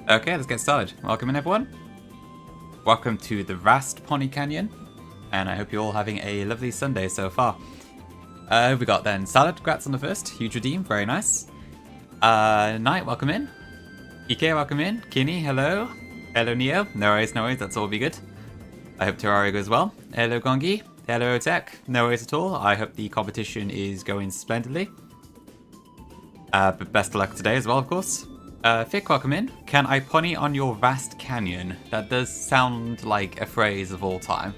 Okay, let's get started. Welcome in, everyone. Welcome to the vast Poni Canyon, and I hope you're all having a lovely Sunday so far. We got then Salad, congrats on the first. Huge redeem, very nice. Knight, welcome in. Ike, welcome in. Kinney, hello. Hello, Neo. No worries, that's all be good. I hope Terraria goes well. Hello, Gongi. Hello, Tech. No worries at all. I hope the competition is going splendidly. But best of luck today as well, of course. Fick, welcome in. Can I pony on your vast canyon? That does sound like a phrase of all time.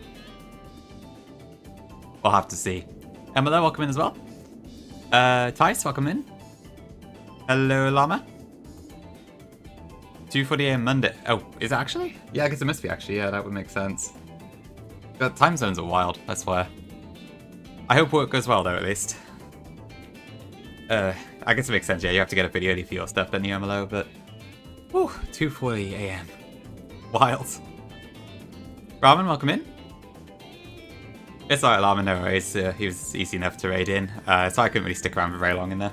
We'll have to see. Emily, welcome in as well. Tice, welcome in. Hello, Llama. 2:40 AM Monday. Oh, is it actually? Yeah, I guess it must be actually. Yeah, that would make sense. The time zones are wild, I swear. I hope work goes well though, at least. I guess it makes sense, yeah, you have to get up pretty early for your stuff, don't you, Emilo, but... Whew, 2:40 AM. Wild. Ramen, welcome in. It's alright, Ramen, no worries. He was easy enough to raid in, so I couldn't really stick around for very long in there.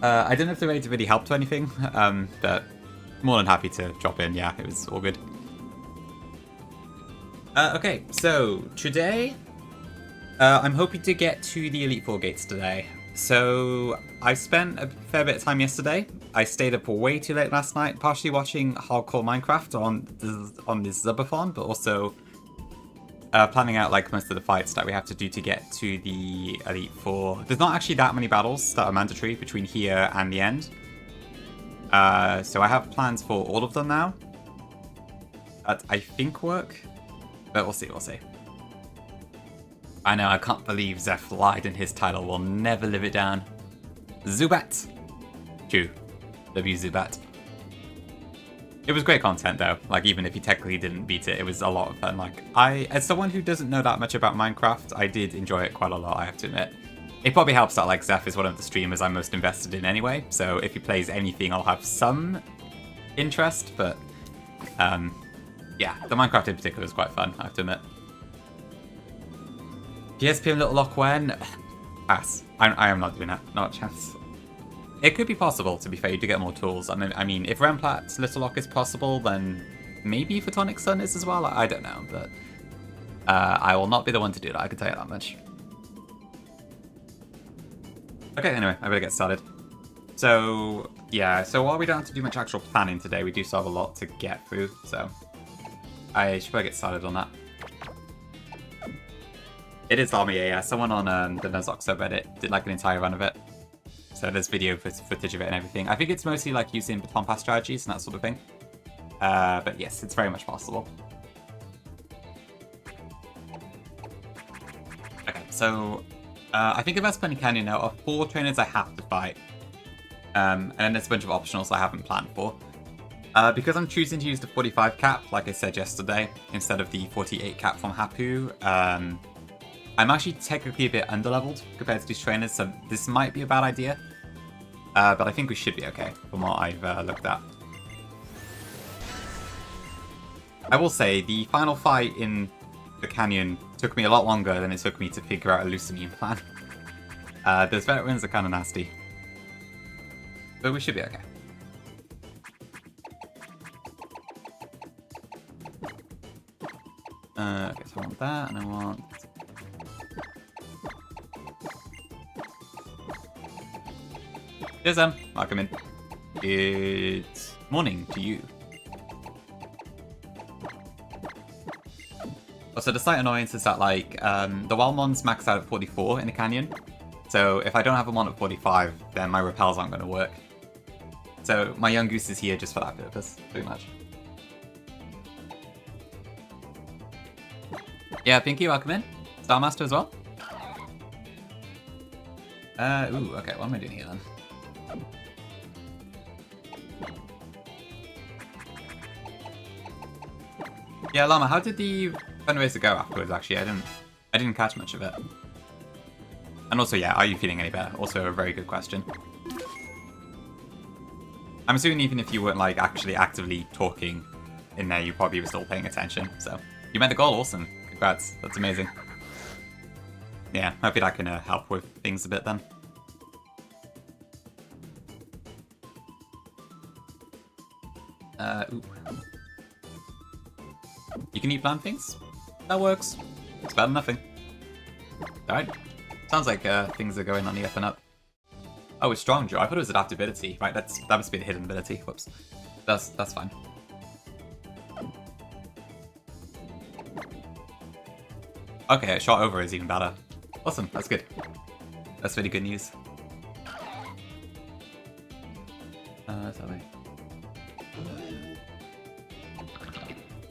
I don't know if the raid really helped or anything, but more than happy to drop in, yeah, it was all good. Okay, so today, I'm hoping to get to the Elite Four gates today. So, I spent a fair bit of time yesterday. I stayed up way too late last night, partially watching Hardcore Minecraft on this Zubathon, but also planning out like most of the fights that we have to do to get to the Elite Four. There's not actually that many battles that are mandatory between here and the end. So I have plans for all of them now. That I think work, but we'll see, I know, I can't believe Zeph lied in his title. We'll never live it down. Zubat! True. W Zubat. It was great content though. Like, even if you technically didn't beat it, it was a lot of fun. Like, as someone who doesn't know that much about Minecraft, I did enjoy it quite a lot, I have to admit. It probably helps that, like, Zeph is one of the streamers I'm most invested in anyway, so if he plays anything, I'll have some interest, but, yeah, the Minecraft in particular was quite fun, I have to admit. PSPM Little Lock when? Pass. I am not doing that. Not a chance. It could be possible, to be fair, to get more tools. I mean, if Remplat's Little Lock is possible, then maybe Photonic Sun is as well? I don't know, but I will not be the one to do that, I can tell you that much. Okay, anyway, I better get started. So, yeah, so while we don't have to do much actual planning today, we do still have a lot to get through, so I should probably get started on that. It is Llama, yeah. Someone on the Nuzlocke subreddit did like an entire run of it. So there's video footage of it and everything. I think it's mostly like using baton pass strategies and that sort of thing. But yes, it's very much possible. Okay, so I think about Poni Canyon now are 4 trainers I have to fight. And then there's a bunch of optionals I haven't planned for. Because I'm choosing to use the 45 cap, like I said yesterday, instead of the 48 cap from Hapu, I'm actually technically a bit underleveled compared to these trainers, so this might be a bad idea. But I think we should be okay from what I've looked at. I will say, the final fight in the canyon took me a lot longer than it took me to figure out a Lucinian plan. Those veterans are kind of nasty. But we should be okay. Okay, so I want that, and I want... Cheers, welcome in. Good morning to you. Also, the slight annoyance is that, like, the Wildmons max out at 44 in the canyon. So if I don't have them on at 45, then my repels aren't going to work. So my young goose is here just for that purpose, pretty much. Yeah, Pinky, welcome in. Starmaster as well. Ooh, okay, what am I doing here then? Yeah, Llama, how did the fundraiser go afterwards, actually? I didn't catch much of it. And also, yeah, are you feeling any better? Also a very good question. I'm assuming even if you weren't, like, actually actively talking in there, you probably were still paying attention, so. You made the goal, awesome. Congrats, that's amazing. Yeah, hopefully that can help with things a bit then. Ooh. You can eat plant things? That works. It's better than nothing. Alright. Sounds like things are going on the up and up. Oh, it's strong draw. I thought it was adaptability. Right, that must be the hidden ability. Whoops. That's fine. Okay, shot over is even better. Awesome, that's good. That's really good news. Sorry.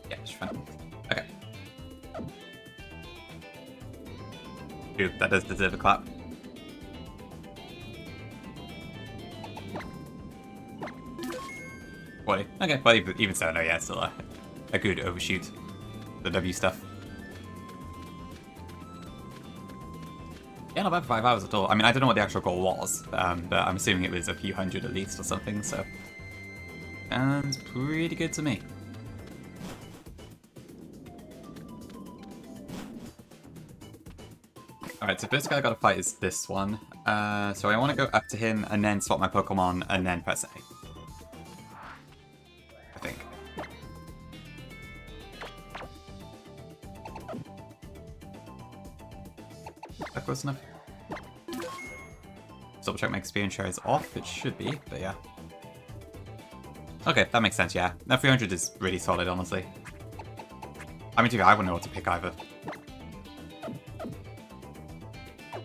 Yeah, it's fine. Okay. Dude, that does deserve a clap. Boy. Okay, but even so, no, yeah, it's still a good overshoot. The W stuff. Yeah, not bad for 5 hours at all. I mean, I don't know what the actual goal was, but I'm assuming it was a few hundred at least or something, so... Sounds pretty good to me. Alright, so first guy I gotta fight is this one. So I want to go up to him and then swap my Pokemon and then press A. I think. Is that close enough? Double check my experience share is off. It should be, but yeah. Okay, that makes sense, yeah. That 300 is really solid, honestly. I mean, I wouldn't know what to pick either.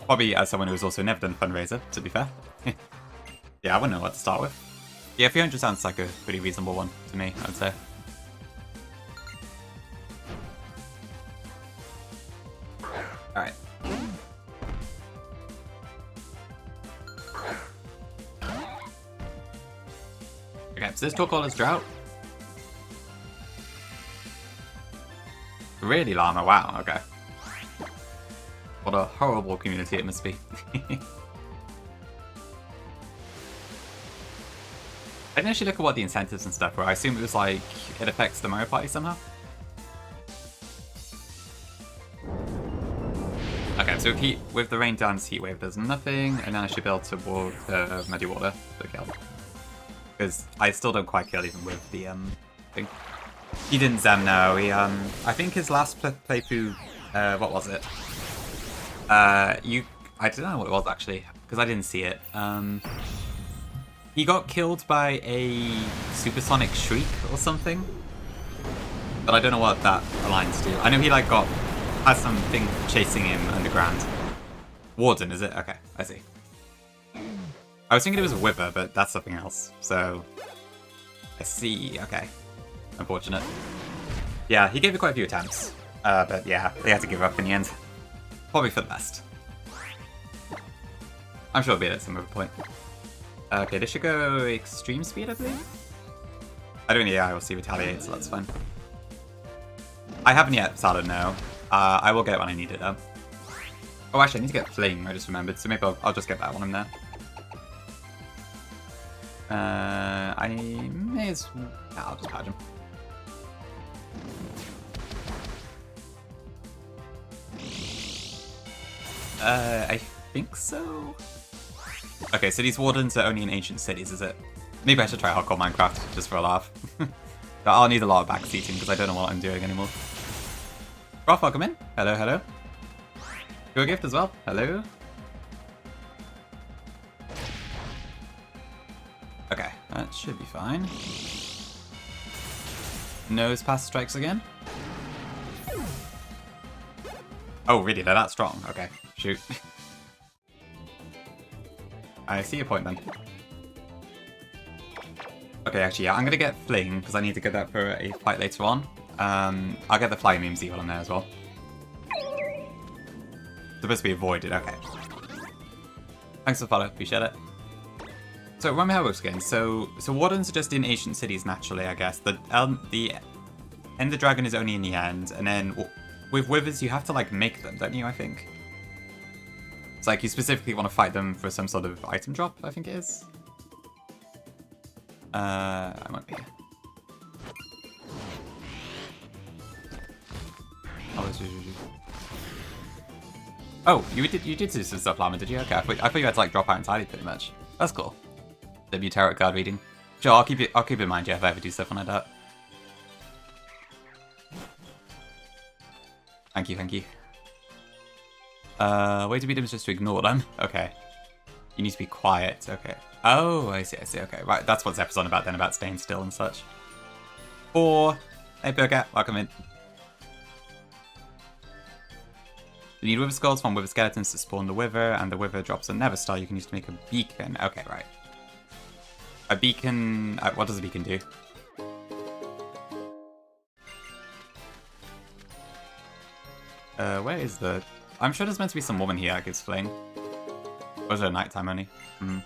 Probably as someone who's also never done a fundraiser, to be fair. Yeah, I wouldn't know what to start with. Yeah, 300 sounds like a pretty reasonable one to me, I'd say. Alright. Okay, so this Torkoala's Drought. Really, Llama? Wow, okay. What a horrible community it must be. I didn't actually look at what the incentives and stuff were. I assume it was like, it affects the Mario Party somehow? Okay, so with the Rain Dance Heat Wave there's nothing, and then I should be able to Muddy Water to kill. Because I still don't quite kill even with the thing. He didn't Zem, no. He I think his last playthrough, what was it? I don't know what it was actually, because I didn't see it. He got killed by a supersonic shriek or something, but I don't know what that aligns to. I know he like has something chasing him underground. Warden, is it? Okay, I see. I was thinking it was a Wither, but that's something else. So I see. Okay, unfortunate. Yeah, he gave it quite a few attempts, but yeah, they had to give up in the end. Probably for the best. I'm sure it'll be at some other point. Okay, this should go extreme speed, I believe? I don't need I will see retaliate, so that's fine. I haven't yet started, no. I will get it when I need it, though. Oh, actually, I need to get Fling, I just remembered, so maybe I'll just get that one in there. I may as well... I'll just badge him. I think so. Okay, so these wardens are only in ancient cities, is it? Maybe I should try hardcore Minecraft, just for a laugh. But I'll need a lot of backseating, because I don't know what I'm doing anymore. Roth, welcome in. Hello, hello. Your gift as well. Hello. Okay, that should be fine. Nose pass strikes again. Oh, really? They're that strong? Okay, shoot. I see your point then. Okay, actually, yeah, I'm gonna get Fling, because I need to get that for a fight later on. I'll get the Fly Meme Zeal on there as well. Supposed to be avoided, okay. Thanks for the follow, appreciate it. So, remind me how it works again. So Wardens are just in ancient cities naturally, I guess. The Ender Dragon is only in the end, and then with Withers you have to, like, make them, don't you, I think? It's like you specifically want to fight them for some sort of item drop, I think it is. I might be here. Oh, you did do some stuff, Llama, did you? Okay, I thought you had to like drop out entirely, pretty much. That's cool. Debut tarot card reading. Sure, I'll keep it in mind, yeah, if I ever do stuff like that. Thank you, thank you. Way to beat them is just to ignore them. Okay. You need to be quiet. Okay. Oh, I see, I see. Okay, right. That's what's episode about then, about staying still and such. 4. Hey, Burger. Welcome in. You need wither skulls from wither skeletons to spawn the wither, and the wither drops a nether star you can use to make a beacon. Okay, right. A beacon... what does a beacon do? Where is the... I'm sure there's meant to be some woman here that gives fling. Or is it nighttime only? Hmm.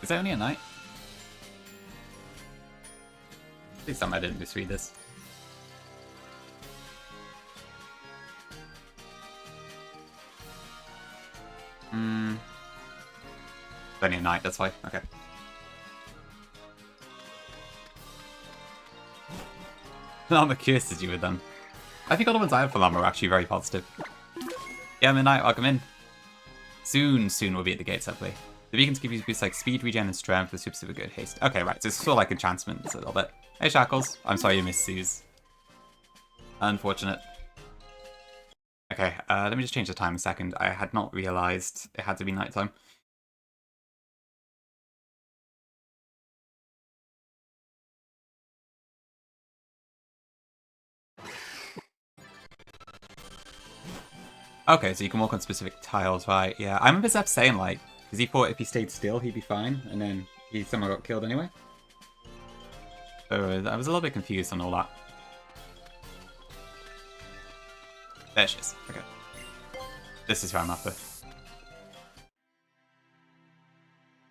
Is it only at night? Please tell me I didn't misread this. Hmm. It's only at night, that's why. Okay. Llama curses you with them. I think all the ones I have for Llama are actually very positive. Yeah, Midnight, welcome in. Soon we'll be at the gates, hopefully. The beacons give you boosts like speed, regen, and strength with super good haste. Okay, right, so it's sort of like enchantments a little bit. Hey, Shackles. I'm sorry you missed Suze. Unfortunate. Okay, let me just change the time a second. I had not realized it had to be nighttime. Okay, so you can walk on specific tiles, right? Yeah, I remember Zeph saying, like, because he thought if he stayed still, he'd be fine, and then he somehow got killed anyway. So I was a little bit confused on all that. There she is. Okay. This is who I'm after.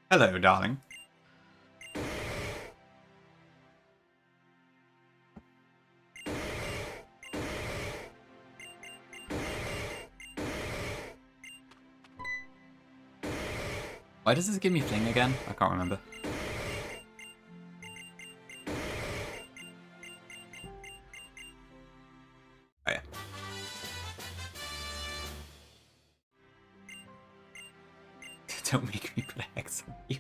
Hello, darling. Why does this give me fling again? I can't remember. Oh yeah. Don't make me put a hex on you.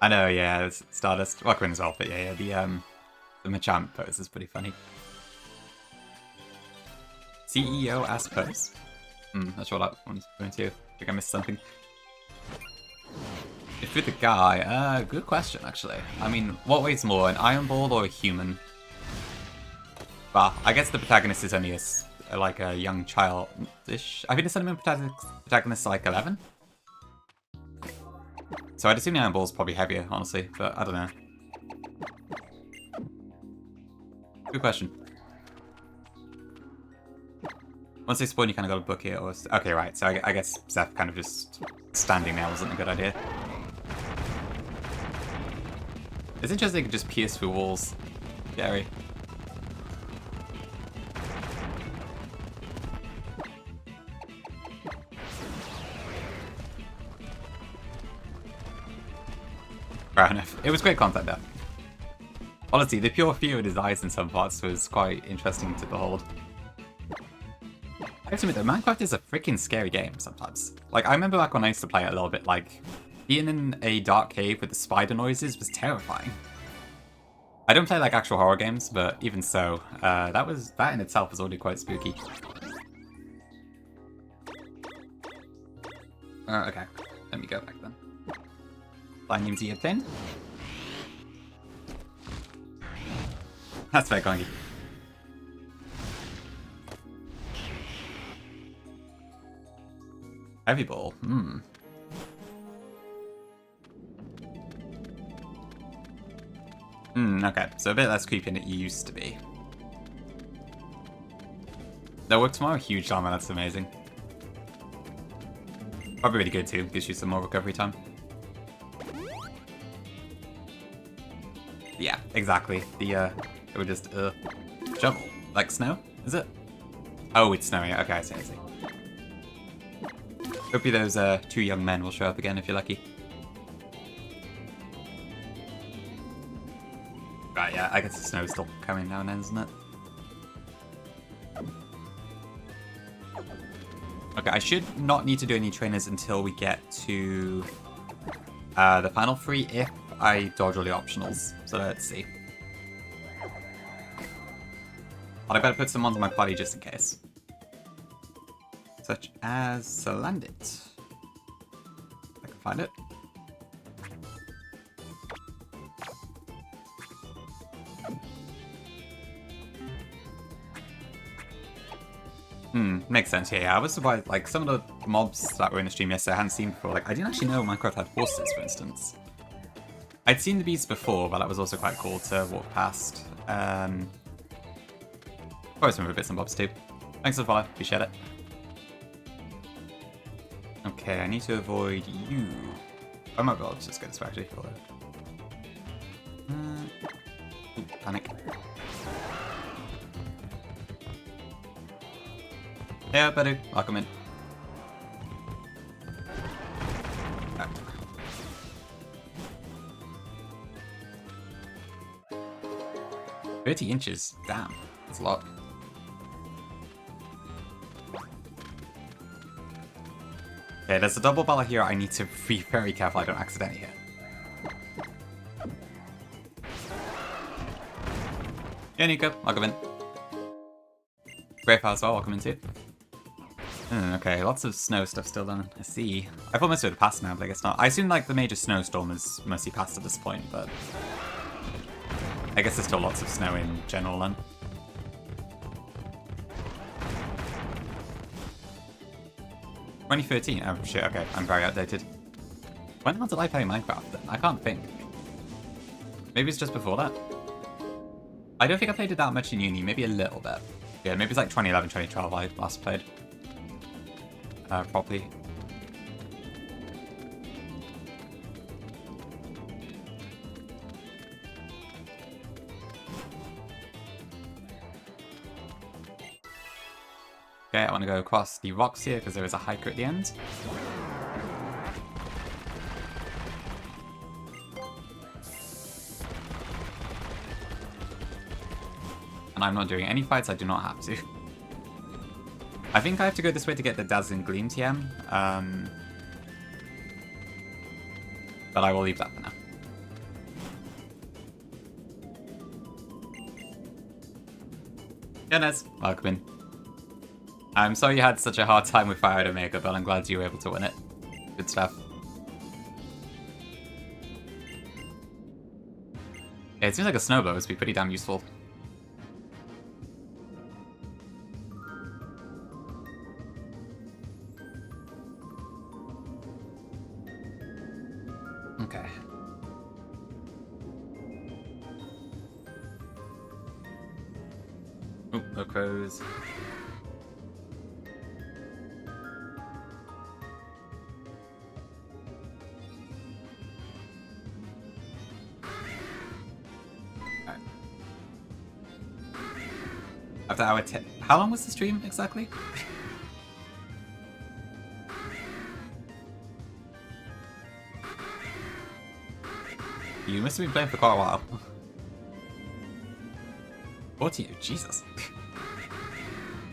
I know, yeah, it's Stardust. Welcome as well, but yeah, the Machamp pose is pretty funny. CEO ass pose. Not sure what that one's going to. I think I missed something. If you're the guy, good question actually. I mean, what weighs more, an Iron Ball or a human? Well, I guess the protagonist is only like a young child-ish. I think the Cinnamon protagonist is like 11. So I'd assume the Iron Ball is probably heavier, honestly, but I don't know. Good question. Once they spawn, you kind of got to book it, or... Okay, right, so I guess Zeph kind of just standing there wasn't a good idea. It's interesting they could just pierce through walls. Scary. Fair enough. It was great content, though. Honestly, the pure fear in his eyes in some parts was quite interesting to behold. I have to admit, though, Minecraft is a freaking scary game sometimes. Like, I remember back when I used to play it a little bit, like, being in a dark cave with the spider noises was terrifying. I don't play, like, actual horror games, but even so, that in itself was already quite spooky. Okay. Let me go back then. Flying into your thing. That's fair, Kongi. Heavy ball. Okay. So a bit less creepy than it used to be. That work tomorrow? Huge armor, that's amazing. Probably really good too, gives you some more recovery time. Yeah, exactly. It would just, shovel. Like snow? Is it? Oh, it's snowing. Okay, I see. Hopefully those 2 young men will show up again if you're lucky. Right, yeah, I guess the snow's still coming now and then, isn't it? Okay, I should not need to do any trainers until we get to the final 3 if I dodge all the optionals. So let's see. But I better put some ones on my party just in case. Such as Salandit. I can find it. Makes sense. Yeah, I was surprised. Like, some of the mobs that were in the stream yesterday I hadn't seen before. Like, I didn't actually know Minecraft had horses, for instance. I'd seen the beasts before, but that was also quite cool to walk past. Probably some other bits and bobs too. Thanks for the follow. Appreciate it. Okay, I need to avoid you. Oh my god, let's just go this way actually. Ooh, panic. Yeah, better. Welcome in. Okay. 30 inches. Damn. That's a lot. Okay, there's a double balla here. I need to be very careful I don't accidentally hit. Yeah, Nico. Welcome in. Brave as well. Welcome in too. Okay, lots of snow stuff still done. I see. I thought most of it had passed now, but I guess not. I assume like the major snowstorm is mostly passed at this point, but I guess there's still lots of snow in general then. $2013. Oh shit, okay. I'm very outdated. When did I play Minecraft then? I can't think. Maybe it's just before that. I don't think I played it that much in uni, maybe a little bit. Yeah, maybe it's like 2011, 2012 I last played. Properly. Okay, I want to go across the rocks here because there is a hiker at the end. And I'm not doing any fights, I do not have to. I think I have to go this way to get the Dazzling Gleam TM. But I will leave that for now. Goodness, welcome in. I'm sorry you had such a hard time with Fire Omega, but I'm glad you were able to win it. Good stuff. Yeah, it seems like a snowblower would be pretty damn useful. Okay. Oh, no crows. After hour 10. How long was the stream exactly? You must have been playing for quite a while. 14, Jesus.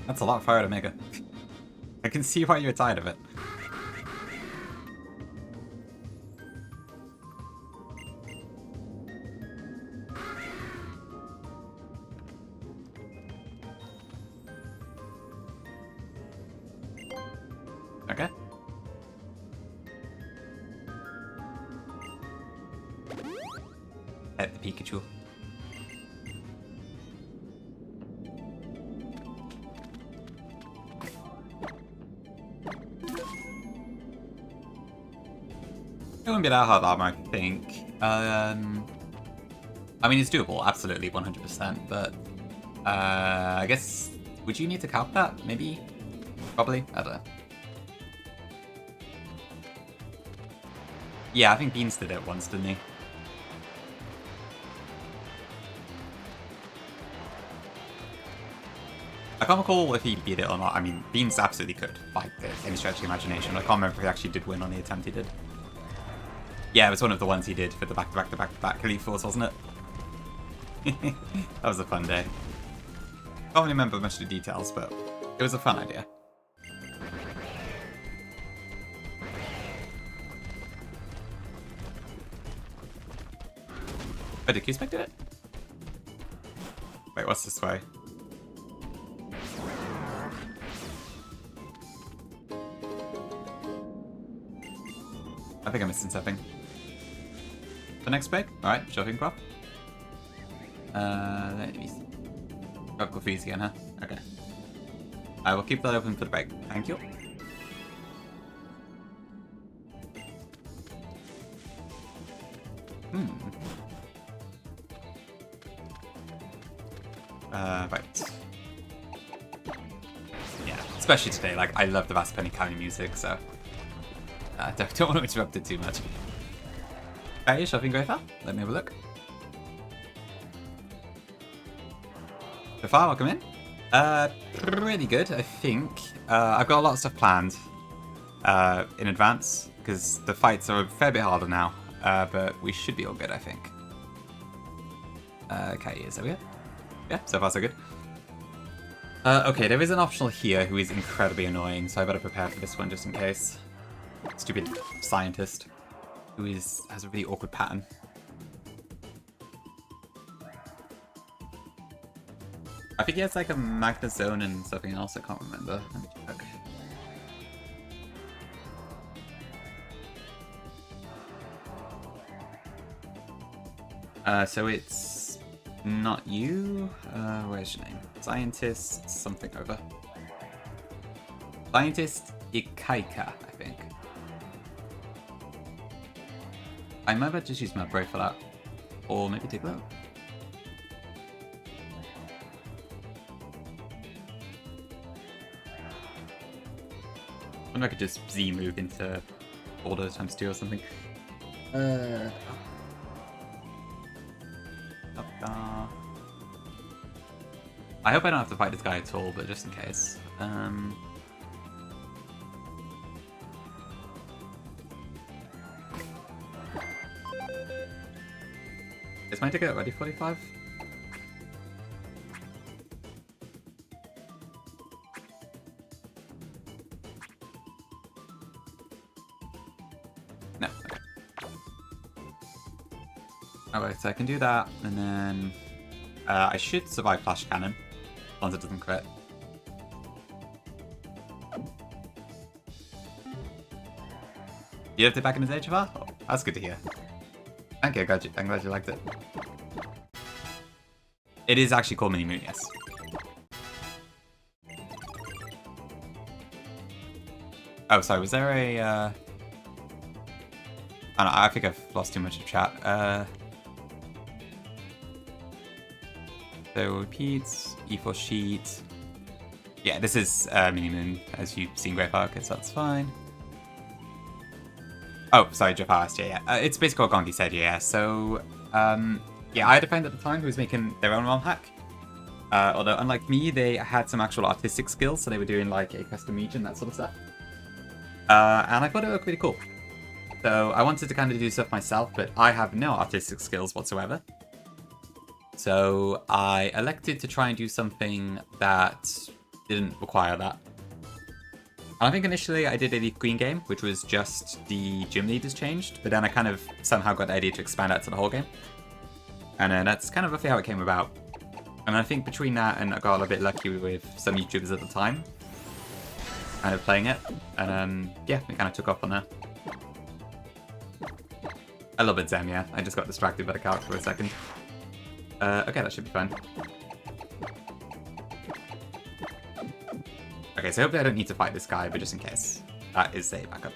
That's a lot of Fire Omega. I can see why you're tired of it. Okay. At the Pikachu. It wouldn't be that hard armor, I think. I mean, it's doable, absolutely, 100%, but I guess, would you need to calc that? Maybe? Probably? I don't know. Yeah, I think Beans did it once, didn't he? I can't recall if he beat it or not. I mean, Beans absolutely could fight it, any stretch of the imagination. I can't remember if he actually did win on the attempt he did. Yeah, it was one of the ones he did for the back-to-back-to-back-to-back Elite Force, wasn't it? That was a fun day. Can't really remember much of the details, but it was a fun idea. Wait, did Q-Spec do it? Wait, what's this way? I think I'm missing something. The next spec? Alright, shopping crop. Let me see. Oh, confused again, huh? Okay. I will keep that open for the break. Thank you. Right. Yeah, especially today. Like, I love the Vast Penny County music, so don't want to interrupt it too much. Hey, shopping Grey Fell? Let me have a look. So far, welcome in. Pretty good, I think. I've got a lot of stuff planned in advance, because the fights are a fair bit harder now, but we should be all good, I think. Okay, is that good? Yeah, so far so good. Okay, there is an optional here who is incredibly annoying, so I better prepare for this one just in case. Stupid scientist who has a really awkward pattern. I think he has like a Magna Zone and something else, I can't remember. Let me check. So it's not you. Where's your name? Scientist something over. Scientist Ikaika, I think. I might have just used my Brave for that. Or maybe take that. I wonder if I could just Z move into order times 2 or something. I hope I don't have to fight this guy at all, but just in case. Is my ticket ready 45? No, okay. Alright, so I can do that, and then I should survive Flash Cannon, as long as it doesn't crit. You left it back in his HFR? Oh, that's good to hear. Thank you, I'm glad you liked it. It is actually called Mini Moon, yes. Oh, sorry, was there a... I don't know, I think I've lost too much of chat. So, repeats, E4 sheet. Yeah, this is Mini Moon, as you've seen Grey Focus, so that's fine. Oh, sorry, Jeff asked, yeah. It's basically what Gongi said, yeah. So, yeah, I had a friend at the time who was making their own ROM hack. Although, unlike me, they had some actual artistic skills, so they were doing, like, a custom region, that sort of stuff. And I thought it looked really cool. So, I wanted to kind of do stuff myself, but I have no artistic skills whatsoever. So, I elected to try and do something that didn't require that. And I think initially I did a Leaf Green game, which was just the gym leaders changed, but then I kind of somehow got the idea to expand that to the whole game. And that's kind of roughly how it came about. And I think between that and I got a bit lucky with some YouTubers at the time, kind of playing it, and yeah, it kind of took off on there. A little bit Zen, yeah. I just got distracted by the character for a second. Okay, that should be fine. Okay, so hopefully I don't need to fight this guy, but just in case, that is a backup.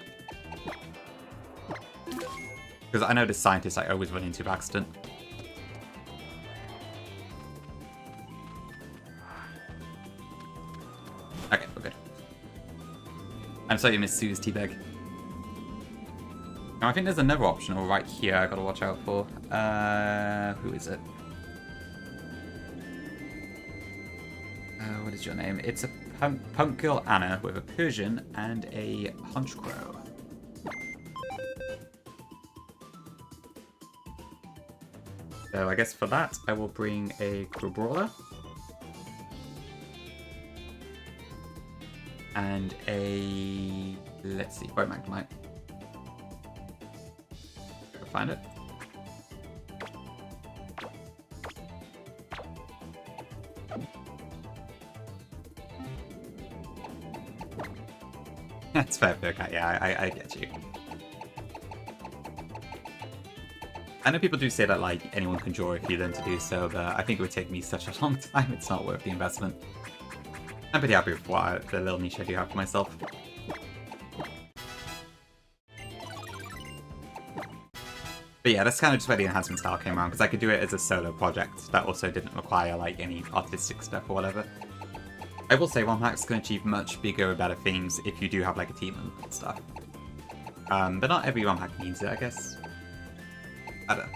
Because I know this scientist I always run into by accident. Okay, we're good. I'm sorry you missed Sue's teabag. Now I think there's another optional right here I gotta watch out for. Who is it? What is your name? It's a punk girl Anna with a Persian and a hunch crow. So I guess for that I will bring a crew brawler. And a... let's see, White Magnemite. I'll find it. That's fair, okay, yeah, I get you. I know people do say that, like, anyone can draw if you learn to do so, but I think it would take me such a long time, it's not worth the investment. I'm pretty happy with the little niche I do have for myself. But yeah, that's kind of just where the enhancement style came around, because I could do it as a solo project that also didn't require, like, any artistic stuff or whatever. I will say one hacks can achieve much bigger or better things if you do have, like, a team and stuff. But not every one hack needs it, I guess. I don't know.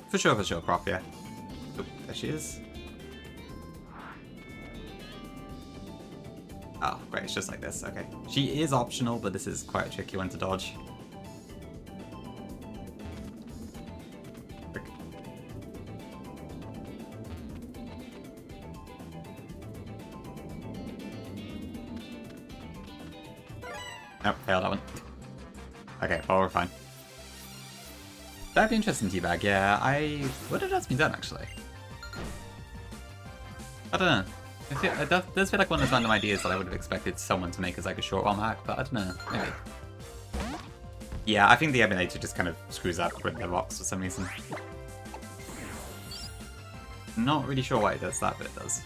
For sure, Prof, yeah. Oh, there she is. Oh, great, it's just like this, okay. She is optional, but this is quite a tricky one to dodge. Frick. Nope, failed that one. Okay, well, we're fine. That'd be interesting, Teabag. Yeah, would have just been done, actually. I don't know. It does feel like one of those random ideas that I would have expected someone to make as like a short ROM hack, but I don't know. Maybe. Yeah, I think the emulator just kind of screws up with the rocks for some reason. Not really sure why it does that, but it does.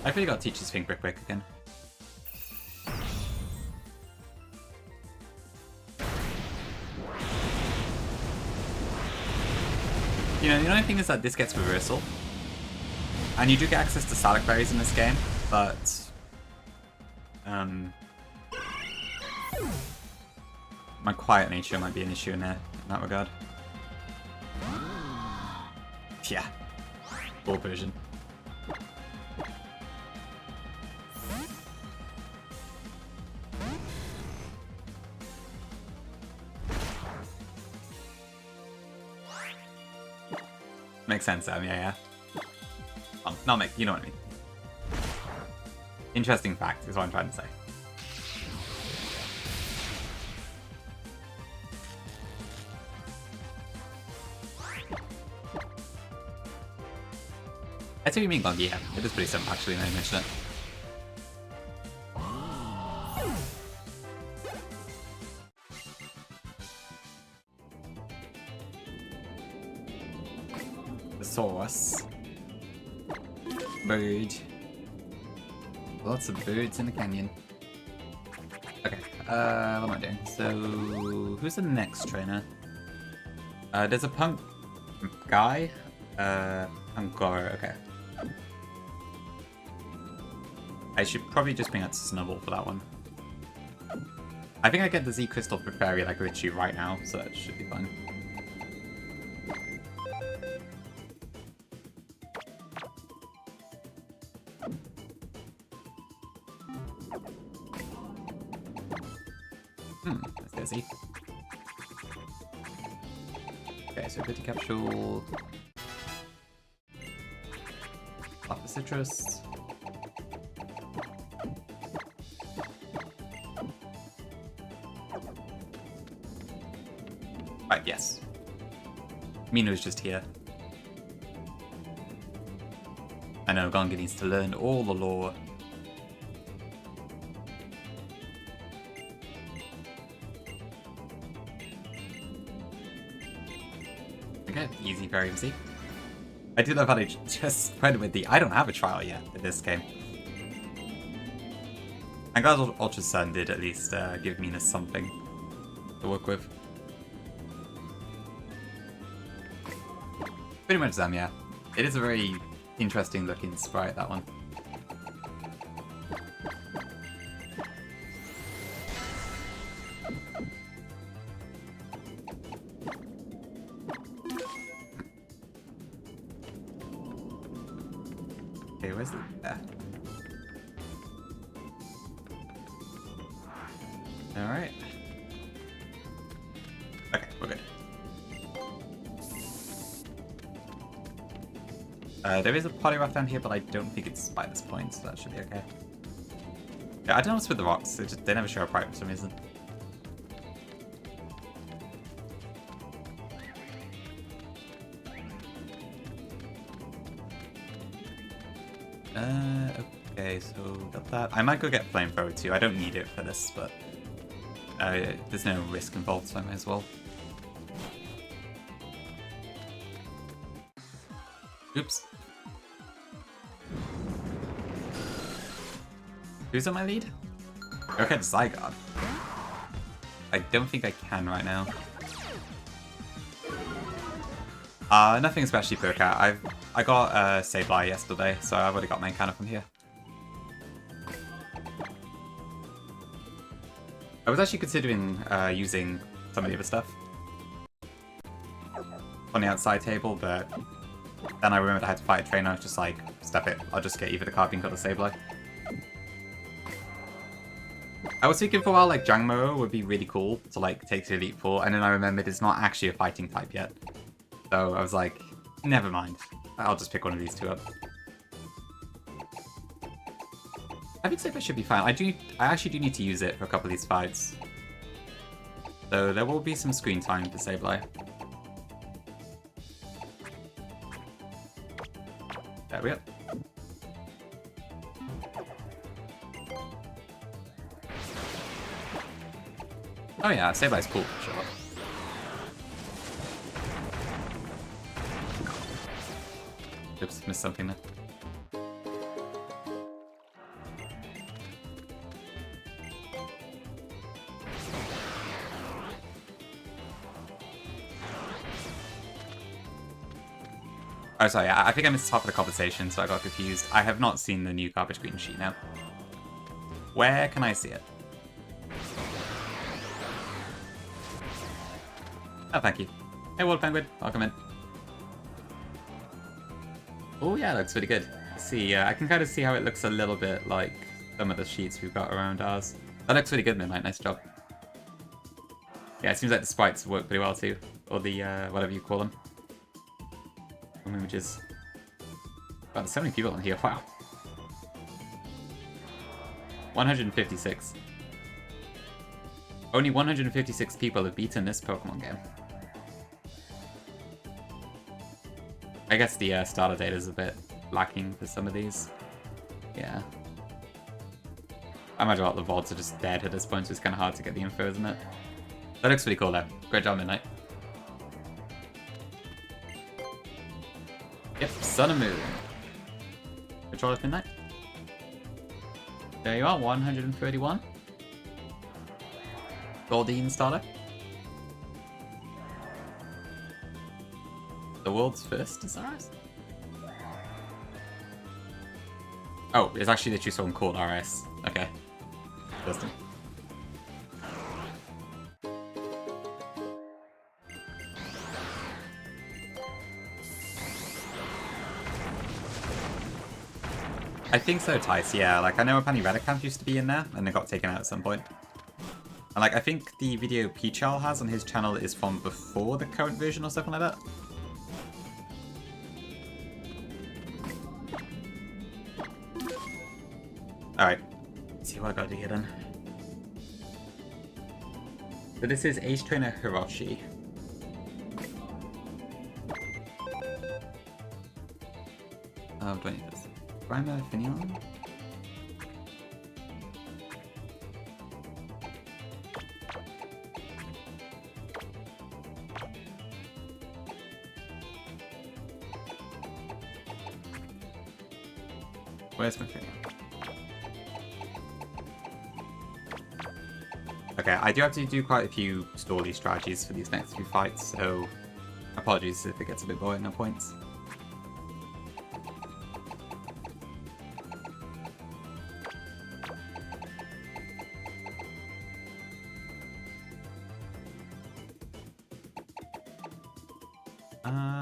I really got to teach this thing quick again. You know, the only thing is that this gets reversal. And you do get access to Salad Berries in this game, but... my quiet nature might be an issue in that regard. Yeah. Full version. Makes sense, Sam, yeah. Not make, you know what I mean. Interesting fact is what I'm trying to say. I see what you mean, Gongi, yeah. It is pretty simple, actually, now you mention it. Sauce. Bird. Lots of birds in the canyon. Okay, what am I doing? So, who's the next trainer? There's a punk guy. Angora, okay. I should probably just bring out Snubble for that one. I think I get the Z Crystal for Fairy like literally right now, so that should be fun. That's easy. Okay, so Bitty Capsule. Off the citrus. Right, yes. Minu's just here. I know Gonga needs to learn all the lore. Okay, easy, very easy. I do love how they just went with the I don't have a trial yet in this game. I'm glad Ultra Sun did at least give Mina something to work with. Pretty much them, yeah. It is a very interesting looking sprite, that one. Okay, where's the... there. Alright. Okay, we're good. There is a polyroth down here, but I don't think it's by this point, so that should be okay. Yeah, I don't know what's with the rocks. They never show up right for some reason. Okay, so got that. I might go get flamethrower too. I don't need it for this, but there's no risk involved, so I may as well. Oops. Who's on my lead? Okay, Zygarde. I don't think I can right now. Nothing especially for a cat. I got Sableye yesterday, so I've already got main cannon from here. I was actually considering using some of the other stuff on the outside table, but then I remembered I had to fight a trainer. I was just like, stuff it. I'll just get either the Carbine or the Sableye. I was thinking for a while like Jangmo would be really cool to like take to Elite Four, and then I remembered it's not actually a fighting type yet. So I was like, never mind. I'll just pick one of these two up. I think Sableye should be fine. I actually do need to use it for a couple of these fights. So there will be some screen time for Sableye. There we go. Oh yeah, Sableye's cool for sure. Oops, missed something there. Oh, sorry, I think I missed half of the conversation, so I got confused. I have not seen the new Garbage Green sheet now. Where can I see it? Oh, thank you. Hey, World Penguin, welcome in. Oh yeah, it looks really good. See, I can kind of see how it looks a little bit like some of the sheets we've got around ours. That looks really good, Midnight. Nice job. Yeah, it seems like the sprites work pretty well too, or the whatever you call them. Images. Wow, there's so many people on here. Wow. 156. Only 156 people have beaten this Pokemon game. I guess the starter data is a bit lacking for some of these. Yeah. I imagine a lot of the VODs are just dead at this point, so it's kind of hard to get the info, isn't it? That looks really cool though. Great job, Midnight. Yep, Sun and Moon. Control of Midnight. There you are, 131. Goldeen starter. The world's first Desires? Oh, it's actually literally someone called RS. Okay. Interesting. I think so, Tice, yeah. Like, I know Apani Redicamp used to be in there, and it got taken out at some point. And, like, I think the video Peachal has on his channel is from before the current version or something like that. Alright. Let's see what I gotta do here then. So this is Ace Trainer Hiroshi. Do I need this? Primer Finion? Where's my Finion? Okay, I do have to do quite a few story strategies for these next few fights, so apologies if it gets a bit boring at points.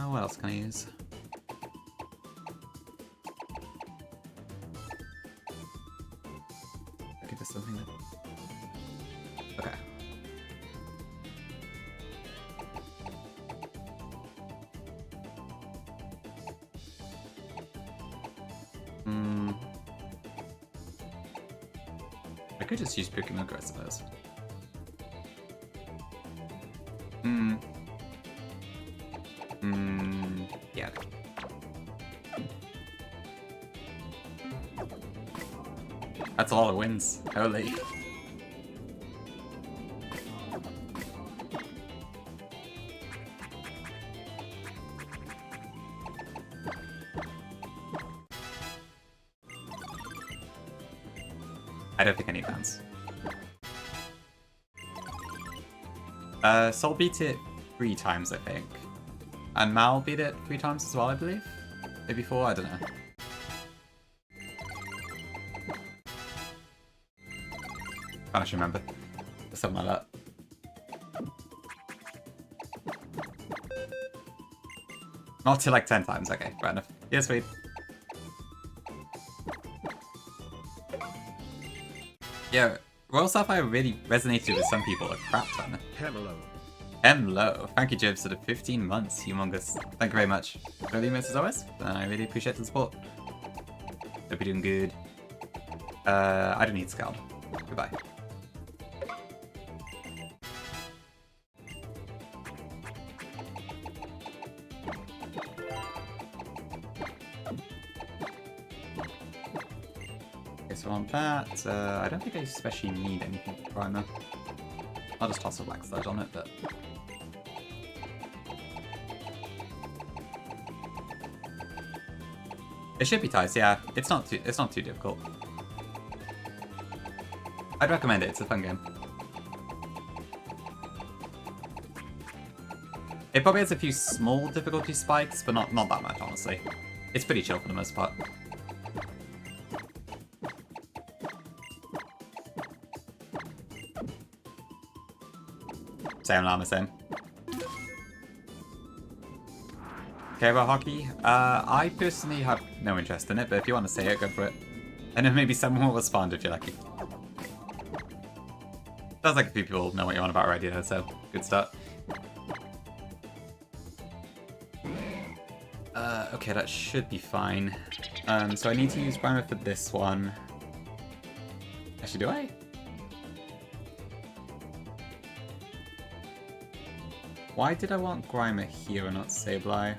What else can I use? Give us something that... Okay. Hmm. I could just use Pokemon Go, I suppose. Hmm. Hmm. Yeah. That's a lot of wins. Holy. I don't think any bounce. Sol beat it 3 times, I think. And Mal beat it 3 times as well, I believe? Maybe 4, I don't know. Can't actually remember. Something like that. Not to like 10 times, okay, fair enough. Yeah, sweet. Yeah, Royal Sapphire really resonated with some people a crap ton. Hello. Hello. Thank you, Jibs, for the 15 months, humongous. Thank you very much. Really miss as always, and I really appreciate the support. Hope you're doing good. I don't need Scald. Goodbye. Okay, so on that, I don't think I especially need anything for Primer. I'll just toss a Black Sludge on it, but... It should be tight, yeah. It's not too difficult. I'd recommend it, it's a fun game. It probably has a few small difficulty spikes, but not that much, honestly. It's pretty chill for the most part. Same llama, same. Okay, about hockey. I personally have no interest in it, but if you want to say it, go for it. And then maybe someone will respond if you're lucky. Sounds like a few people know what you're on about already, though, so good start. Okay, that should be fine. So I need to use Grimer for this one. Actually, do I? Why did I want Grimer here and not Sableye?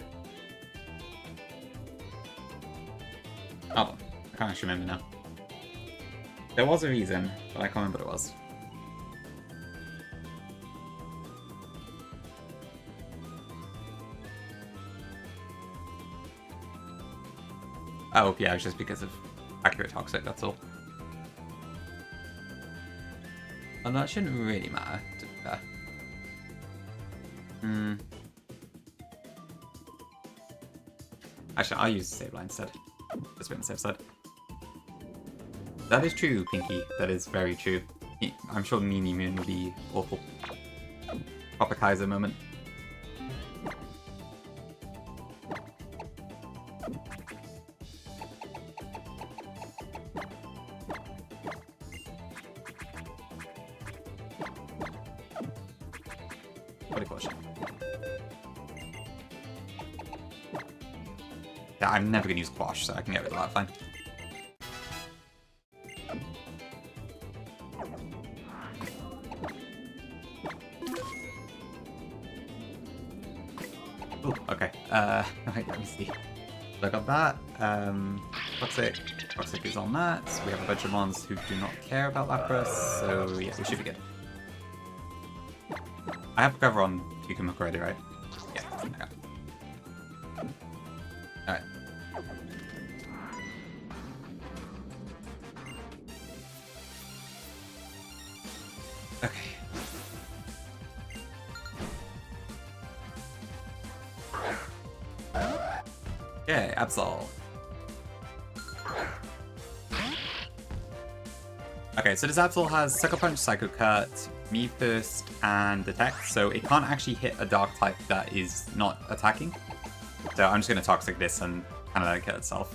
Oh, I can't actually remember now. There was a reason, but I can't remember what it was. Oh, yeah, it was just because of accurate toxic, that's all. And that shouldn't really matter, to be fair. Actually, I'll use Sableye instead. Just be on the safe side. That is true, Pinky. That is very true. I'm sure Meanie Moon will be awful. Proper Kaiser moment. What a caution. Yeah, I'm never gonna use Quash, so I can get rid of that fine. Ooh, okay. Right, let me see. So I got that. Toxic is on that. We have a bunch of mons who do not care about Lapras, so yeah, we should be good. I have cover on Cucumber already, right? Yeah, I got it. Alright. Okay. Okay, Absol. Okay, so this Absol has Sucker Punch, Psycho Cut, Me First, and Detect, so it can't actually hit a Dark type that is not attacking. So I'm just going to Toxic this and kind of let it kill itself.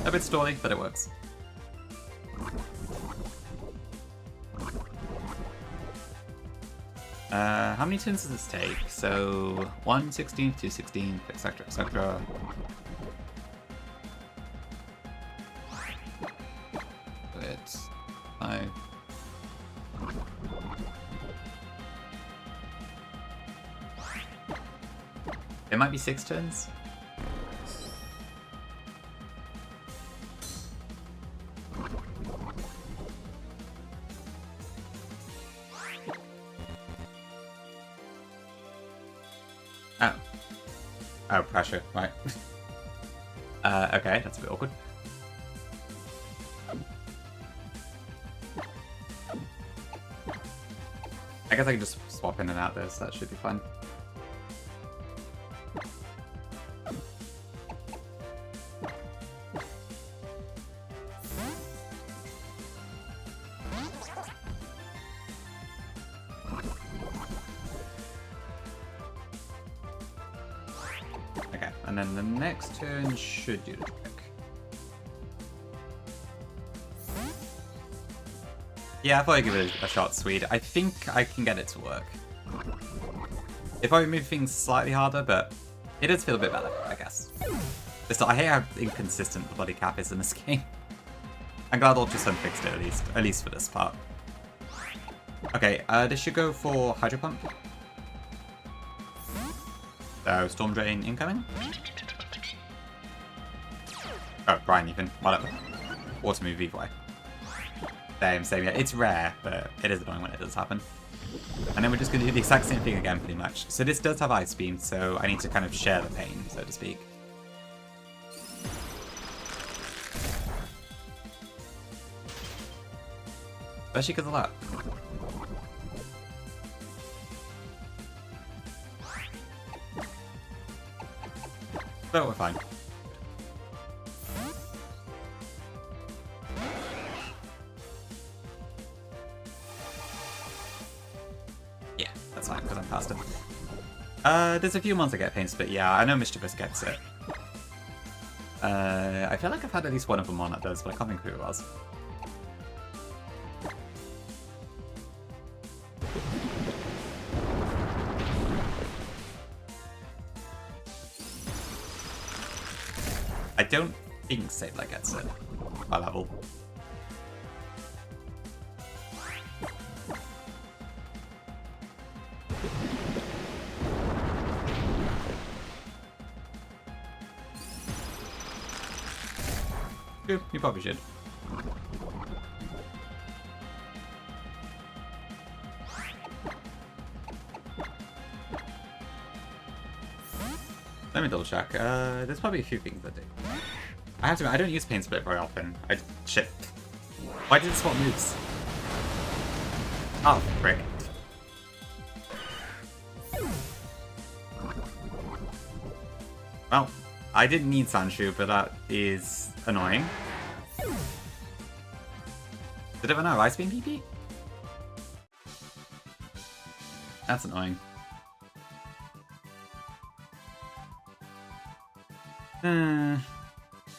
A bit stally, but it works. How many turns does this take? So 1 16th, 2 16th, etc, etc. It's 5. It might be 6 turns. Oh. Oh, pressure, right. Okay, that's a bit awkward. I guess I can just swap in and out there, so that should be fun. Okay, and then the next turn should do the trick. Yeah, I thought I'd give it a shot, Swede. I think I can get it to work. If I move things slightly harder, but it does feel a bit better, I guess. I hate how inconsistent the body cap is in this game. I'm glad Ultrasun fixed it at least for this part. Okay, this should go for Hydro Pump. So, Storm Drain incoming. Oh, Brian even. Whatever. Water move either way. Same, yeah. It's rare, but it is annoying when it does happen. And then we're just going to do the exact same thing again, pretty much. So this does have Ice Beam, so I need to kind of share the pain, so to speak. Especially because of that. But we're fine. Yeah, that's fine, because I'm past it. There's a few ones that get Pain Split, yeah, I know Mischievous gets it. I feel like I've had at least one of them on that does, but I can't think who it was. I don't think Sableye gets it by level. Good, you probably should. Let me double check. There's probably a few things I do. I have to admit, I don't use Pain Split very often. Shit. Why did it swap moves? Oh, frick. Well, I didn't need Sandshoe, but that is annoying. Did it run out of Ice Beam PP? That's annoying.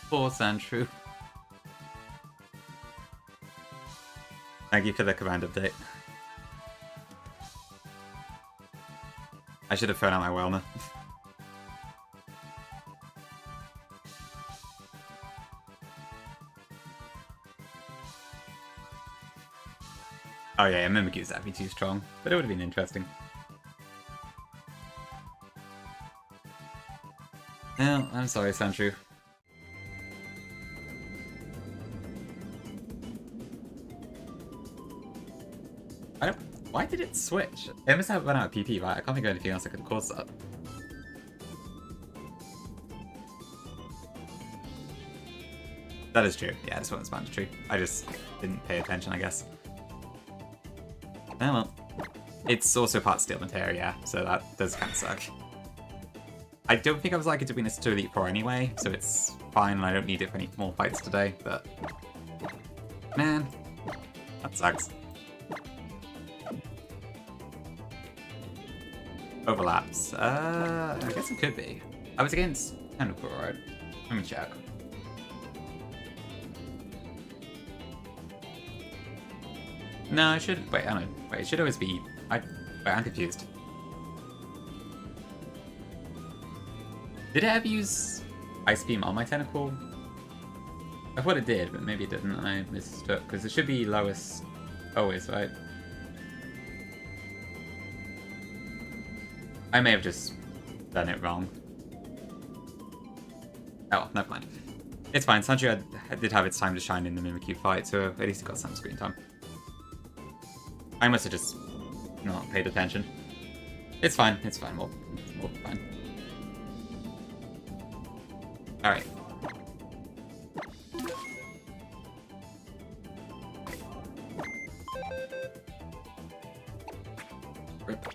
Poor Sandshoe. Thank you for the command update. I should have thrown out my Whelmer. Oh yeah, Mimikyu's that'd be too strong, but it would have been interesting. No, I'm sorry, Sandshoe. Why did it switch? It must have run out of PP, right? I can't think of anything else that could have caused that. That is true. Yeah, this one's mandatory. I just didn't pay attention, I guess. Oh well. It's also part Steel Materia, so that does kind of suck. I don't think I was likely to win this to Elite Four anyway, so it's fine and I don't need it for any more fights today, but... Man, that sucks. Overlaps. I guess it could be. I was against Hanukuro, right? Let me check. No, I should... Wait, I don't know. Wait, it should always be... Wait, I'm confused. Did it ever use Ice Beam on my tentacle? I thought it did, but maybe it didn't and I mistook, because it should be lowest always, right? I may have just done it wrong. Oh, never mind. It's fine, Sanji did have its time to shine in the Mimikyu fight, so at least it got some screen time. I must have just not paid attention. It's fine, we'll be fine. Alright. Rip.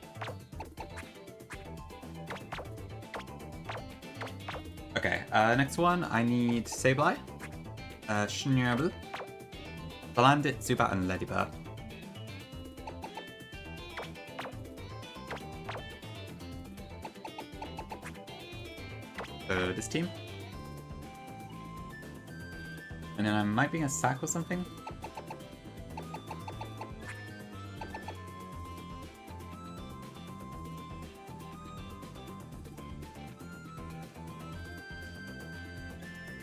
Okay, next one, I need Sableye, Schnabel, Balandit, Zubat, and Ladybird. So this team. And then I might be a sack or something.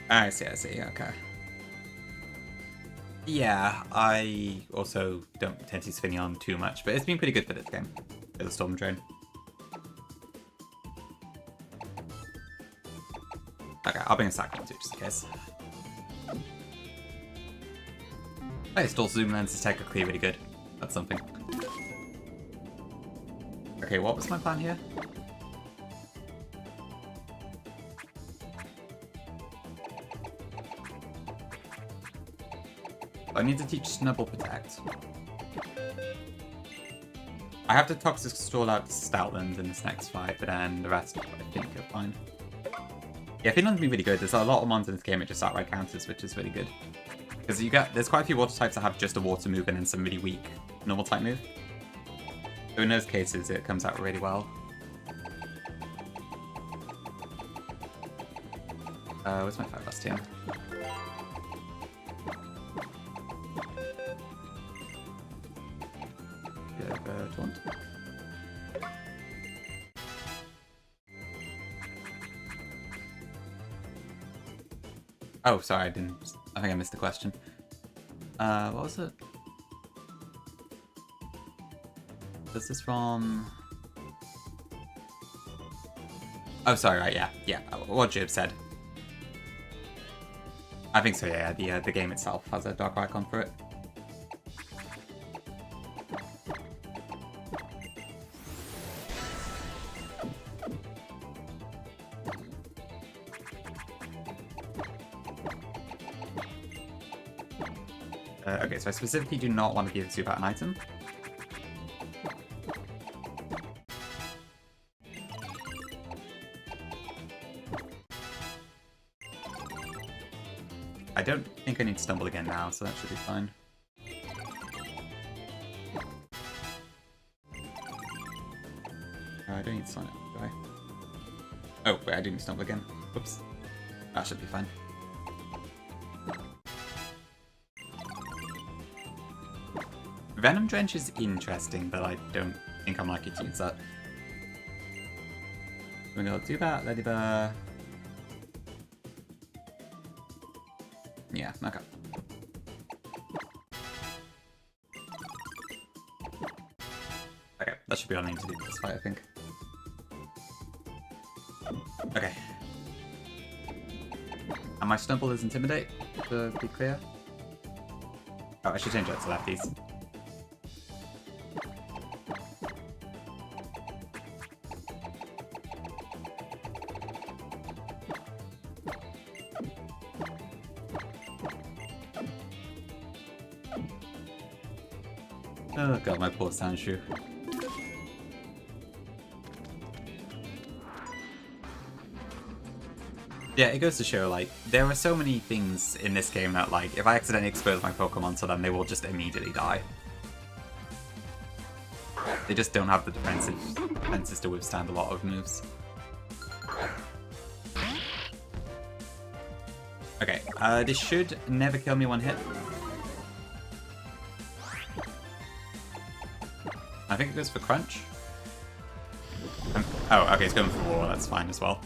I see, okay. Yeah, I also don't tend to use Finneon too much, but it's been pretty good for this game, for the Storm Drain. Okay, I'll bring a sack one too, just in case. Hey, still zoom lens is technically really good. That's something. Okay, what was my plan here? I need to teach Snubble Protect. I have to Toxic Stall out Stoutland in this next fight, but then the rest I think are fine. Yeah, Finland's been really good. There's a lot of mons in this game that just outright counters, which is really good. Because there's quite a few water types that have just a water move and then some really weak normal type move. So in those cases, it comes out really well. Where's my 5+ team? Taunt. Oh, sorry, I think I missed the question. What was it? Was this from... Oh, sorry, right, yeah, what Jib said. I think so, yeah, the game itself has a dark icon for it. Okay, so I specifically do not want to give Zubat an item. I don't think I need Stumble again now, so that should be fine. I don't need Sonic, do I? Oh, wait, I do need Stumble again. Oops. That should be fine. Venom Drench is interesting, but I don't think I'm likely to use that. We're gonna do that, Ladybird. Yeah, okay. Okay, that should be all I need to do for this fight, I think. Okay. And my Stumble is Intimidate, to be clear. Oh, I should change that to lefties. Oh god, my poor Sanshu. Yeah, it goes to show, like, there are so many things in this game that, like, if I accidentally expose my Pokemon to them, they will just immediately die. They just don't have the defenses to withstand a lot of moves. Okay, this should never kill me one hit. I think it goes for Crunch. Oh, okay, it's going for war. That's fine as well.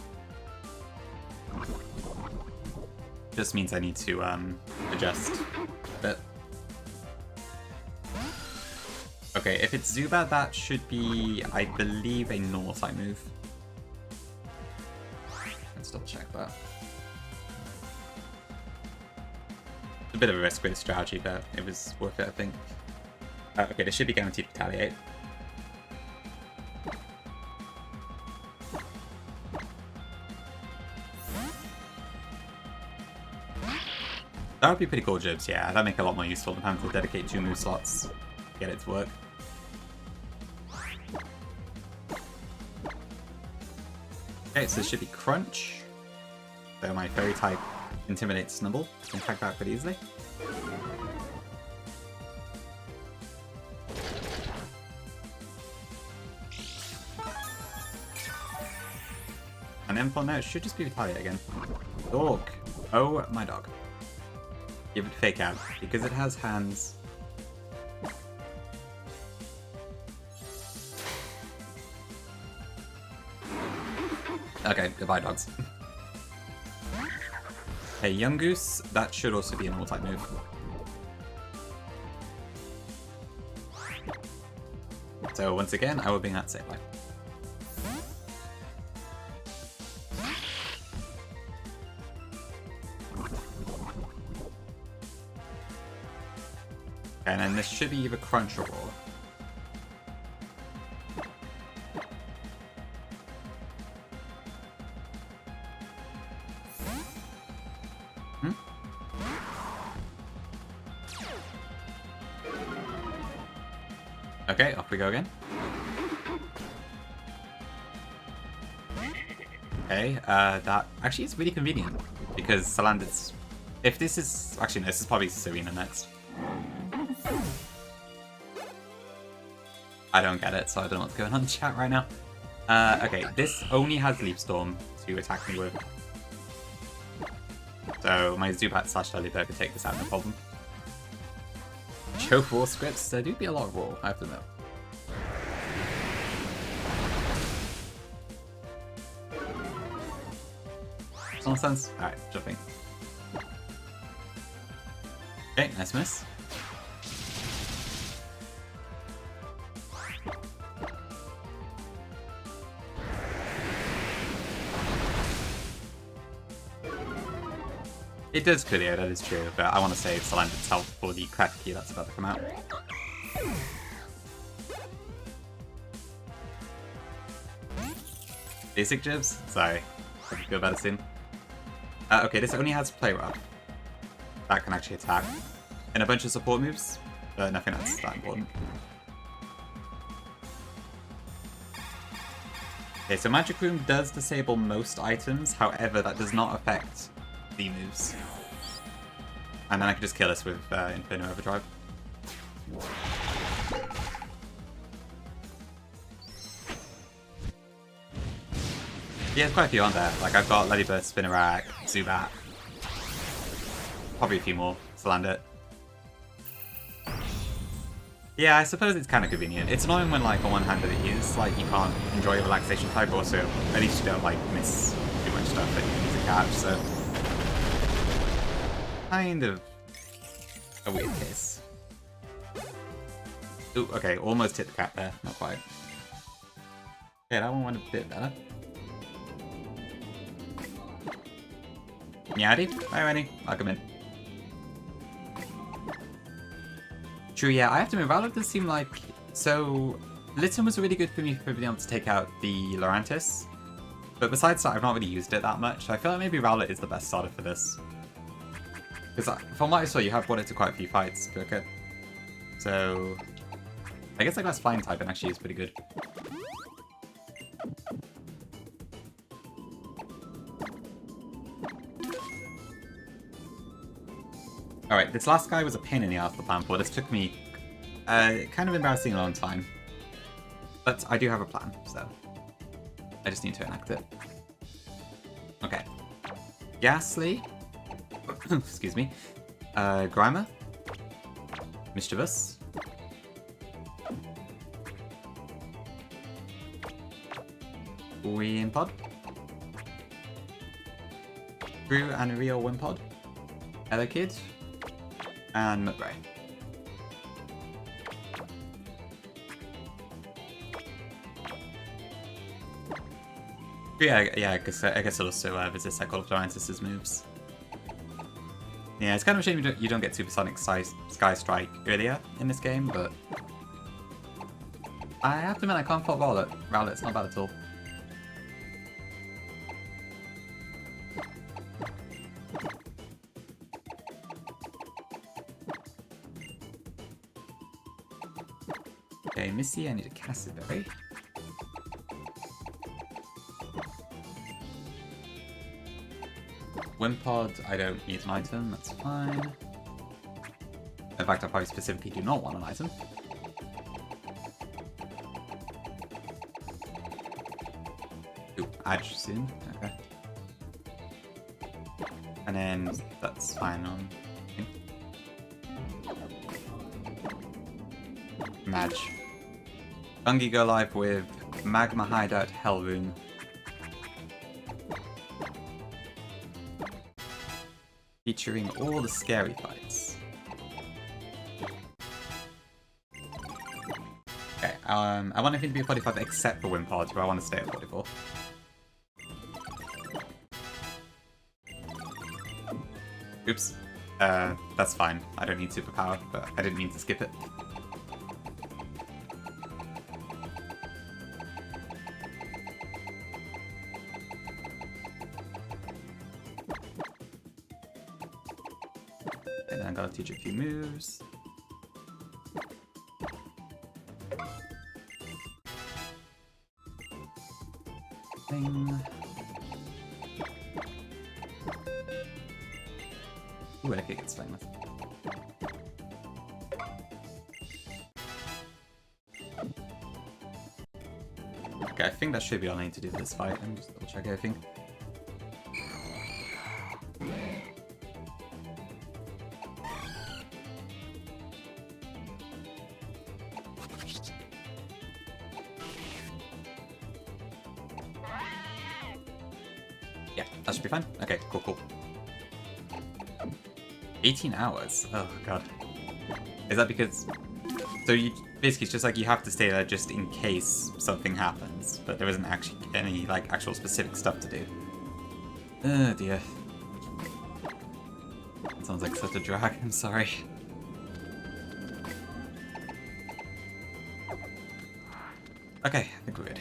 Just means I need to adjust a bit. Okay, if it's Zubat, that should be, I believe, a normal type move. Let's double check that. It's a bit of a risk with strategy, but it was worth it, I think. Okay, this should be guaranteed to retaliate. That would be pretty cool, Jibs. Yeah, that'd make it a lot more useful than having to dedicate 2 move slots to get it to work. Okay, so this should be Crunch. So my Fairy type intimidates Snubble. Can tag that pretty easily. And then for now, it should just be Retaliate again. Dog. Oh my dog. Give it Fake Out, because it has hands. Okay, goodbye dogs. Hey, Young Goose, that should also be a normal type move. So once again, I will bring that Sableye. And then this should be either Crunch or Roar. Okay, off we go again. Okay, that actually is really convenient because Salandit's. If this is actually no, this is probably Serena next. I don't get it, so I don't know what's going on in chat right now. Okay, this only has Leaf Storm to attack me with. So my Zubat / Lillipup could take this out, no problem. Choke Raw scripts, there do be a lot of Raw, I have to admit. Nonsense? Alright, jumping. Okay, nice miss. It does clear, that is true, but I want to save Salandit's health for the crack key that's about to come out. Basic Jibs? Sorry, I can feel better soon. Okay, this only has Play Rough. That can actually attack. And a bunch of support moves, but nothing that's that important. Okay, so Magic Room does disable most items, however, that does not affect the moves. And then I can just kill this with Inferno Overdrive. Yeah, there's quite a few on there. Like, I've got Lillipup, Spinarak, Zubat. Probably a few more. Salandit. Yeah, I suppose it's kind of convenient. It's annoying when, like, on one hand it is, like, you can't enjoy a relaxation type, but also, at least you don't, like, miss too much stuff that you need to catch, so... Kind of a weird case. Ooh, okay, almost hit the cap there. Not quite. Okay, that one went a bit better. Meowdy? Hi, Rennie. Welcome in. True, yeah, I have to admit, Rowlet does seem like... So, Litten was really good for me for being able to take out the Lurantis. But besides that, I've not really used it that much. I feel like maybe Rowlet is the best starter for this. Because from what I saw, you have brought it to quite a few fights, okay? So, I guess like that's Flying type and actually is pretty good. Alright, this last guy was a pain in the ass to plan for. This took me kind of embarrassing a long time. But I do have a plan, so I just need to enact it. Okay. Ghastly. Excuse me. Grimer. Mischievous. Wimpod. Drew and Rio Wimpod. Hello Kid. And McRae. Yeah, I guess it'll also visit Cycle of Giantess's moves. Yeah, it's kind of a shame you don't get Supersonic Sky Strike earlier in this game, but I have to admit I can't fault Rowlet. It's not bad at all. Okay, Missy, I need a Cassiberry. Wimpod, I don't need an item, that's fine. In fact, I probably specifically do not want an item. Ooh, Edge soon, okay. And then that's fine on... Madge. Bungie go live with Magma Hideout Hellrune. Featuring all the scary fights. Okay, I want everything to be a 45 except for Wimpod, but I want to stay at 44. Oops. That's fine. I don't need superpower, but I didn't mean to skip it. And then I gotta teach a few moves. Thing. Ooh, I could get Flame with. Okay, I think that should be all I need to do for this fight. Let me just double check everything. Yeah, that should be fine. Okay, cool. 18 hours? Oh god. Is that because... So you basically it's just like you have to stay there just in case something happens, but there isn't actually any like actual specific stuff to do. Oh dear. That sounds like such a drag, I'm sorry. Okay, I think we're good.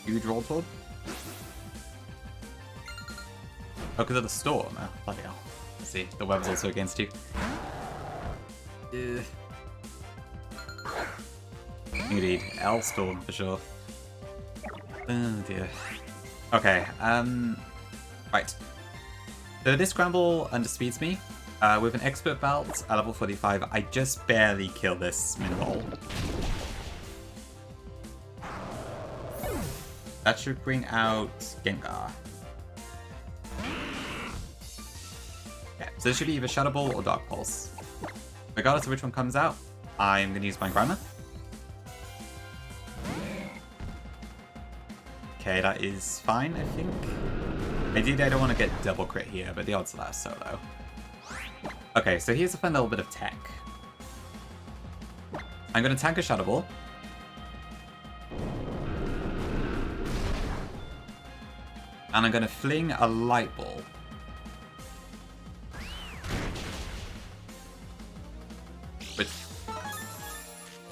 Huge roll toward? Oh, because of the storm. Oh, bloody hell. Let's see, the web's also against you. Indeed, L-Storm for sure. Oh dear. Okay, right. So this scramble underspeeds me. With an expert belt at level 45, I just barely kill this minimal. That should bring out Gengar. Yeah, so this should be either Shadow Ball or Dark Pulse. Regardless of which one comes out, I'm going to use my Grimer. Okay, that is fine, I think. Ideally, I don't want to get double crit here, but the odds of that are so low. Okay, so here's a fun little bit of tech. I'm going to tank a Shadow Ball. And I'm going to fling a Light Ball.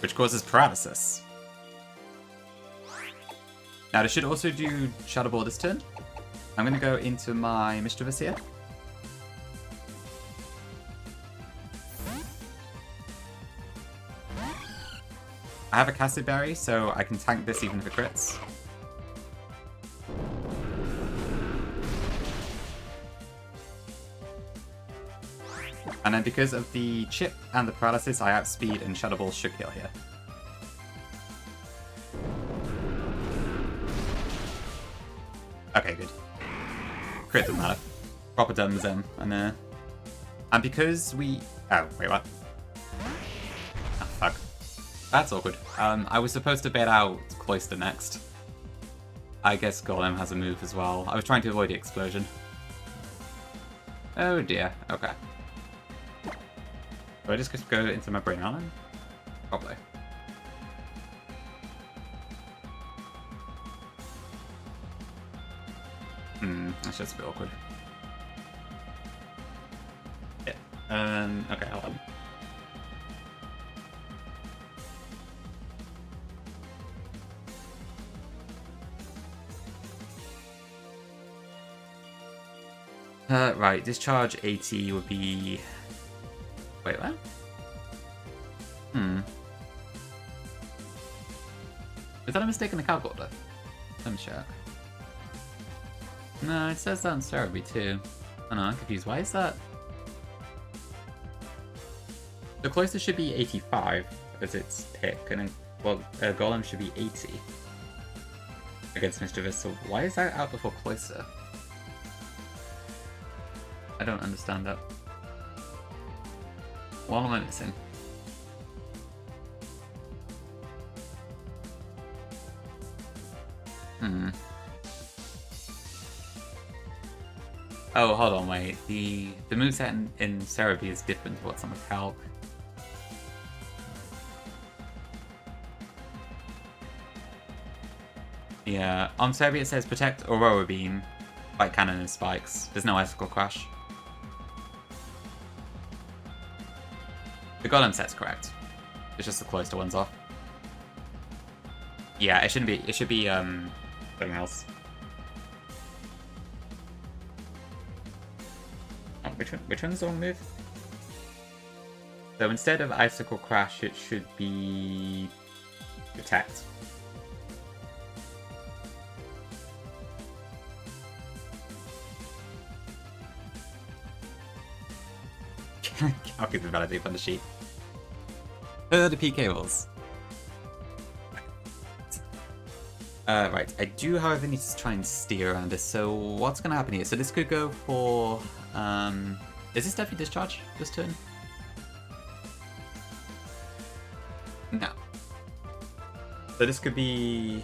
Which causes paralysis. Now this should also do Shadow Ball this turn. I'm going to go into my Mischievous here. I have a Cassiberry, so I can tank this even if it crits. And then because of the chip and the paralysis, I outspeed and Shadow Ball should kill here. Okay, good. Crit doesn't matter. Proper done Zen. And because we... Oh, wait, what? That's awkward. I was supposed to bait out Cloister next. I guess Golem has a move as well. I was trying to avoid the explosion. Oh dear, okay. Do I just go into my brain island? Probably. That's just a bit awkward. Yeah. Okay, hold on. Right, discharge 80 would be... Wait, what? Is that a mistake in the calc order? Let me check. No, it says that on Cerebi too. Oh no, I'm confused. Why is that? The closest should be 85 as its pick, and then, well, Golem should be 80 against Mischievous, so why is that out before Cloister? I don't understand that. What am I missing? Oh, hold on, wait. The moveset in Cerebi is different to what's on the calc. Yeah, on Cerebi it says protect Aurora Beam, Fight Cannon and Spikes. There's no Icicle Crash. The Golem set's correct. It's just the Cloister one's off. Yeah, it shouldn't be. It should be something else. Oh, which one's the wrong move? So instead of Icicle Crash, it should be Protect. I'll keep the validate on the sheet. The PK rolls. Right, I do, however, need to try and steer around this. So what's going to happen here? So this could go for... is this definitely discharge this turn? No. So this could be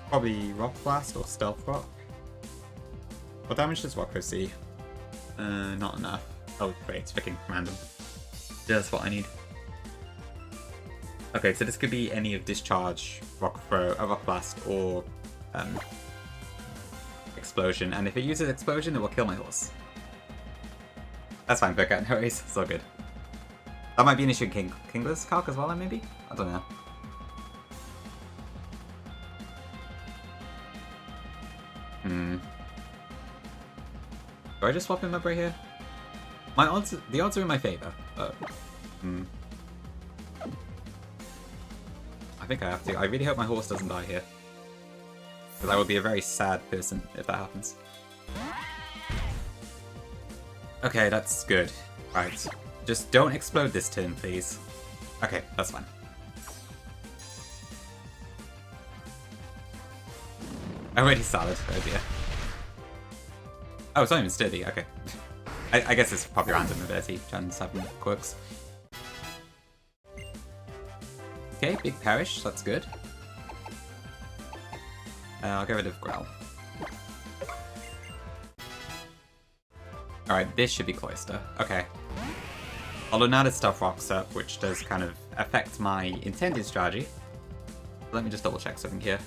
probably Rock Blast or Stealth Rock. What damage does Rocco see? Not enough. Oh, great, it's freaking random. Just what I need. Okay, so this could be any of Discharge, Rock Throw, Rock Blast, or Explosion. And if it uses Explosion, it will kill my horse. That's fine, Burkat, no worries, it's all good. That might be an issue in Kingler's calc as well, maybe? I don't know. Do I just swap in my Bray here? The odds are in my favor, but I think I have to. I really hope my horse doesn't die here, because I would be a very sad person if that happens. Okay, that's good. Right, just don't explode this turn, please. Okay, that's fine. Already solid. Oh dear. Oh, it's not even sturdy. Okay. I guess it's probably random ability. Chance having quirks. Okay, big Perish. That's good. I'll get rid of Growl. Alright, this should be Cloister. Okay. Although now there's Stuff Rocks up, which does kind of affect my intended strategy. Let me just double check something here.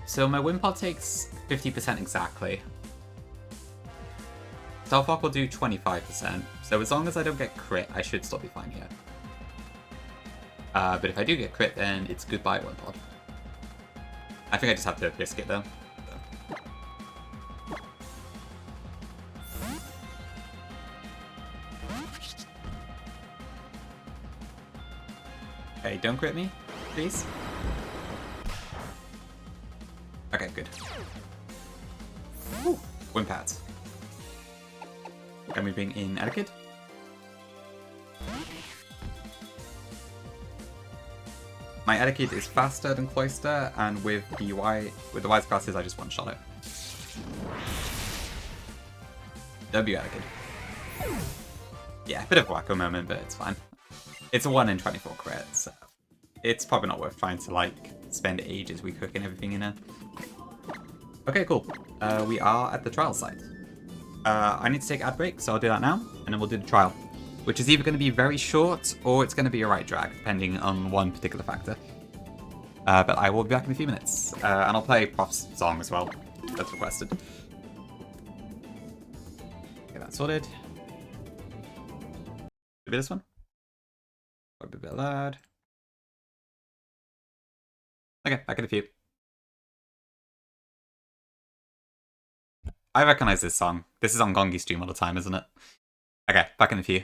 So my Wimpod takes 50% exactly. Stealth Rock will do 25%, so as long as I don't get crit, I should still be fine here. But if I do get crit, then it's goodbye Wimpod. I think I just have to risk it though. Okay, don't crit me, please. Okay, good. Woo! Wimpads. Can we bring in Etiquette? My Etiquette is faster than Cloister, and with the Wise Classes, I just one-shot it. W Etiquette. Yeah, a bit of a wacko moment, but it's fine. It's a 1 in 24 crit, so it's probably not worth trying to, like, spend ages recooking everything in here. Okay, cool. We are at the trial site. I need to take ad break, so I'll do that now, and then we'll do the trial, which is either going to be very short or it's going to be a right drag, depending on one particular factor. But I will be back in a few minutes, and I'll play Prof's song as well, that's requested. Okay, that's sorted. Maybe this one? Probably a bit loud. Okay, back in a few. I recognize this song. This is on Gongi's stream all the time, isn't it? Okay, back in a few.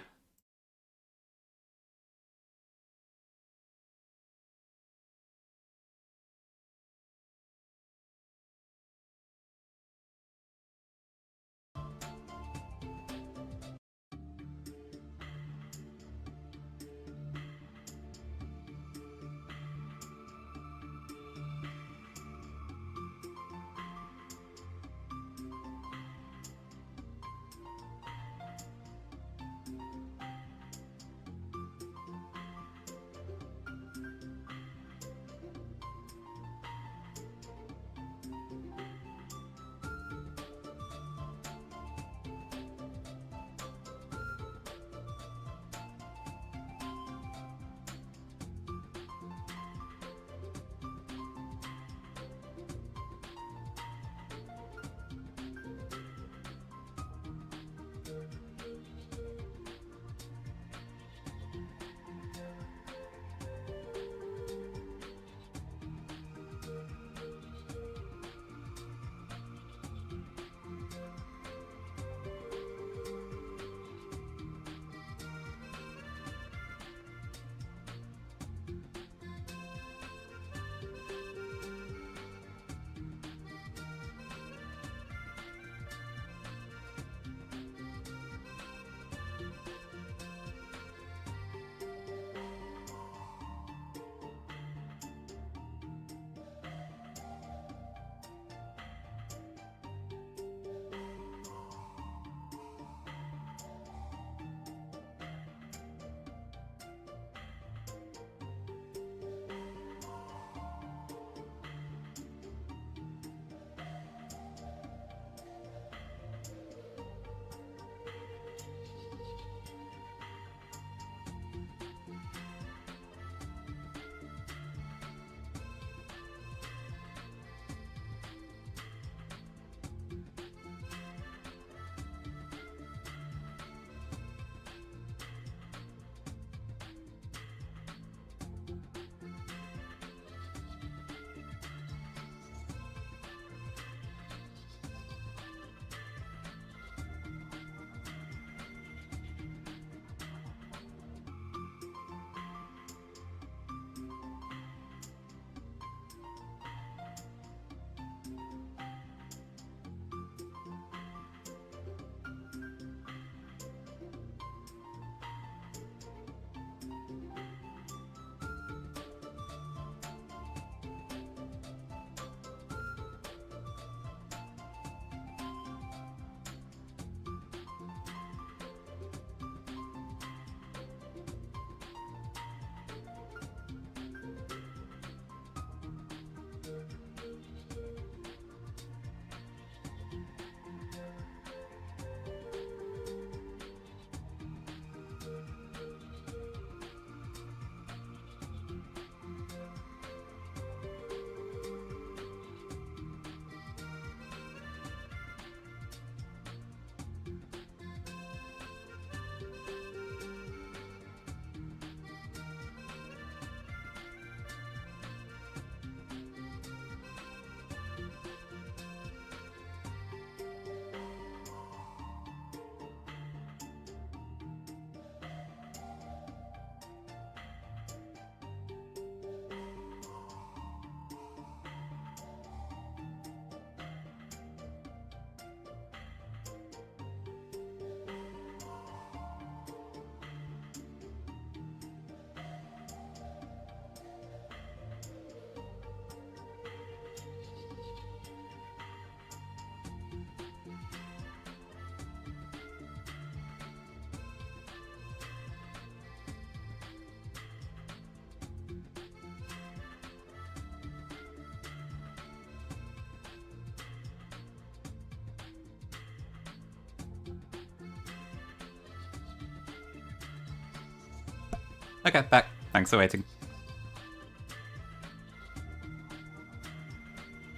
Okay, back. Thanks for waiting.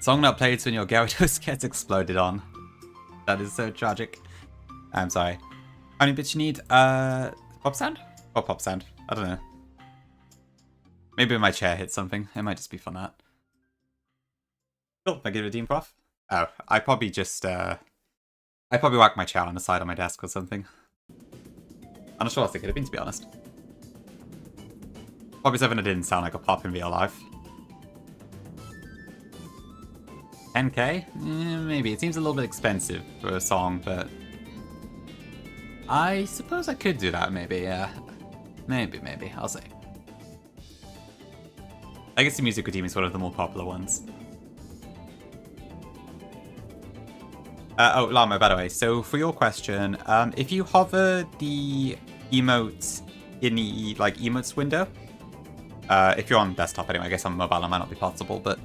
Song not played when your Gyarados gets exploded on. That is so tragic. I'm sorry. How many bits you need? Pop sound? Or pop sound? I don't know. Maybe my chair hit something. It might just be fun art. Cool. I get a redeem prof. Oh, I probably just I probably whacked my chair on the side of my desk or something. I'm not sure what it could have been, to be honest. Probably something that didn't sound like a pop in real life. 10k? Maybe. It seems a little bit expensive for a song, but I suppose I could do that, maybe, yeah. Maybe. I'll see. I guess the music redeem is one of the more popular ones. Oh, Llama, by the way, so for your question, if you hover the emote in the, like, emotes window, if you're on desktop anyway, I guess on mobile it might not be possible, but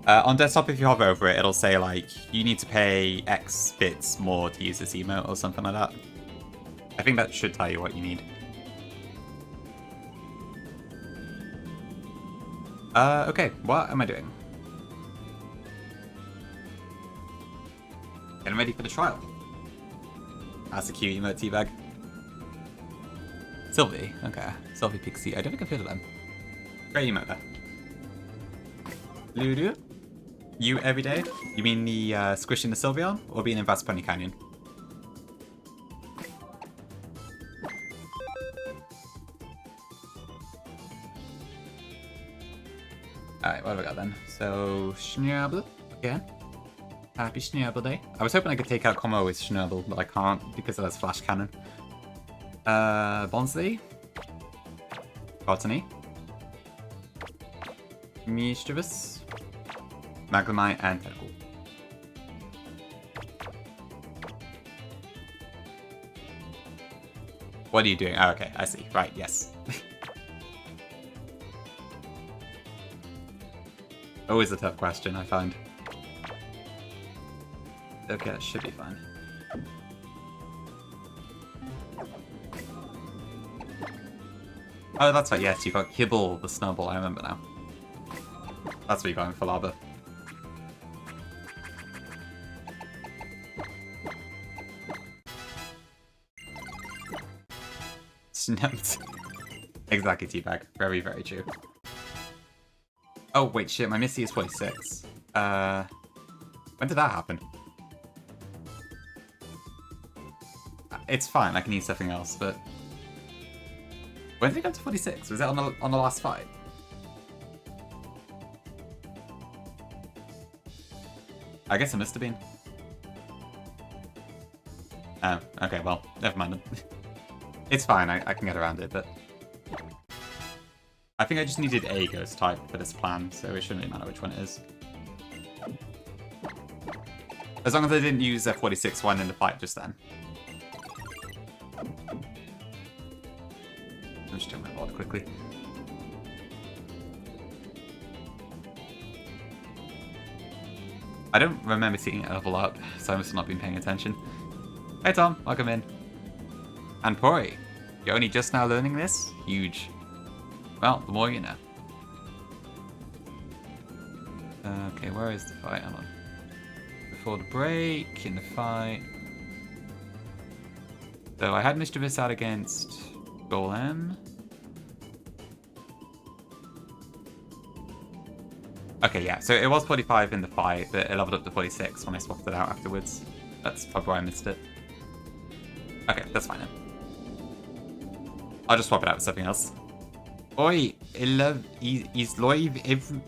on desktop, if you hover over it, it'll say, like, you need to pay X bits more to use this emote or something like that. I think that should tell you what you need. Okay, what am I doing? Getting ready for the trial. That's a cute emote teabag. Sylvie, okay. Sylvie Pixie, I don't think I've heard of them. Great emote there. Ludu? You every day? You mean the squishing the Sylveon, or being in Vast Pony Canyon? Alright, what have I got then? So, Schnabel again. Happy Schnabel Day. I was hoping I could take out Como with Schnabel, but I can't because of this Flash Cannon. Bonsley. Botany. Mischievous. Magnemite and Tentacle. What are you doing? Oh, okay, I see. Right, yes. Always a tough question, I find. Okay, it should be fine. Oh, that's right, yes, you got Kibble the Snubble, I remember now. That's what you're going for, Lava. Snapped. Exactly, Teabag. Very, very true. Oh, wait, shit, my Missy is 46. When did that happen? It's fine, I can use something else, but... When did it go to 46? Was that on the last fight? I guess it must have been. Oh, okay, well, never mind then. It's fine, I can get around it, but... I think I just needed a ghost type for this plan, so it shouldn't really matter which one it is. As long as I didn't use F46 one in the fight just then. I'll just check my board quickly. I don't remember seeing it level up, so I must have not been paying attention. Hey Tom, welcome in. And Pori, you're only just now learning this? Huge. Well, the more you know. Okay, where is the fight? Hold on. Before the break, in the fight. So I had Mischievous out against Golem. Okay, yeah, so it was 45 in the fight, but it leveled up to 46 when I swapped it out afterwards. That's probably why I missed it. Okay, that's fine then. I'll just swap it out with something else. Oi, he's live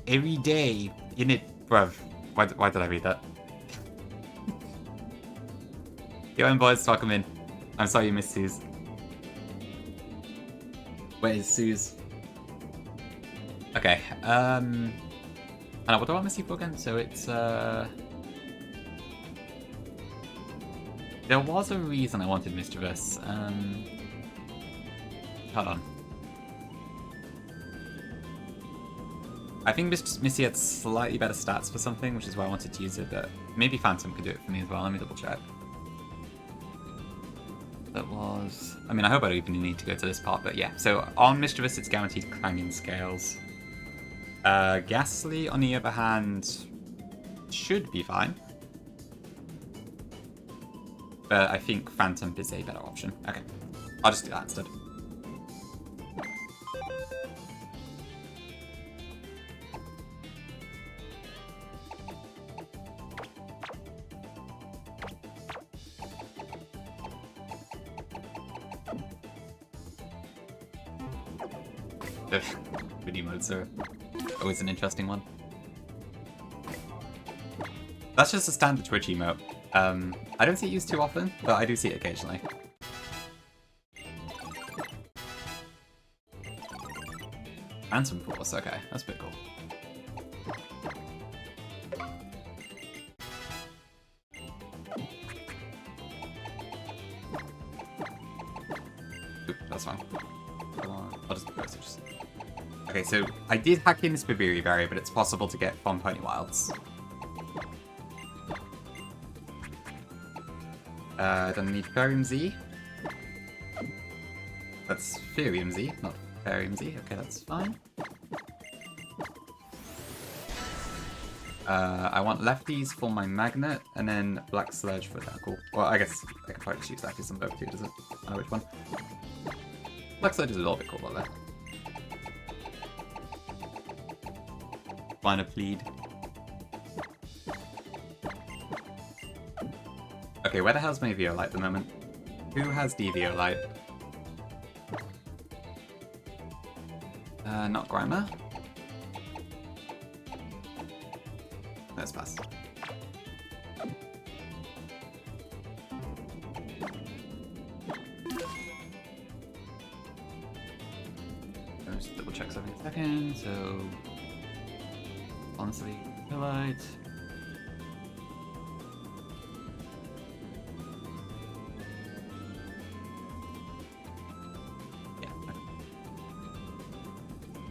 every day, innit, bruv? Why did I read that? Yo, and boys, welcome in. I'm sorry you missed Suze. Where is Suze? Okay, what do I miss you for again? So it's, there was a reason I wanted Mischievous, hold on. I think Missy had slightly better stats for something, which is why I wanted to use it, but maybe Phantom could do it for me as well. Let me double check. that was... I mean, I hope I don't even need to go to this part, but yeah. So on Mischievous, it's guaranteed clanging scales. Ghastly, on the other hand, should be fine. But I think Phantom is a better option. Okay, I'll just do that instead. Video modes are always an interesting one. That's just a standard Twitch emote. I don't see it used too often, but I do see it occasionally. Phantom Force, okay, that's a bit cool. Oop, that's fine. I'll just go switch. Okay, so I did hack in Spiviri Berry, but it's possible to get from Pony Wilds. Then need Ferium Z. That's Ferium Z, not Ferium Z. Okay, that's fine. I want lefties for my magnet, and then Black Sludge for that. Cool. Well, I guess I can probably just use lefties on both too, does it? I know which one. Black Sludge is a little bit cooler there. Minor Plead. Okay, where the hell's my Violite at the moment? Who has the Violite? Not Grimer. Let's pass. Let's just double check something in a second. So, honestly, Violite.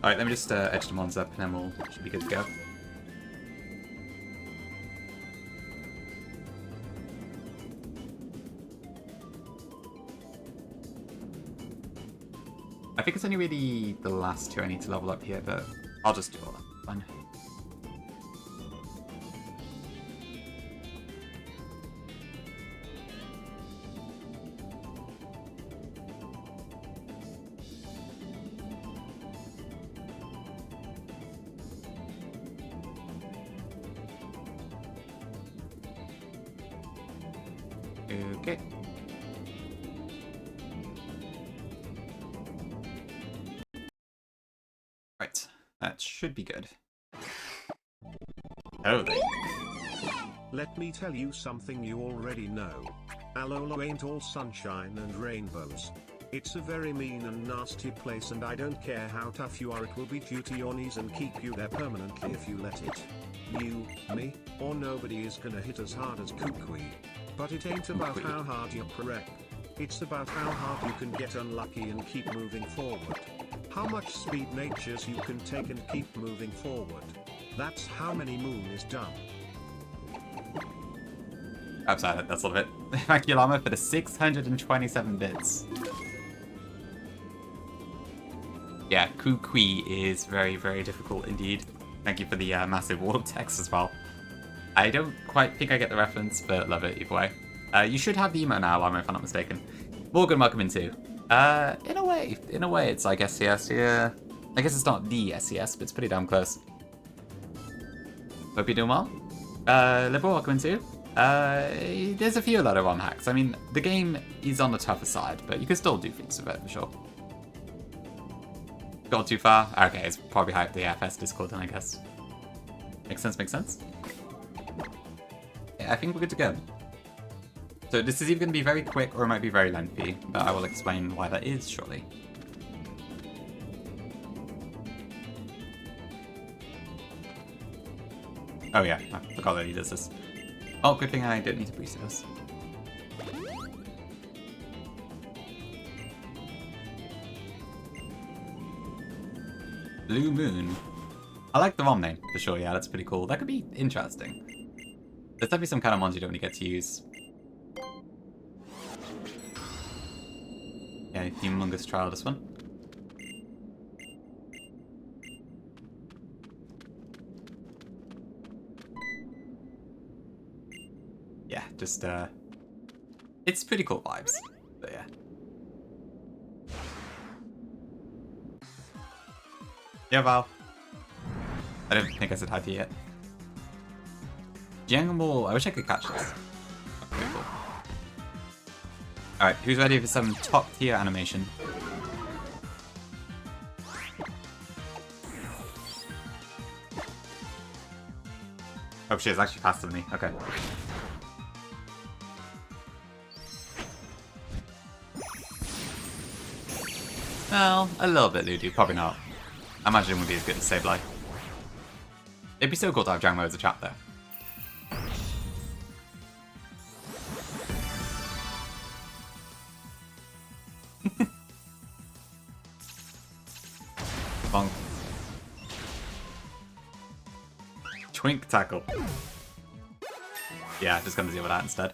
Alright, let me just edge the mons up and then we'll should be good to go. I think it's only really the last two I need to level up here, but I'll just do all that. Fine. Okay. Right, that should be good. Oh, they... Let me tell you something you already know. Alola ain't all sunshine and rainbows. It's a very mean and nasty place, and I don't care how tough you are, it will beat you to your knees and keep you there permanently if you let it. You, me, or nobody is gonna hit as hard as Kukui. But it ain't about how hard you prep. It's about how hard you can get unlucky and keep moving forward. How much speed natures you can take and keep moving forward. That's how many Moon is done. Outside it, that's a little bit. Thank you, Llama, for the 627 bits. Yeah, Kukui is very, very difficult indeed. Thank you for the massive wall of text as well. I don't quite think I get the reference, but love it either way. You should have the emote now, Llama, if I'm not mistaken. Morgan, welcome in too. In a way, it's like SCS, yeah. I guess it's not the SCS, but it's pretty damn close. Hope you're doing well. Liberal, welcome in too. There's a few other ROM hacks. I mean, the game is on the tougher side, but you can still do things with it for sure. Got too far? Okay, it's probably hyped the FS Discord then, I guess. Makes sense, makes sense. Yeah, I think we're good to go. So this is either going to be very quick or it might be very lengthy, but I will explain why that is shortly. Oh yeah, I forgot that he does this. Oh, good thing I didn't need to boost those. Blue Moon. I like the ROM name, for sure, yeah, that's pretty cool. That could be interesting. There's definitely some kind of ones you don't really get to use. Yeah, humongous trial this one. Yeah, just it's pretty cool vibes. But yeah. Yeah, Val. I don't think I said hi to you yet. Jungle, I wish I could catch this. Okay, cool. Alright, who's ready for some top tier animation? Oh shit, it's actually faster than me. Okay. Well, a little bit, Ludu. Probably not. I imagine it would be as good as Sableye. It'd be so cool to have Jangmo as a chat, though. Bonk. Twink tackle. Yeah, just gonna deal with that instead.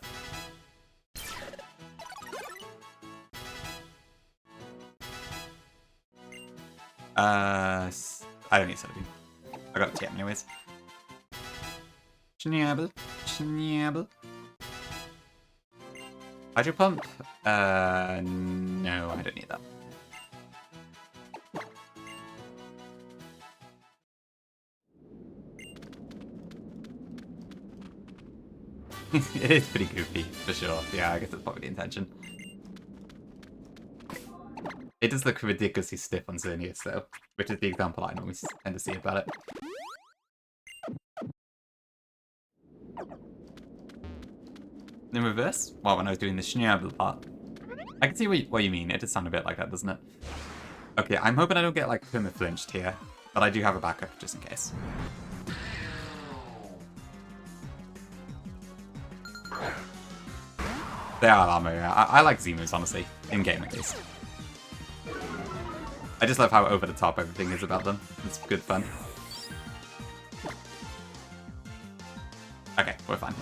I don't need Celebi. I got a TM anyways. Schnabel. Schnabel. Hydro Pump? No, I don't need that. It is pretty goofy, for sure. Yeah, I guess that's probably the intention. It does look ridiculously stiff on Xerneas, though, which is the example I normally tend to see about it. In reverse? Well, when I was doing the Schnabel part. I can see what you mean. It does sound a bit like that, doesn't it? Okay, I'm hoping I don't get, like, perma-flinched here, but I do have a backup, just in case. They are armor, yeah. I like Z-moves, honestly. In-game, at least. I just love how over-the-top everything is about them. It's good fun. Okay, we're fine.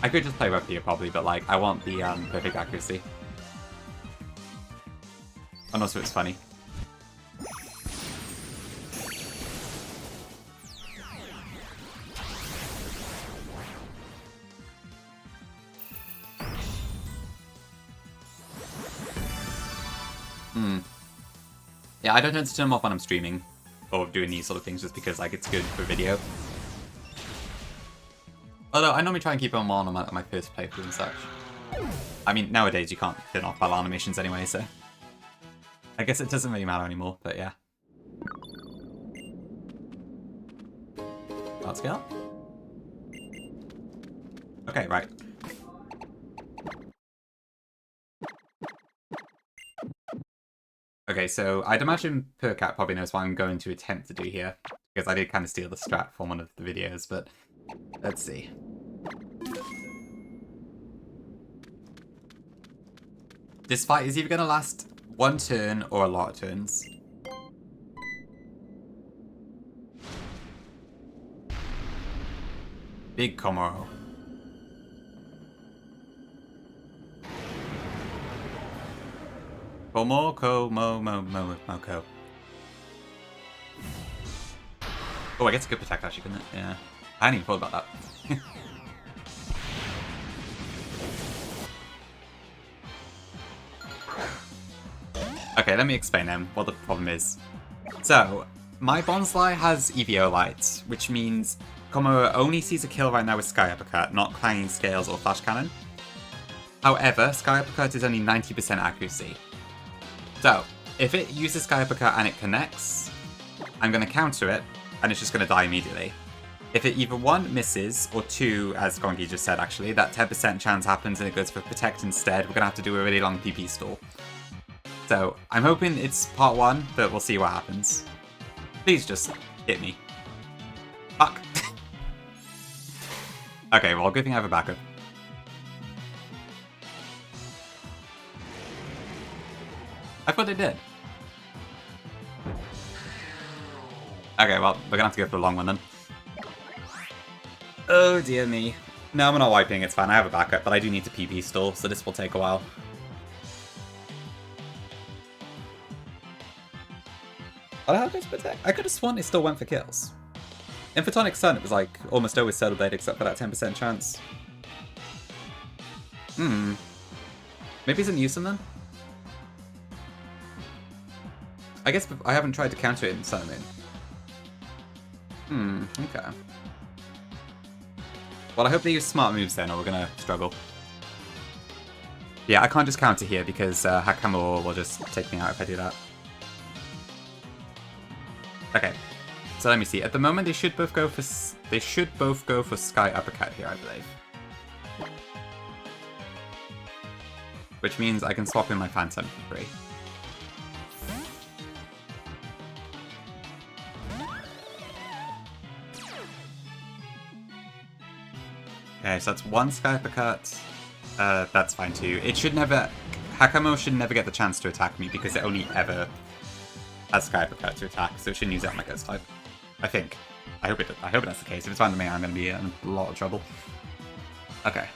I could just play rough here, probably, but, like, I want the perfect accuracy. And also it's funny. Yeah, I don't tend to turn them off when I'm streaming or doing these sort of things just because, like, it's good for video. Although I normally try and keep them on my first playthrough and such. I mean, nowadays you can't turn off battle animations anyway, so I guess it doesn't really matter anymore, but yeah. Art scale? Okay, right. Okay, so I'd imagine Percat probably knows what I'm going to attempt to do here, because I did kind of steal the strat from one of the videos, but let's see. This fight is either going to last one turn or a lot of turns. Big Komoro. Komoko, Moko. Oh, I guess a good protect actually, couldn't it? Yeah. I hadn't even thought about that. Okay, let me explain then what the problem is. So, my Bonsly has EVO lights, which means Komoro only sees a kill right now with Sky Uppercut, not Clanging Scales or Flash Cannon. However, Sky Uppercut is only 90% accuracy. So, if it uses Sky Uppercut and it connects, I'm going to counter it, and it's just going to die immediately. If it either 1 misses, or 2, as Gongi just said actually, that 10% chance happens and it goes for Protect instead, we're going to have to do a really long PP stall. So, I'm hoping it's part 1, but we'll see what happens. Please just hit me. Fuck. Okay, well, good thing I have a backup. I thought it did. Okay, well, we're gonna have to go for the long one then. Oh dear me. No, I'm not wiping, it's fine. I have a backup, but I do need to PP stall, so this will take a while. What happened to Protect? I could have sworn it still went for kills. In Photonic Sun, it was like almost always Solar Blade except for that 10% chance. Maybe it's a Newsom then? I guess I haven't tried to counter it in Sun Moon. Okay. Well, I hope they use smart moves then, or we're gonna struggle. Yeah, I can't just counter here because Hakamo will just take me out if I do that. Okay, so let me see. At the moment, they should both go for Sky Uppercut here, I believe. Which means I can swap in my Phantom for free. Okay, so that's one Sky Uppercut. That's fine too. It should never... Hakamo should never get the chance to attack me because it only ever has Sky Uppercut to attack, so it shouldn't use it on my Ghost type. I think. I hope that's the case. If it's fine to me, I'm going to be in a lot of trouble. Okay.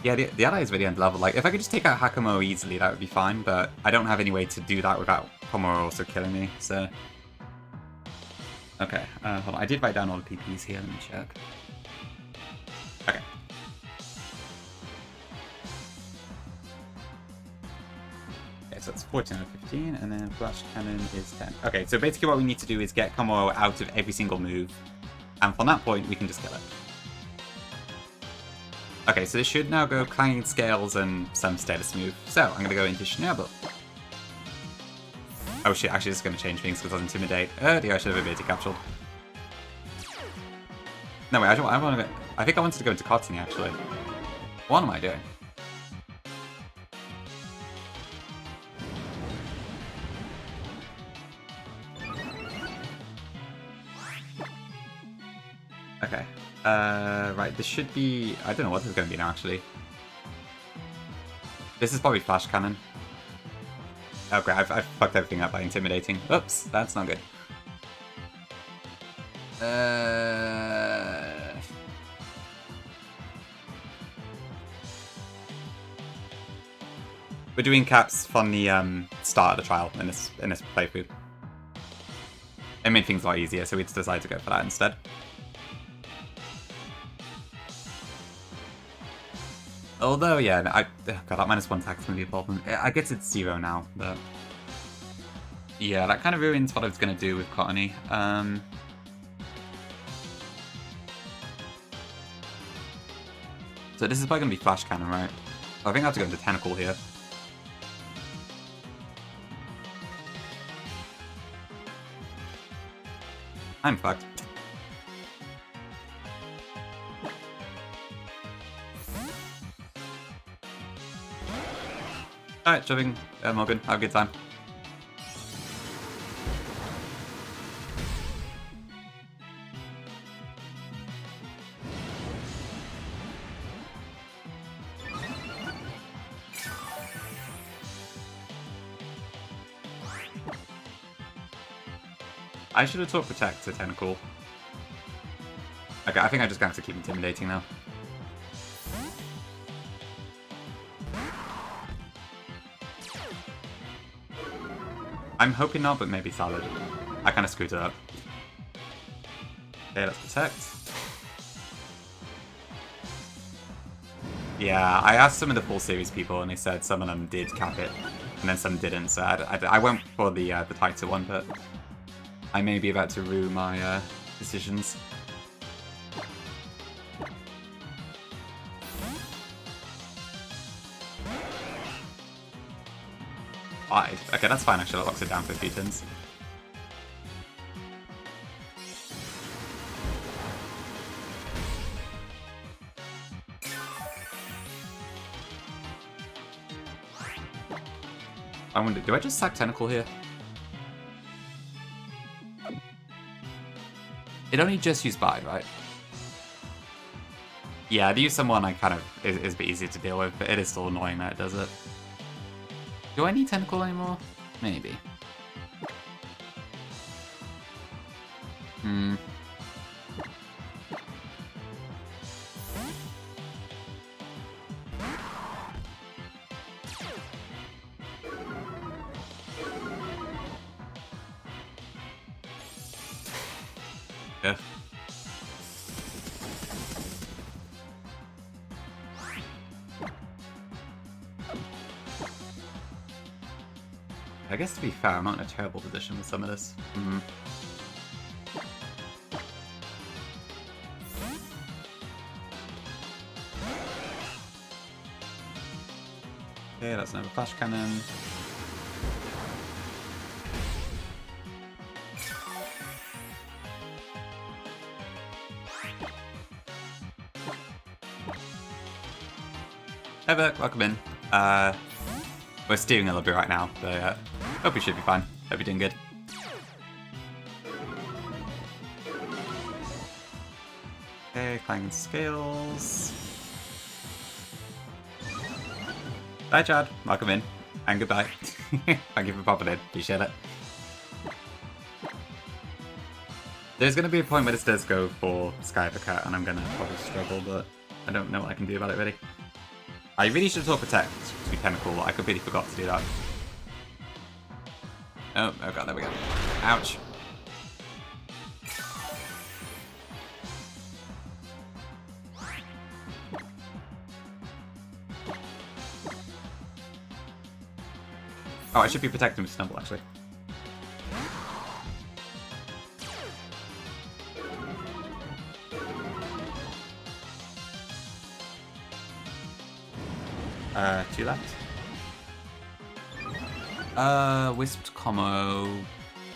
Yeah, the ally is really underleveled. Like, if I could just take out Hakamo easily, that would be fine, but I don't have any way to do that without Komoro also killing me, so... Okay, hold on. I did write down all the PPs here, let me check. Okay. Okay, so it's 14 out of 15, and then Flash Cannon is 10. Okay, so basically what we need to do is get Komoro out of every single move, and from that point, we can just kill it. Okay, so this should now go Clanging Scales and some status move. So, I'm going to go into Schnabel. Oh shit, actually this is going to change things because I was Intimidate. Oh dear, I should have ability captured. No, wait, I think I wanted to go into Cottony, actually. What am I doing? Okay. Right, this should be... I don't know what this is going to be now, actually. This is probably Flash Cannon. Oh, great, I've fucked everything up by intimidating. Oops, that's not good. We're doing caps from the start of the trial in this playthrough. It made things a lot easier, so we just decided to go for that instead. Although, yeah, God, that -1 attack is going to be a problem. I guess it's 0 now, but... Yeah, that kind of ruins what I was going to do with Cottony. So this is probably going to be Flash Cannon, right? I think I have to go into Tentacle here. I'm fucked. Alright, shoving Morgan. Have a good time. I should have taught Protect to Tentacle. Okay, I think I'm just going to have to keep intimidating now. I'm hoping not, but maybe Salad. I kind of screwed it up. Okay, let's Protect. Yeah, I asked some of the full series people, and they said some of them did cap it, and then some didn't. So I went for the tighter one, but I may be about to rue my decisions. Okay, that's fine actually, that locks it down for a few turns. I wonder, do I just sack Tentacle here? It only just used Bide, right? Yeah, to use someone I kind of is a bit easier to deal with, but it is still annoying that it does it. Do I need Tentacle anymore? Maybe. I guess to be fair, I'm not in a terrible position with some of this. Okay, that's another flash cannon. Hey Burke, welcome in. We're steering a little bit right now, but hope we should be fine. Hope you're doing good. Okay, clanging scales. Bye Chad, welcome in. And goodbye. Thank you for popping in, appreciate it. There's going to be a point where this does go for Sky Uppercut, and I'm going to probably struggle, but I don't know what I can do about it really. I really should have thought Protect to be kind of cool, but I completely forgot to do that. Oh god, there we go. Ouch. Oh, I should be protecting with Stumble, actually. Two left. Wisped Como.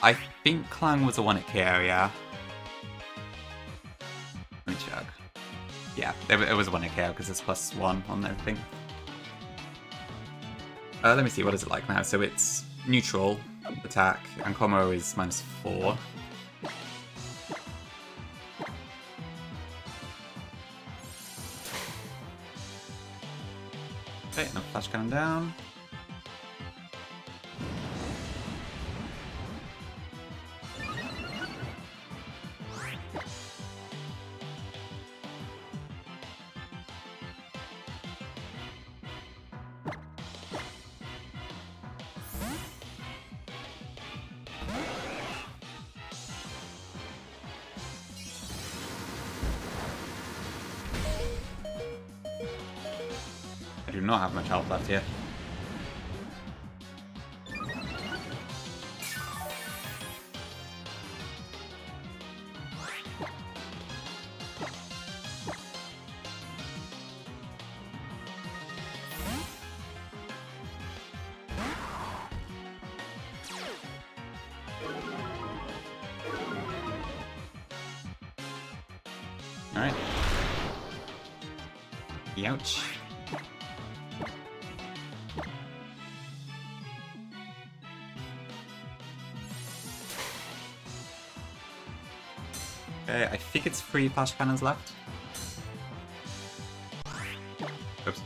I think Clang was a one-hit KO, yeah. Let me check. Yeah, it was a one-hit KO because it's +1 on everything. Let me see, what is it like now? So it's neutral attack, and Como is -4. Okay, enough flash cannon down. I do not have much health left here. Alright. Ouch. Okay, I think it's 3 flash cannons left. Oops.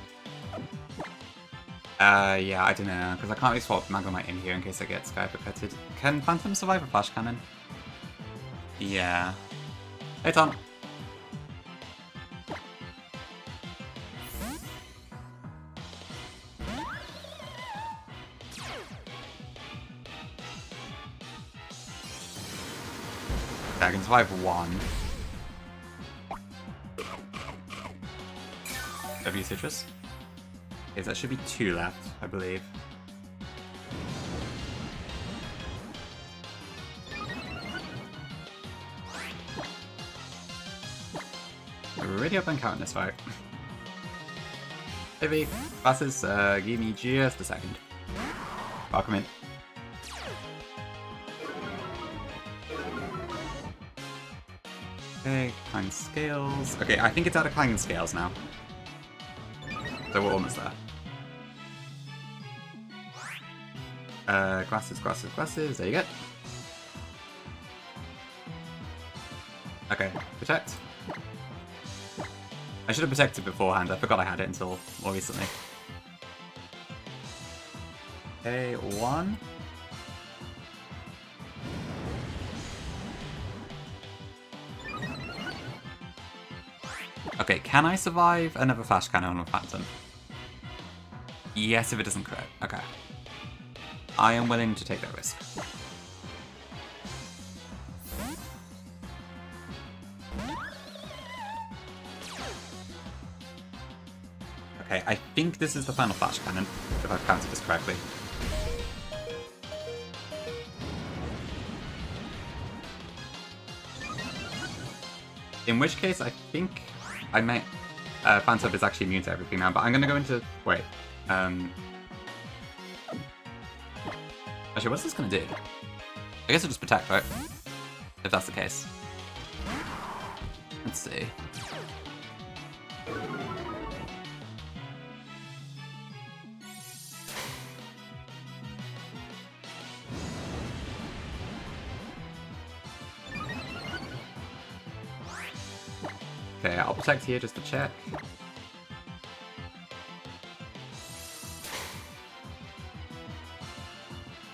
Yeah, I don't know, because I can't really swap Magnemite in here in case I get Sky Uppercutted. Can Phantom survive a flash cannon? Yeah. Hey Tom! I can survive 1. W Citrus. Okay, that should be 2 left, I believe. I really hope I'm counting this fight. Hey V, classes, give me just a second. Welcome in. Okay, Clanging Scales. Okay, I think it's out of Clanging Scales now. So we're almost there. Glasses, glasses, glasses. There you go. Okay, protect. I should have protected beforehand. I forgot I had it until more recently. Okay, 1. Okay, can I survive another flash cannon on a Phantom? Yes, if it doesn't crit. Okay. I am willing to take that risk. Okay, I think this is the final flash cannon, if I've counted this correctly. In which case, I think I might... Phantom is actually immune to everything now, but I'm gonna go into... Wait. Actually, what's this gonna do? I guess it'll just protect, right? If that's the case. Let's see. Okay, I'll protect here just to check.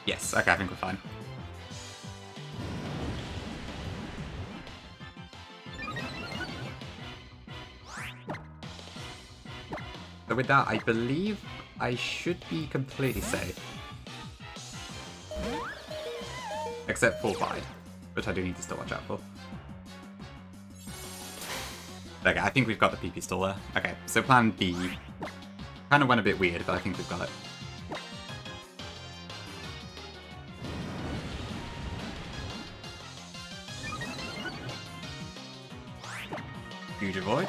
Yes, okay, I think we're fine. So with that, I believe I should be completely safe. Except for Bide, which I do need to still watch out for. Okay, I think we've got the PP still there. Okay, so plan B. Kind of went a bit weird, but I think we've got it. Huge avoid.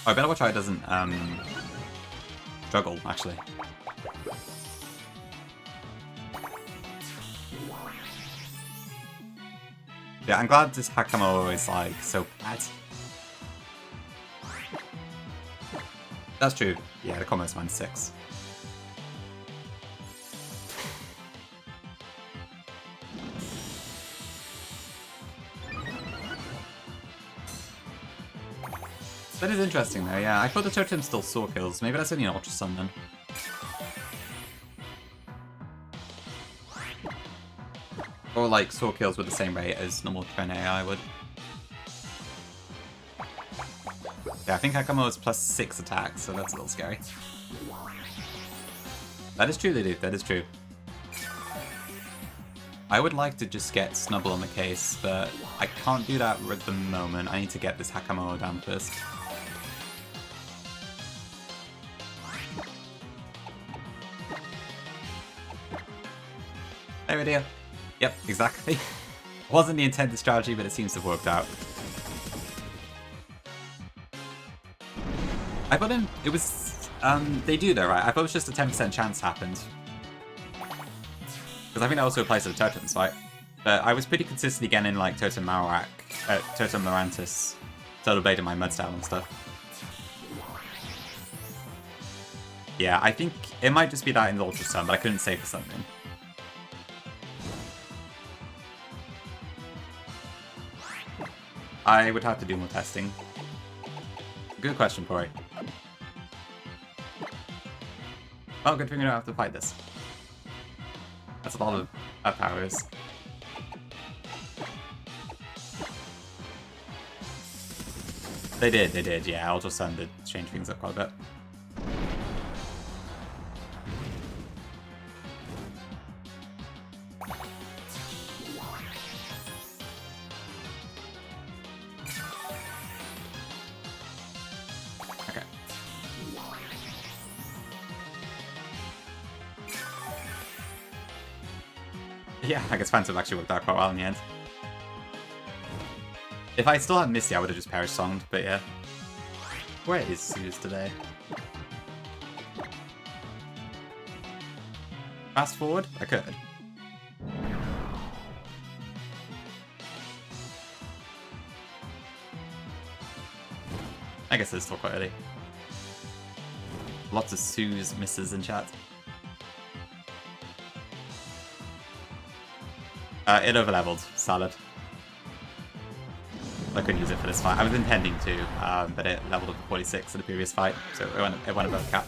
Oh, I better watch out it doesn't struggle, actually. Yeah, I'm glad this Hakamo is like so bad. That's true. Yeah, the combo's -6. That is interesting though, yeah. I thought the totem still saw kills. Maybe that's only an Ultra Sun then. Or like saw kills with the same rate as normal Trend AI would. Yeah, I think Hakamo is +6 attack, so that's a little scary. That is true, they do. That is true. I would like to just get Snubble on the case, but I can't do that at the moment. I need to get this Hakamo down first. Hey, idea. Yep, exactly. Wasn't the intended strategy, but it seems to have worked out. I thought it was... they do though, right? I thought it was just a 10% chance happened. Because I think that also applies to the totems, right? But I was pretty consistently getting like Totem Marowak, Totem Lorantis, Solar Blade in my Mudstyle and stuff. Yeah, I think it might just be that in the Ultra Sun, but I couldn't say for something. I would have to do more testing. Good question, Pori. Oh, good thing we don't have to fight this. That's a lot of powers. They did, yeah. Ultra Sun did change things up quite a bit. Okay. Yeah, I guess Phantom actually worked out quite well in the end. If I still had Misty, I would have just Perish Songed, but yeah. Where is Suze today? Fast forward? I could. I guess it's still quite early. Lots of Suze misses in chat. It overleveled. Salad. I couldn't use it for this fight. I was intending to, but it leveled up to 46 in the previous fight, so it went above cap.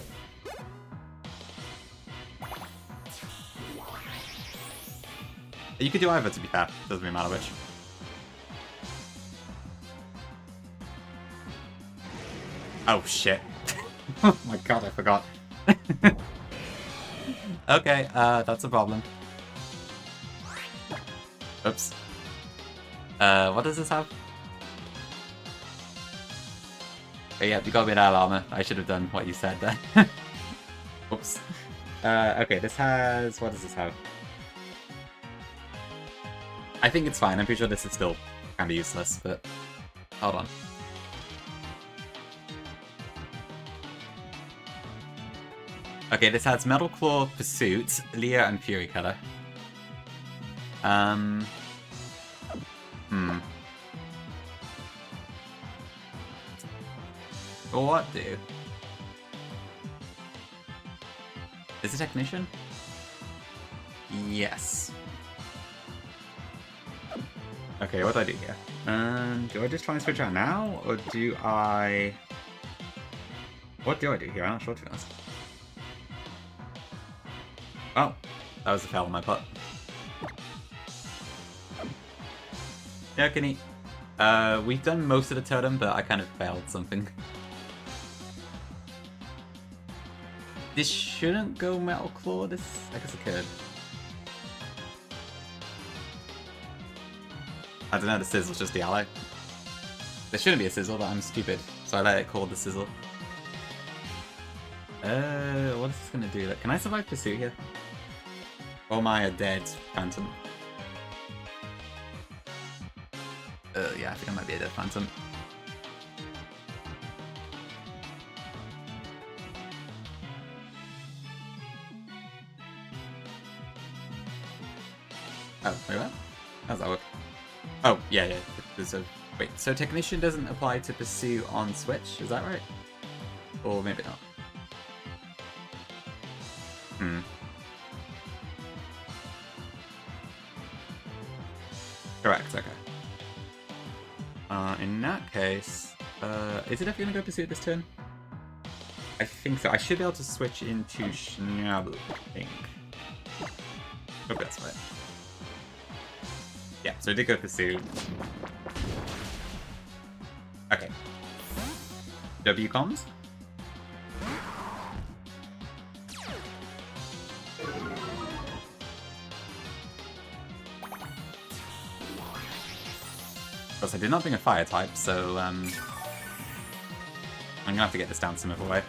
You could do either, to be fair. Doesn't really matter which. Oh shit. Oh my god, I forgot. Okay, that's a problem. Oops. What does this have? Okay, yeah, you got me in armor. I should have done what you said there. Oops. Okay, this has... What does this have? I think it's fine. I'm pretty sure this is still kind of useless, but... Hold on. Okay, this has Metal Claw, Pursuit, Leer, and Fury Cutter. What do? Is it Technician? Yes. Okay, what do I do here? Do I just try and switch out now, or do I... What do I do here? I'm not sure, to be honest. Oh, that was a fail on my part. Yeah, can eat. We've done most of the totem, but I kind of failed something. This shouldn't go Metal Claw, this... I guess it could. I don't know, the Sizzle's just the ally. There shouldn't be a Sizzle, but I'm stupid, so I let it call the Sizzle. What is this gonna do? Can I survive Pursuit here? Or am I a dead Phantom? Yeah, I think I might be a dead Phantom. Oh, wait, what? How's that work? Oh, yeah. There's a... Wait, so Technician doesn't apply to Pursue on Switch, is that right? Or maybe not. Correct, okay. In that case, is it ever going to go Pursue this turn? I think so. I should be able to switch into Schnabel, I think. Hope that's right. Yeah, so I did go Pursue. Okay. W comms? Of course, I did not bring a fire type, so I'm gonna have to get this down some other way.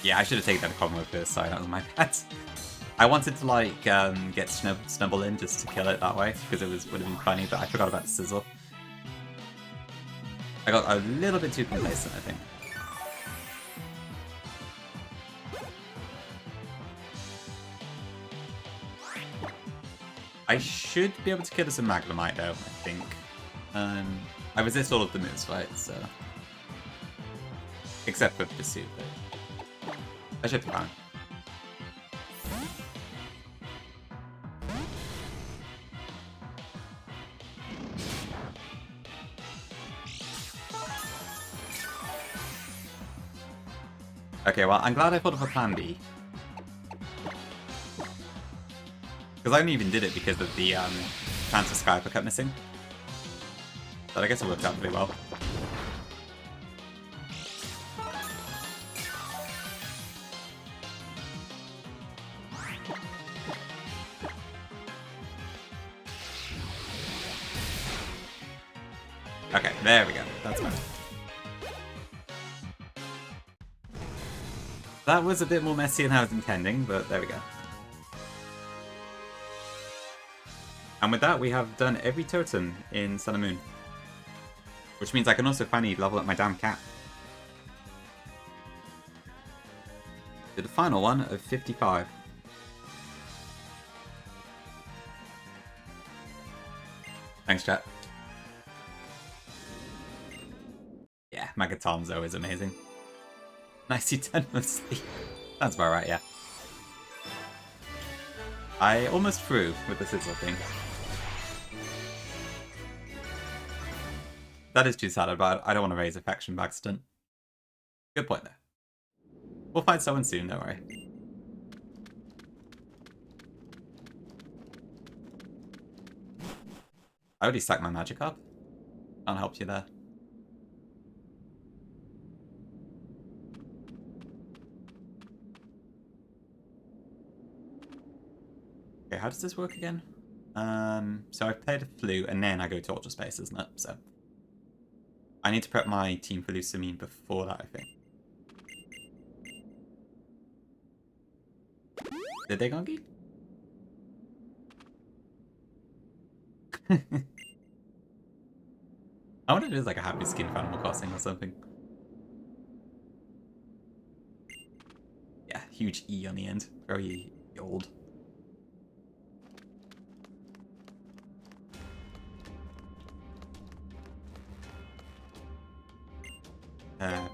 Yeah, I should have taken that combo first, sorry, that was my bad. I wanted to, like, get Snubble in just to kill it that way, because it would have been funny, but I forgot about the Sizzle. I got a little bit too complacent, I think. I should be able to kill us a Magnemite, though, I think. I resist all of the moves, right, so... Except for Pursuit, but... I should be fine. Okay, well, I'm glad I thought of a plan B. Because I only even did it because of the chance of Sky Uppercut missing. But I guess it worked out pretty well. Okay, there we go. That's better. That was a bit more messy than I was intending, but there we go. And with that, we have done every totem in Sun and Moon. Which means I can also finally level up my damn cat. To the final one of 55. Thanks, chat. Yeah, Magatomzo is amazing. Nicely done, mostly. That's about right, yeah. I almost threw with the Sizzle thing. That is too sad, but I don't want to raise affection by accident. Good point there. We'll find someone soon, don't worry. I already stacked my magic up. Can't help you there. Okay, how does this work again? So I played a flute and then I go to Ultra Space, isn't it? So I need to prep my team for Lucamine before that, I think. Did they gongi? I wonder if it is like a happy skin for Animal Crossing or something. Yeah, huge E on the end. Very old.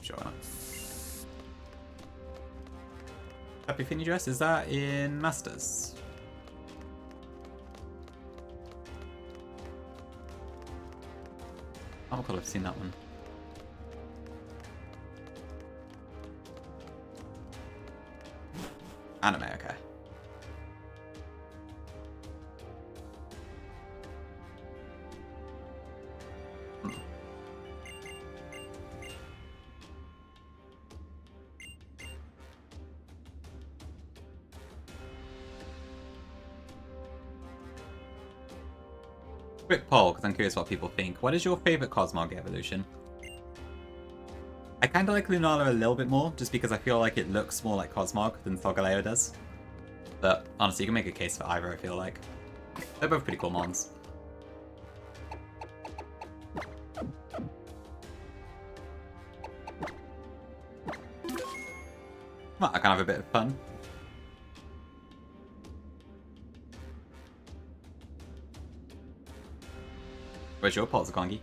Sure not. Happy Finny Dress, is that in Masters? I don't recall I've seen that one. Anime, okay. Quick poll, because I'm curious what people think. What is your favourite Cosmog evolution? I kind of like Lunala a little bit more, just because I feel like it looks more like Cosmog than Solgaleo does. But honestly, you can make a case for either, I feel like. They're both pretty cool mons. Well, I can have a bit of fun. Where's your Polzakongi?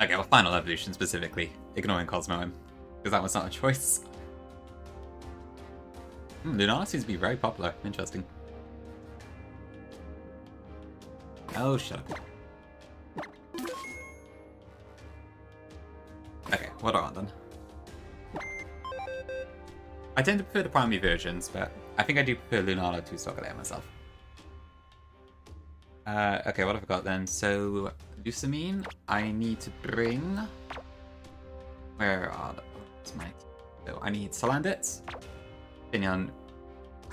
Okay, well, Final Evolution specifically. Ignoring Cosmo, because that was not a choice. Lunala seems to be very popular. Interesting. Oh, shut up. Okay, what do I want then? I tend to prefer the primary versions, but I think I do prefer Lunala to Solgaleo myself. Okay, what have I got then? So, Lucamine, I need to bring... Where are what's my... So, I need Salandit, Pinion.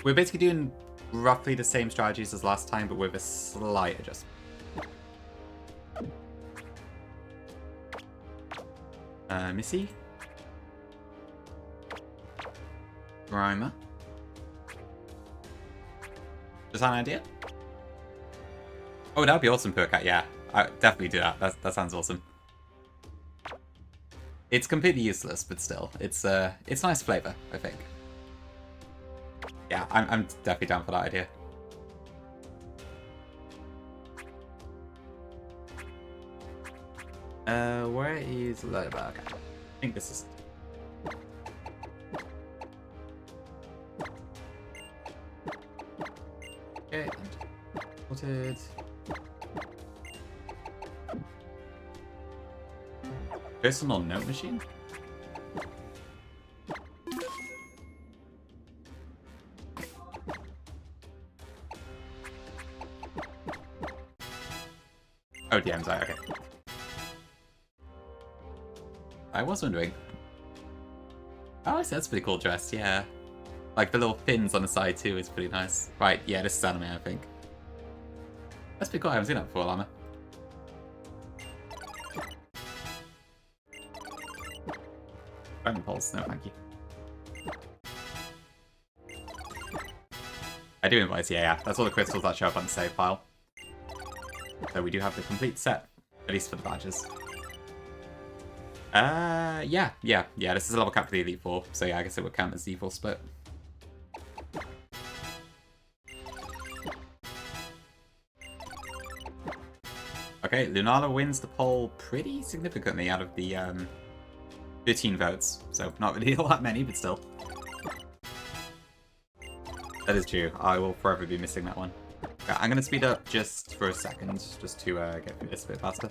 We're basically doing roughly the same strategies as last time, but with a slight adjustment. Missy. Grimer. Is that an idea? Oh, that'd be awesome, Purcat. Yeah, I definitely do that. That sounds awesome. It's completely useless, but still, it's nice flavor, I think. Yeah, I'm definitely down for that idea. Where is Loba? Okay. I think this is. Okay. Sorted. Personal note machine? Oh, DM's okay. I was wondering. Oh, that's pretty cool dress, yeah. Like the little fins on the side too is pretty nice. Right, yeah, this is anime, I think. That's pretty cool, I haven't seen that before, Llama. Dragon Pulse, no thank you. I do invoice, yeah. That's all the crystals that show up on the save file. So we do have the complete set, at least for the badges. Yeah, this is a level cap for the Elite Four, so yeah, I guess it would count as the full split. Okay, Lunala wins the poll pretty significantly out of the 13 votes, so not really all that many, but still. That is true, I will forever be missing that one. Okay, I'm gonna speed up just for a second, just to get through this a bit faster.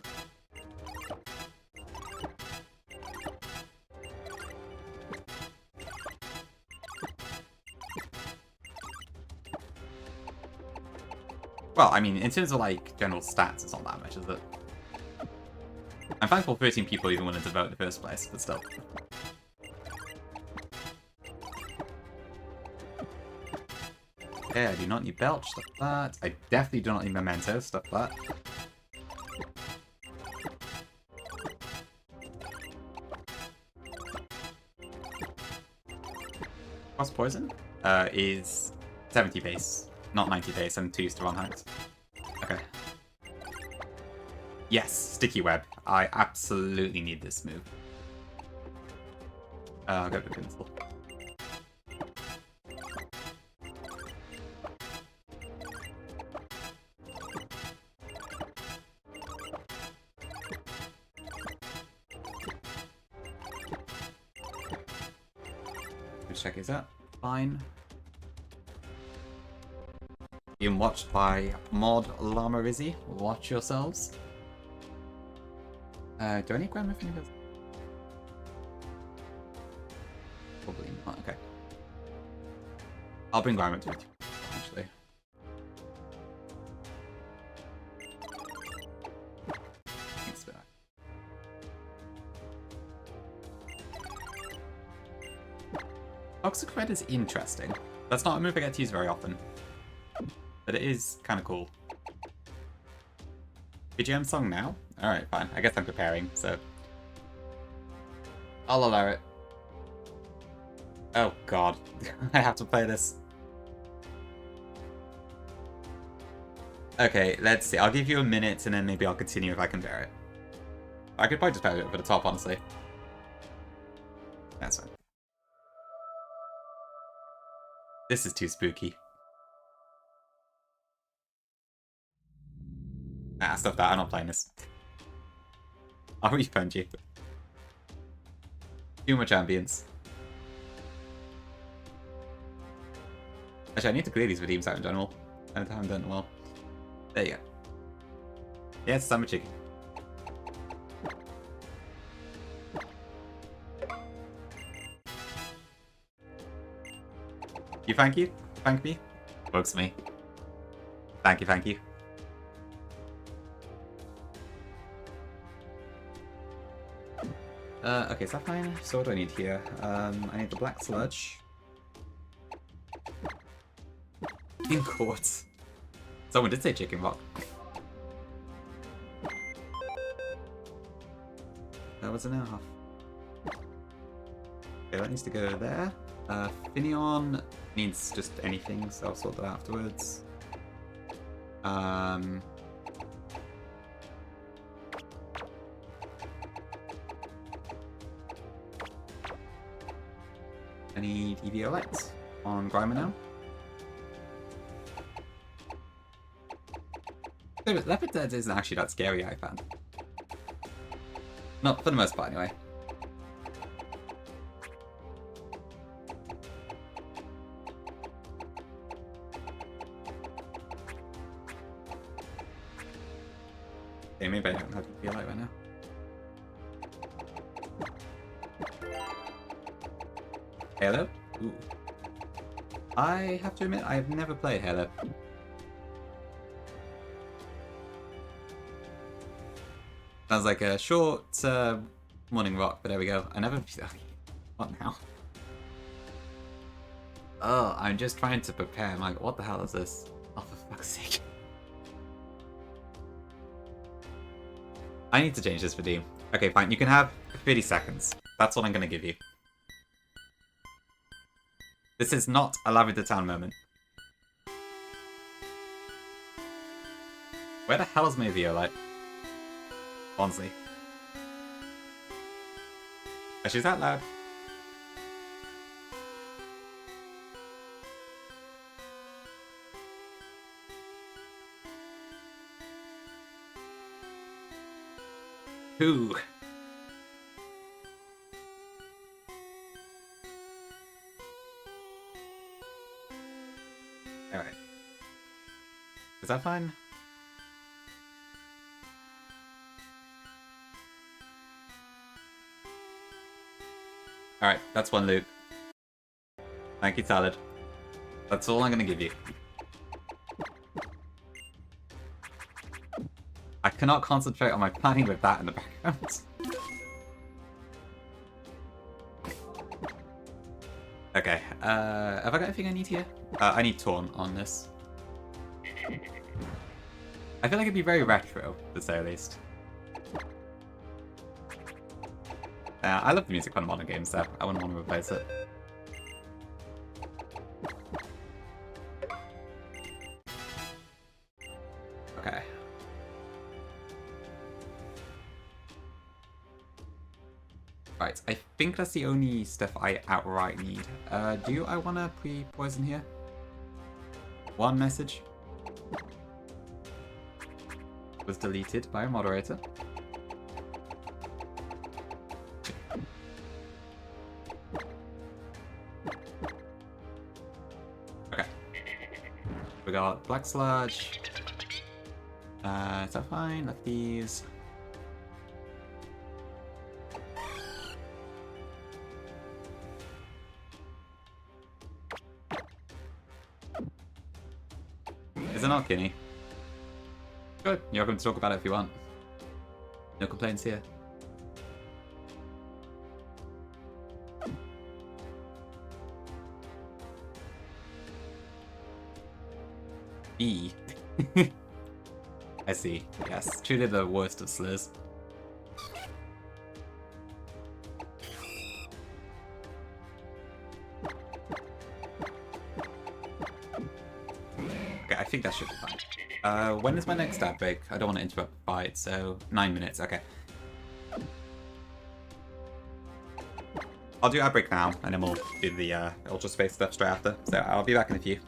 Well, I mean, in terms of, like, general stats, it's not that much, is it? I'm thankful 13 people even wanted to vote in the first place, but still. Okay, I do not need Belch, stuff that. I definitely do not need Memento, stuff that. Cross Poison is 70 base, not 90 base, and 2 used to run hacks. Okay. Yes, Sticky Web. I absolutely need this move. I'll go to Pinsel. Let's check his out. Fine. Being watched by Mod Llama Rizzy. Watch yourselves. Do I need Grandma Fingers? Probably not. Okay. I'll bring Grandma to it, actually. Thanks for that. Toxic Red is interesting. That's not a move I get to use very often. But it is kind of cool. BGM song now? Alright, fine. I guess I'm preparing, so... I'll allow it. Oh god. I have to play this. Okay, let's see. I'll give you a minute and then maybe I'll continue if I can bear it. I could probably just play it over the top, honestly. That's fine. This is too spooky. Ah, stuff that. I'm not playing this. I'll refund you. Too much ambience. Actually, I need to clear these redeems out in general. I haven't done it well. There you go. Yes, summer chicken. You thank you? Thank me? Bugs me. Thank you, thank you. Okay, Sapphire. So what do I need here? I need the Black Sludge. In quartz. Someone did say chicken rock. That was an hour and a half. Okay, that needs to go there. Finion needs just anything, so I'll sort that afterwards. I need EVO lights on Grimer now. Leopard Dead isn't actually that scary, I found. Not for the most part, anyway. Okay, maybe I don't have EVO light right now. Halo? Ooh. I have to admit, I've never played Halo. Sounds like a short morning rock, but there we go. I never... What now? Oh, I'm just trying to prepare. I'm like, what the hell is this? Oh, for fuck's sake. I need to change this redeem. Okay, fine. You can have 30 seconds. That's what I'm going to give you. This is not a Lavender Town moment. Where the hell is my Violite? Bonsley. Oh, she's out loud. Who? Alright. Is that fine? Alright, that's one loop. Thank you, Salad. That's all I'm gonna give you. I cannot concentrate on my planning with that in the background. Okay, have I got everything I need here? I need Torn on this. I feel like it'd be very retro, to say the least. I love the music on modern games, though. I wouldn't want to replace it. Right, I think that's the only stuff I outright need. Do I want to pre-poison here? One message was deleted by a moderator. Okay. We got Black Sludge. Is that fine? Left these. Is it not Kinney? Good. You're welcome to talk about it if you want. No complaints here. E. I see. Yes, truly the worst of slurs. Okay, I think that should be fine. When is my next ad break? I don't want to interrupt the fight, so 9 minutes, okay. I'll do ad break now, and then we'll do the Ultra Space stuff straight after. So I'll be back in a few.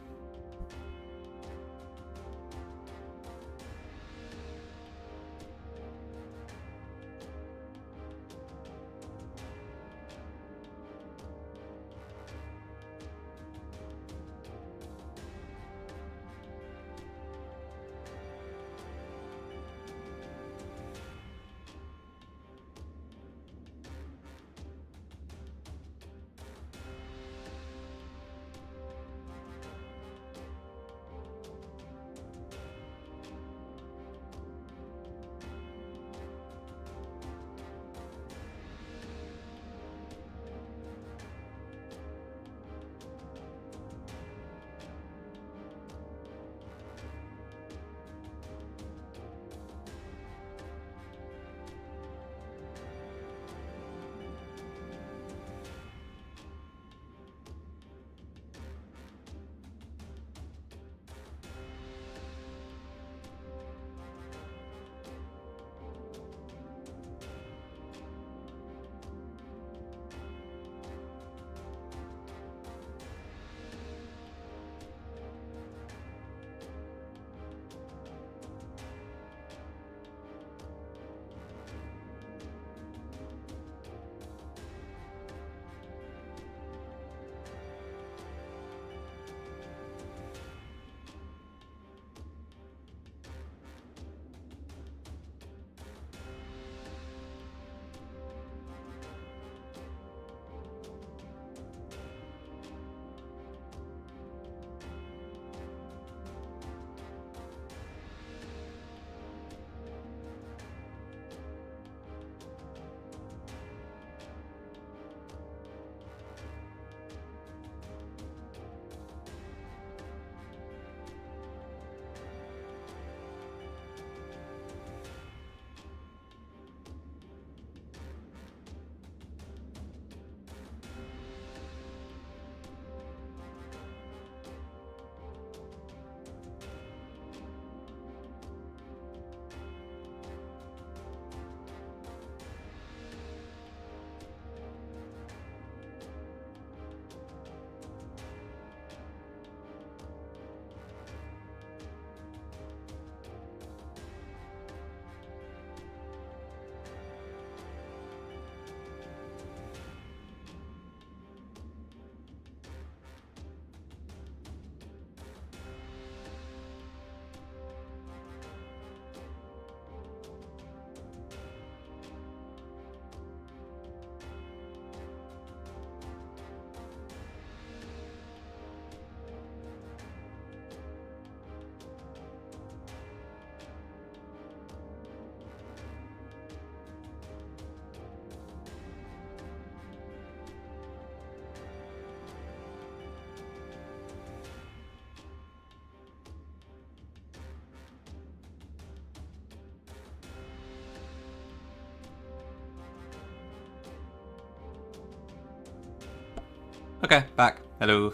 Okay, back. Hello.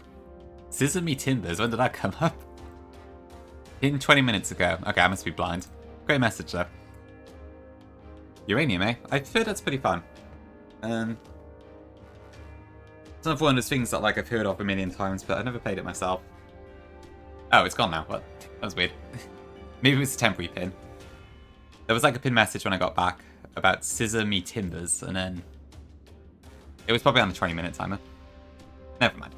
Scissor me timbers, when did that come up? In 20 minutes ago. Okay, I must be blind. Great message though. Uranium, eh? I've heard that's pretty fun. It's another one of those things that like I've heard of a million times, but I've never played it myself. Oh, it's gone now. What? That was weird. Maybe it was a temporary pin. There was like a pin message when I got back about scissor me timbers, and then it was probably on a 20-minute timer. Never mind.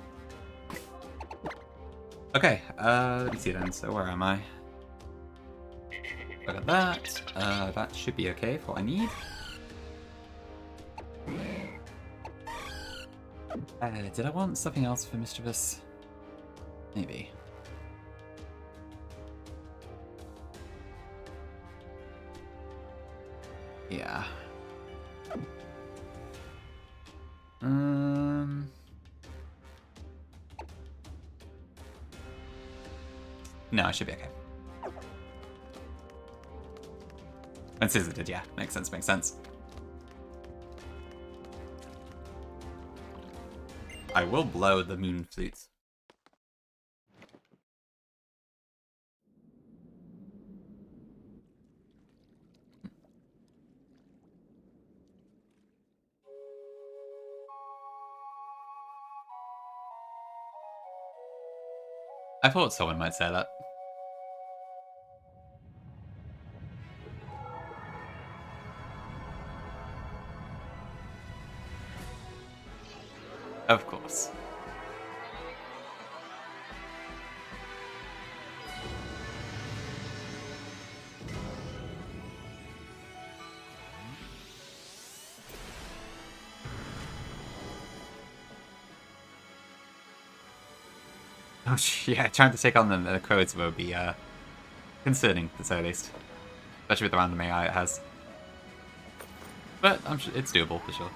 Okay, let me see then. So where am I? Look at that. That should be okay for what I need. Did I want something else for Mischievous? Maybe. Yeah. No, I should be okay. And Scissor did, yeah. Makes sense, makes sense. I will blow the moon flutes. I thought someone might say that. Of course. Oh, yeah, trying to take on the codes will be concerning, to say the least. Especially with the random AI it has. But I'm sure it's doable for sure.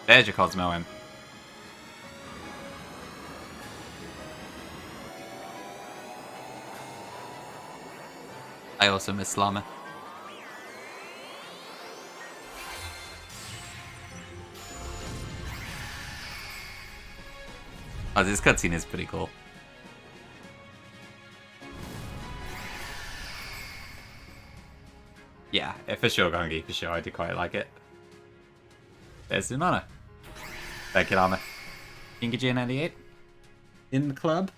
There's your Cosmo M. I also miss Llama. Oh, this cutscene is pretty cool. Yeah, for sure, Gongi, for sure. I do quite like it. There's Umana. Thank you, Llama. Inga J98 in the club.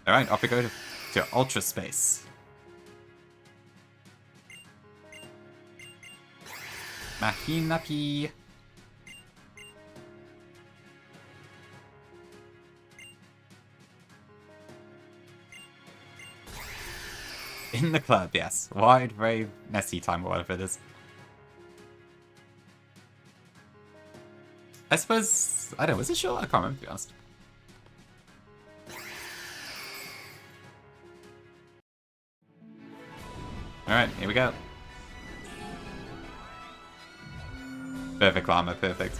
Alright, off we go to Ultra Space. Mahinapi. In the club, yes. Wide, very messy time, or whatever it is. I suppose... I don't know, was it short? I can't remember, to be honest. Alright, here we go. Perfect, Llama, perfect.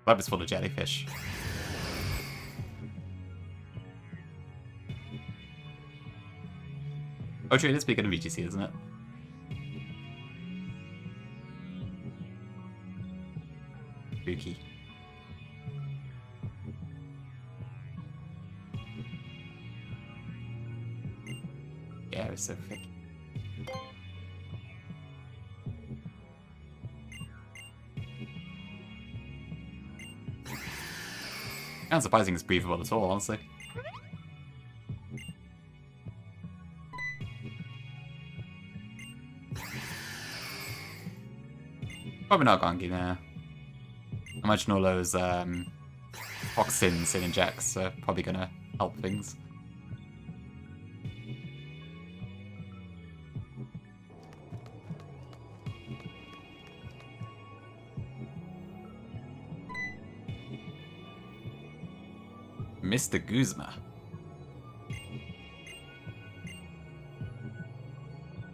Club is full of jellyfish. Oh, true, it is speaking of VGC, isn't it? Spooky. Yeah, it was so thick. Not surprising it's breathable at all, honestly. Probably not Gongi now. I imagine all those toxins it injects are probably gonna help things. Mr. Guzma.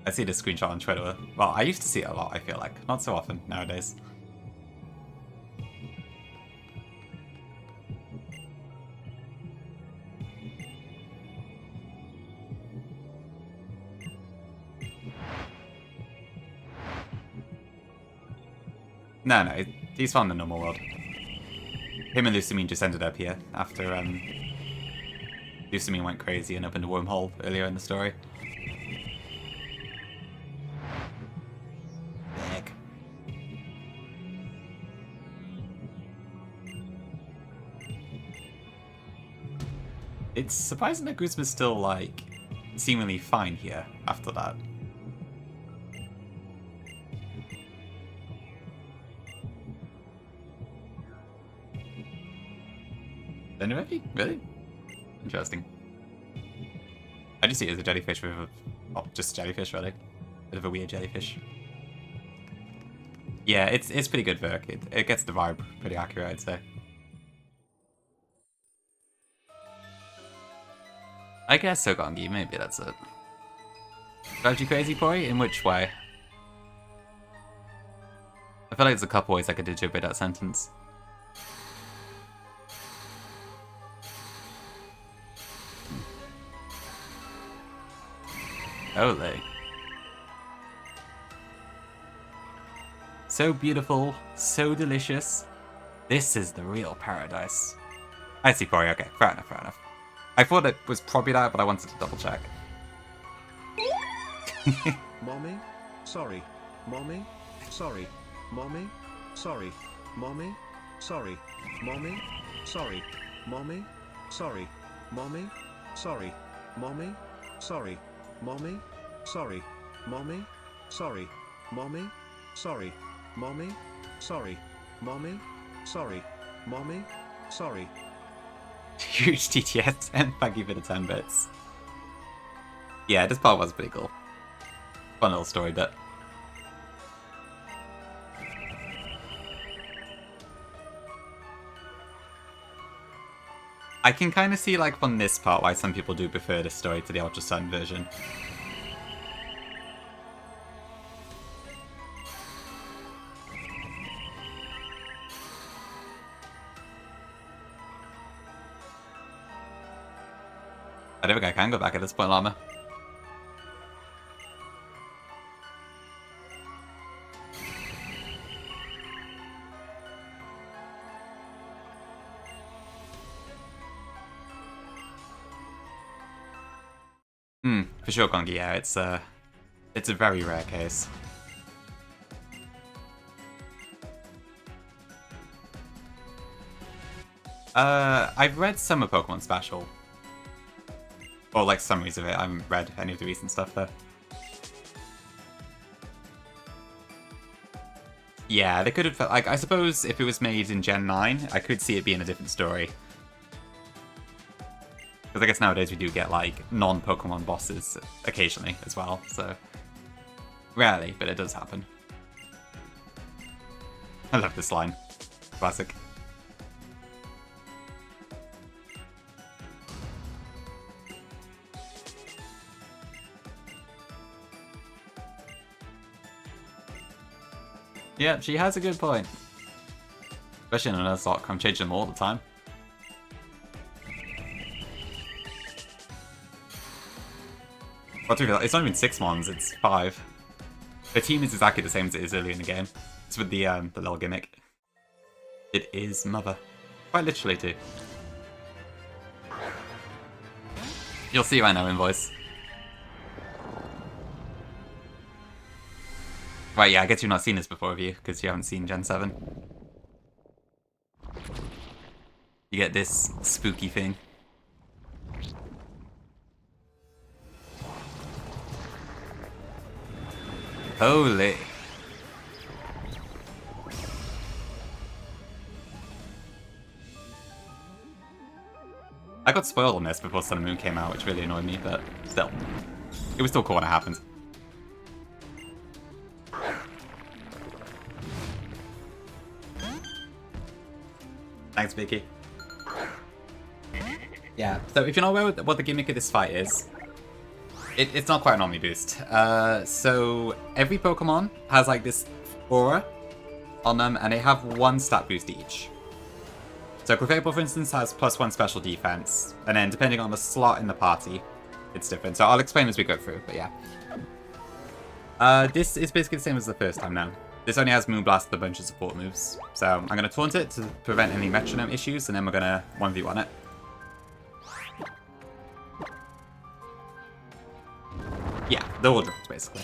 I see this screenshot on Twitter. Well, I used to see it a lot, I feel like. Not so often nowadays. No, he's found the normal world. Him and Lusamine just ended up here after Lusamine went crazy and opened a wormhole earlier in the story. Big. It's surprising that Guzma's still, like, seemingly fine here after that. Really? Interesting. I just see it as a jellyfish with a... Oh, just a jellyfish, really. Bit of a weird jellyfish. Yeah, it's pretty good work. It gets the vibe pretty accurate, I'd say. I guess so, Gongi. Maybe that's it. Drives you crazy, Pori? In which way? I feel like there's a couple ways I could interpret that sentence. Holy. So beautiful, so delicious. This is the real paradise. I see, Pori. Okay, fair enough, fair enough. I thought it was probably that, but I wanted to double check. Mommy? Sorry. Mommy? Sorry. Mommy? Sorry. Mommy? Sorry. Mommy? Sorry. Mommy? Sorry. Mommy? Sorry. Mommy? Sorry. Mommy? Sorry. Mommy? Sorry. Mommy? Sorry. Mommy? Sorry. Mommy? Sorry. Mommy? Sorry. Huge TTS, and thank you for the 10 bits. Yeah, this part was pretty cool. Fun little story bit. I can kind of see, like, on this part why some people do prefer this story to the Ultra Sun version. I don't think I can go back at this point, Llama. For sure, Kongi, yeah, it's a very rare case. I've read some of Pokemon Special. Or, like, summaries of it. I haven't read any of the recent stuff, though. Yeah, they could have... Like, I suppose if it was made in Gen 9, I could see it being a different story. Because I guess nowadays we do get, like, non-Pokemon bosses occasionally as well, so... Rarely, but it does happen. I love this line. Classic. Yeah, she has a good point. Especially in a Nuzlocke, I'm changing them all the time. Well, it's not even 6 mons, it's 5. The team is exactly the same as it is earlier in the game. It's with the little gimmick. It is Mother. Quite literally, too. You'll see right now in voice. Right, yeah, I guess you've not seen this before, have you? Because you haven't seen Gen 7. You get this spooky thing. Holy. I got spoiled on this before Sun and Moon came out, which really annoyed me, but still. It was still cool when it happened. Thanks, Vicky. Yeah, so if you're not aware what the gimmick of this fight is, it's not quite an Omni Boost. So every Pokemon has like this aura on them, and they have 1 stat boost each. So Clefable, for instance, has +1 special defense, and then depending on the slot in the party, it's different. So I'll explain as we go through, but yeah. This is basically the same as the first time now. This only has Moonblast with a bunch of support moves. So I'm going to taunt it to prevent any metronome issues, and then we're going to 1v1 it. Yeah, they're all dropped, basically.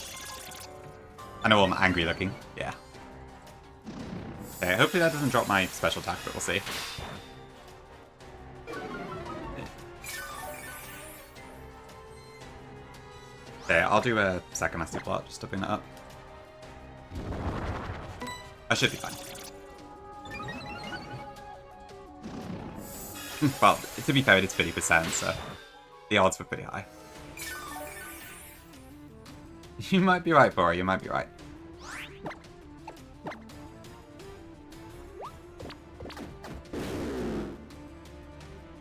I know I'm angry looking. Yeah. Okay, hopefully that doesn't drop my special attack, but we'll see. Okay, I'll do a second nasty plot just to bring that up. I should be fine. Well, to be fair, it is 50%, so the odds were pretty high. You might be right, Bora, you might be right.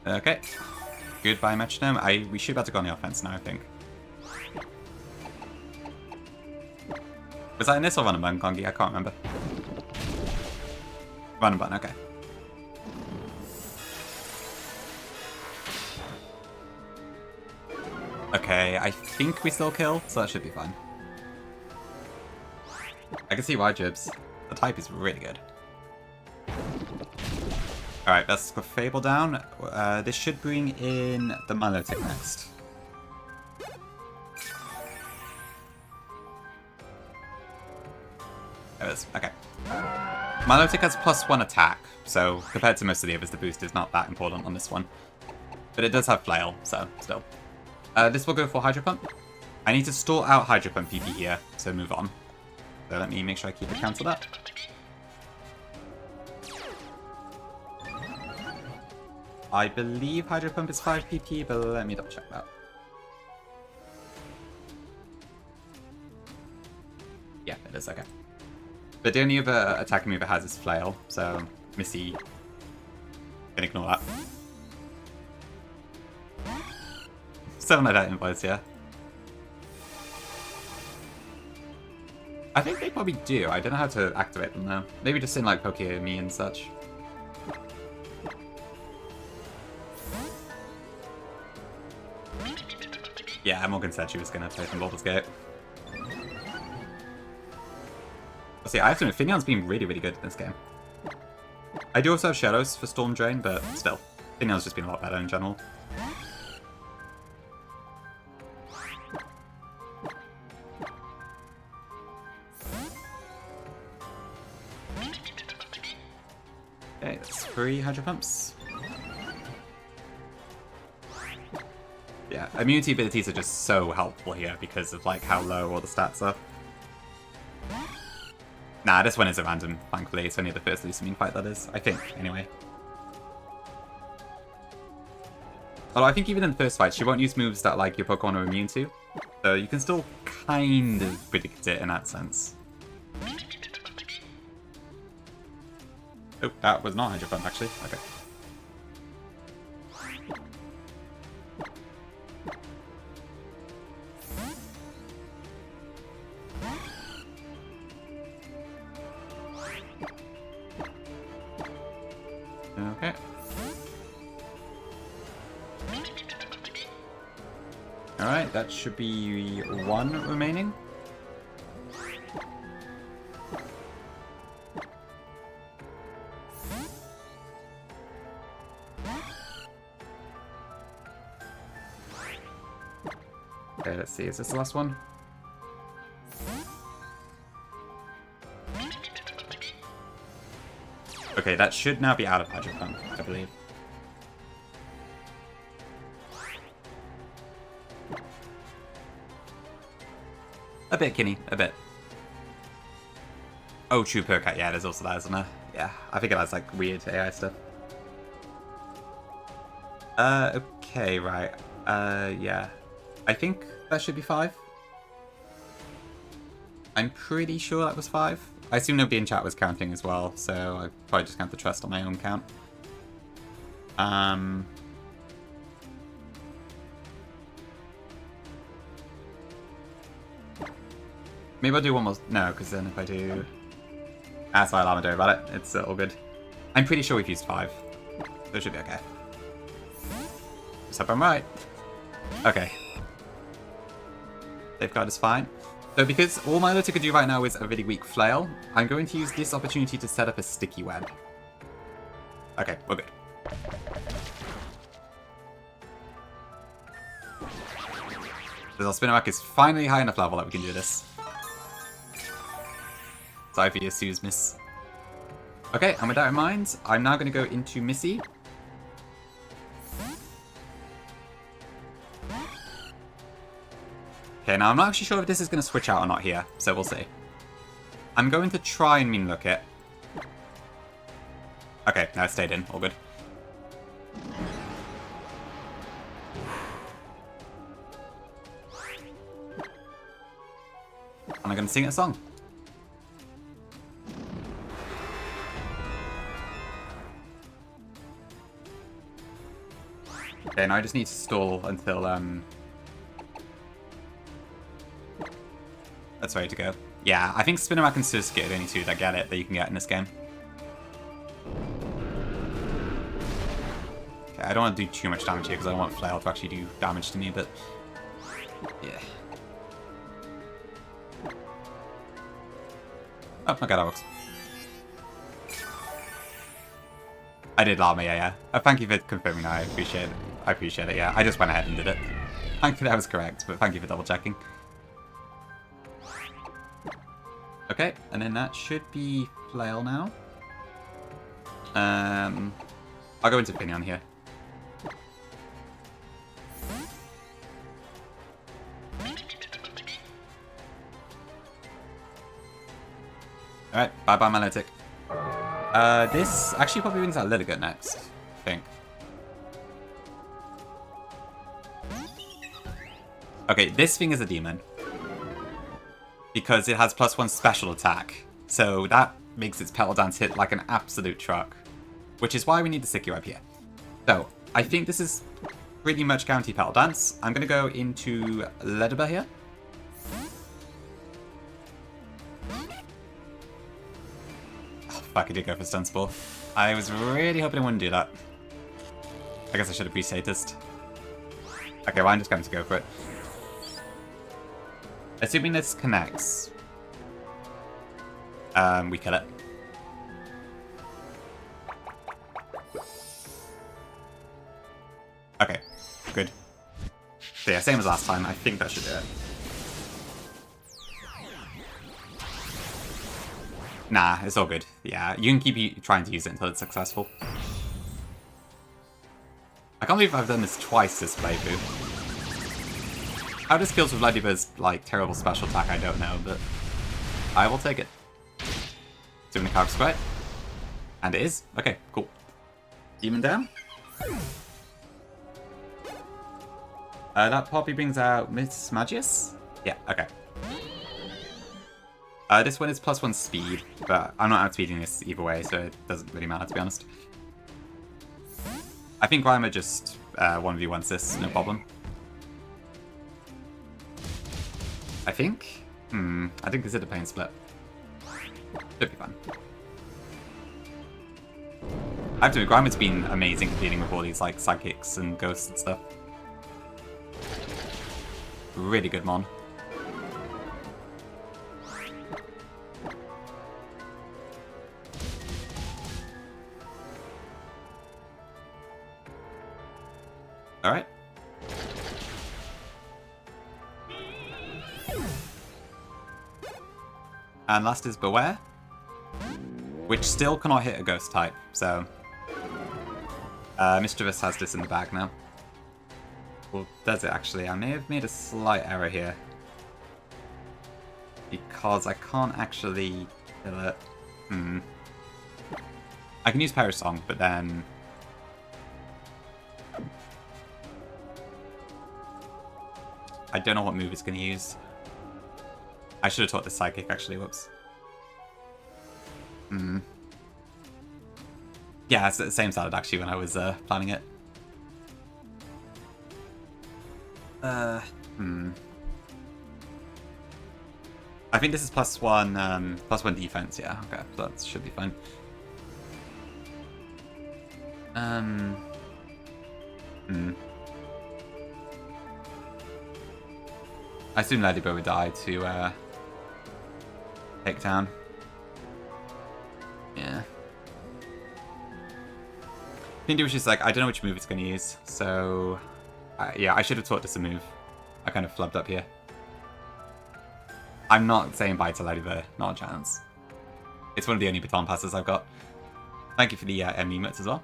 Okay. Goodbye, metronome. We should be able to go on the offense now, I think. Was that in this or run and button, Kongi? I can't remember. Run and button, okay. Okay, I think we still kill, so that should be fine. I can see why, Jibs. The type is really good. Alright, let's put Fable down. This should bring in the Milotic next. There it is. Okay. Milotic has +1 attack, so compared to most of the others, the boost is not that important on this one. But it does have Flail, so still. This will go for Hydro Pump. I need to stall out Hydro Pump PP here to move on. So let me make sure I keep it cancelled up. I believe Hydro Pump is 5 PP, but let me double check that. Yeah, it is, okay. But the only other attacking move it has is Flail, so Misty can ignore that. 7 like that invites, yeah. I think they probably do. I don't know how to activate them though. Maybe just in like Poke-Me and such. Yeah, Morgan said she was going to play from Baldur's Gate. See, I have to admit, Finion's been really, really good in this game. I do also have Shadows for Storm Drain, but still. Finion's just been a lot better in general. Okay, that's 3 Hydro Pumps. Yeah, immunity abilities are just so helpful here because of like how low all the stats are. Nah, this one is a random, thankfully. It's only the first Lusamine fight, that is. I think, anyway. Although I think even in the first fight, she won't use moves that like your Pokemon are immune to. So you can still kind of predict it in that sense. Oh, that was not Hydro Pump, actually. Okay. Okay. Alright, that should be 1 remaining. Okay, let's see, is this the last one? Okay, that should now be out of Hydro Pump, I believe. A bit, Kinney, a bit. Oh, true Percat, yeah, there's also that, isn't there? Yeah, I think it has like weird AI stuff. Okay, right. Yeah. I think that should be 5. I'm pretty sure that was 5. I assume nobody in chat was counting as well, so I probably just have to trust on my own count. Maybe I'll do one more. No, because then if I do... That's why I'll do about it. It's all good. I'm pretty sure we've used 5. So it should be okay. Just hope I'm right. Okay. Safeguard is fine. So because all my Lurter could do right now is a really weak flail, I'm going to use this opportunity to set up a sticky web. Okay, we're good. So our Spinnerback is finally high enough level that we can do this. Sorry for your Sue's miss. Okay, and with that in mind, I'm now going to go into Missy. Okay, now I'm not actually sure if this is going to switch out or not here, so we'll see. I'm going to try and mean look it. Okay, no, it stayed in. All good. And I'm going to sing a song. Okay, now I just need to stall until that's ready to go. Yeah, I think Spinnerback and Suzuki are the only two that get it that you can get in this game. Okay, I don't want to do too much damage here because I don't want Flail to actually do damage to me, but yeah. Oh, okay, that works. I did Llama, yeah. Thank you for confirming that, I appreciate it. I appreciate it, yeah. I just went ahead and did it. Thankfully I was correct, but thank you for double checking. Okay, and then that should be Flail now. I'll go into Pinion here. Alright, bye-bye Melodic. This actually probably brings out Lilligant next, I think. Okay, this thing is a demon. Because it has +1 special attack. So that makes its Petal Dance hit like an absolute truck. Which is why we need the Sticky Web here. So, I think this is pretty much guaranteed Petal Dance. I'm going to go into Ledaba here. Oh, fuck, I did go for Stun Spore. I was really hoping I wouldn't do that. I guess I should have pre-statist. Okay, well, I'm just going to go for it. Assuming this connects, we kill it. Okay, good. So yeah, same as last time. I think that should do it. Nah, it's all good. Yeah, you can keep trying to use it until it's successful. I can't believe I've done this twice this playthrough. How this kills with Leddaba's, like, terrible special attack, I don't know, but I will take it. Doing the Carb Sprite. And it is. Okay, cool. Demon down. That probably brings out Miss Magius? Yeah, okay. This one is +1 speed, but I'm not outspeeding this either way, so it doesn't really matter, to be honest. I think Grimer just 1v1s this, no problem. I think? I think this is a pain split. Should be fun. I have to admit, Grimer's been amazing at dealing with all these, like, psychics and ghosts and stuff. Really good mon. Alright. And last is Beware, which still cannot hit a ghost type, so Mischievous has this in the bag now. Well, does it actually? I may have made a slight error here. Because I can't actually kill it. I can use Perish Song, but then... I don't know what move it's going to use. I should have taught the Psychic, actually. Whoops. Yeah, it's the same salad, actually, when I was planning it. I think this is +1 defense, yeah. Okay, so that should be fine. I assume Ladybird would die to take down. Yeah. Pindy was just like, I don't know which move it's going to use, so... yeah, I should have taught this a move. I kind of flubbed up here. I'm not saying bye to Ladybird, not a chance. It's one of the only baton passes I've got. Thank you for the emotes as well.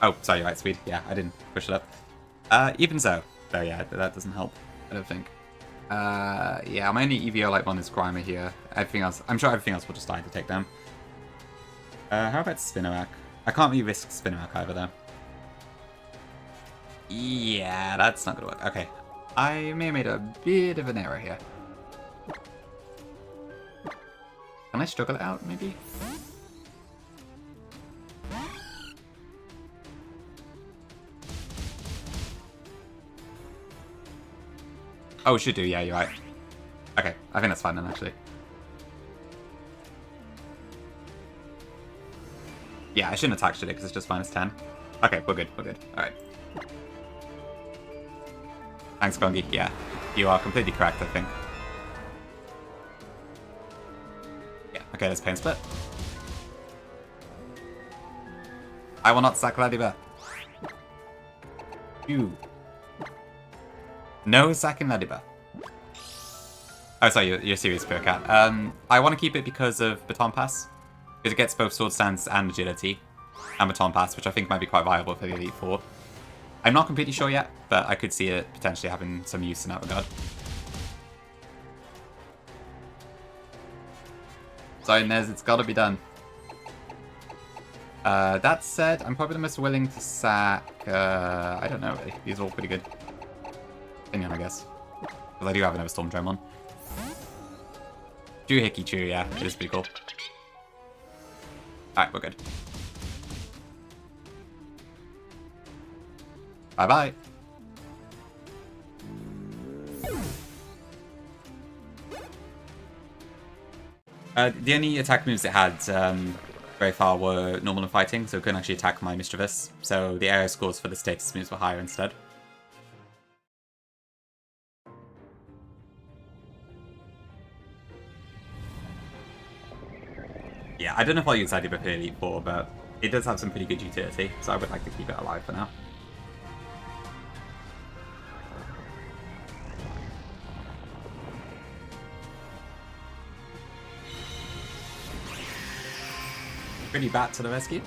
Oh, sorry, you're right, Speed. Yeah, I didn't push it up. Even so. So yeah, that doesn't help, I don't think. Yeah, my only EVO like one is Grimer here. Everything else, I'm sure everything else will just die to take them. How about Spinarak? I can't really risk Spinarak either though. Yeah, that's not gonna work. Okay. I may have made a bit of an error here. Can I struggle it out, maybe? Oh, should do, yeah, you're right. Okay, I think that's fine then, actually. Yeah, I shouldn't attack, should it? Because it's just -10. Okay, we're good, we're good. Alright. Thanks, Gongi. Yeah, you are completely correct, I think. Yeah, okay, let's Pain Split. I will not sack Ladybird. You. No sacking Ladybird. Oh, sorry, you're serious, Pure Cat. I want to keep it because of Baton Pass. Because it gets both Sword Stance and Agility. And Baton Pass, which I think might be quite viable for the Elite Four. I'm not completely sure yet, but I could see it potentially having some use in that regard. Sorry, Nez, it's gotta be done. That said, I'm probably the most willing to sack... I don't know, really. These are all pretty good. Opinion, I guess. Because I do have another Storm Drone on. Doohickey Chew, yeah. It is pretty cool. Alright, we're good. Bye-bye. The only attack moves it had very far were normal and fighting, so it couldn't actually attack my Mischievous. So the area scores for the status moves were higher instead. Yeah, I don't know if I'll use Ladybird for Elite Four, but it does have some pretty good utility, so I would like to keep it alive for now. Pretty bat to the rescue.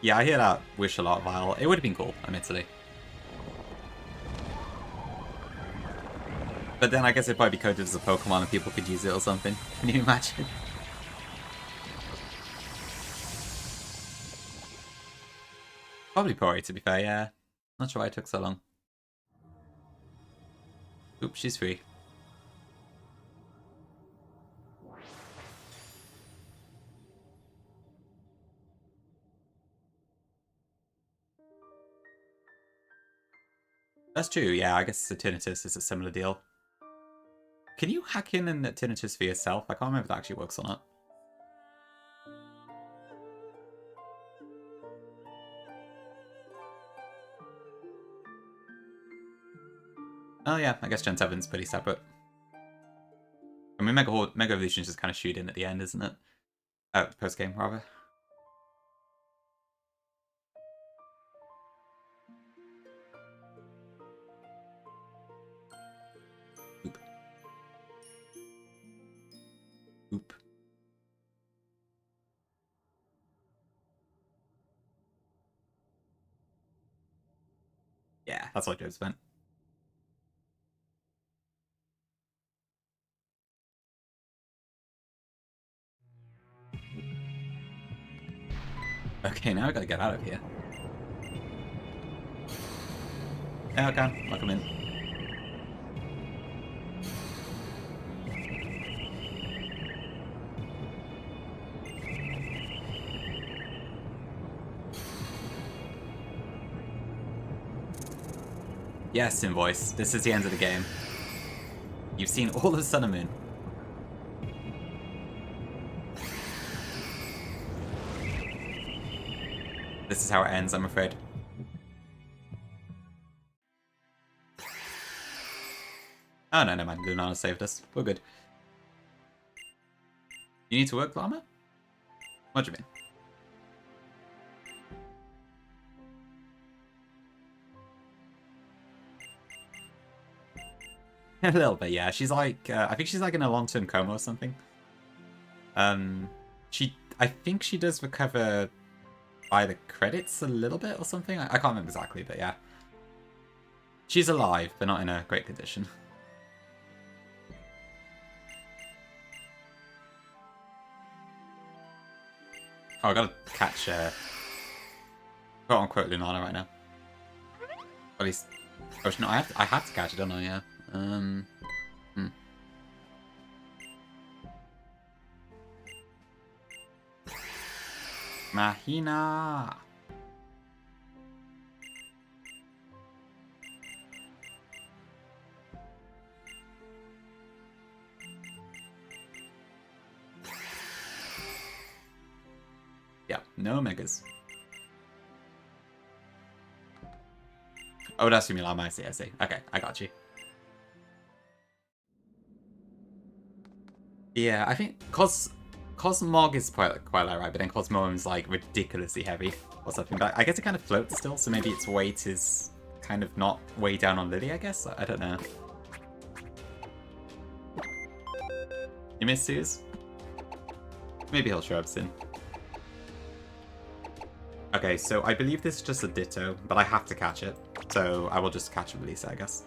Yeah, I hear that wish a lot, Vile. It would have been cool, admittedly. But then I guess it'd probably be coded as a Pokemon and people could use it or something. Can you imagine? Probably Pori, to be fair, yeah. Not sure why it took so long. Oops, she's free. That's true, yeah, I guess Eternatus is a similar deal. Can you hack in an Eternatus for yourself? I can't remember if that actually works or not. Oh yeah, I guess Gen 7's pretty separate. I mean, Mega Evolution is just kind of shoot in at the end, isn't it? Post-game, rather. Oop. Oop. Yeah, that's what Joe spent. Okay, now I gotta get out of here. Yeah, I can. I'll come in. Yes, Invoice. This is the end of the game. You've seen all of Sun and Moon. This is how it ends, I'm afraid. Oh, no, never mind. Lunana saved us. We're good. You need to work, Llama? What do you mean? A little bit, yeah. She's like, I think she's like in a long-term coma or something. I think she does recover by the credits a little bit or something. I can't remember exactly, but yeah. She's alive, but not in a great condition. Oh, I gotta catch, quote-unquote Lunana right now. Or at least... Oh, no, I have to catch it, don't I? Yeah. Mahina! Yeah, no Omegas. Oh, that's Llama, I see. Okay, I got you. Yeah, I think Cosmog is quite light, right? But then Cosmo's like ridiculously heavy or something. But I guess it kind of floats still, so maybe its weight is kind of not way down on Lily, I guess? I don't know. You miss Suze? Maybe he'll show up soon. Okay, so I believe this is just a Ditto, but I have to catch it. So I will just catch and release it, I guess.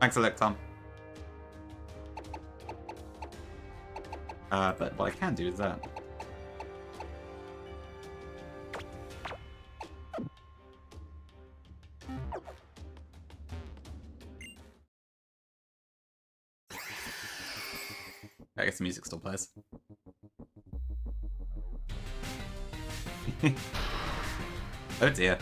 Thanks a lot, Tom. But what I can do is that. I guess the music still plays. Oh dear.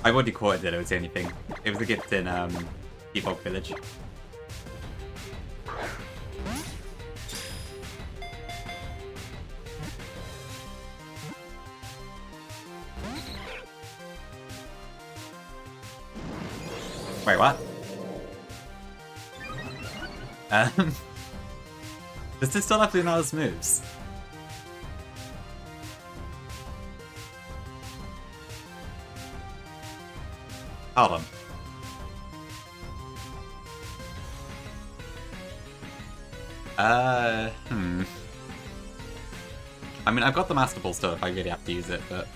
I've already caught it, didn't it? Anything. It was a gift in Default Village. Wait, what? Does this still have Lunala's moves? Hold on. I mean, I've got the Master Ball still if I really have to use it, but...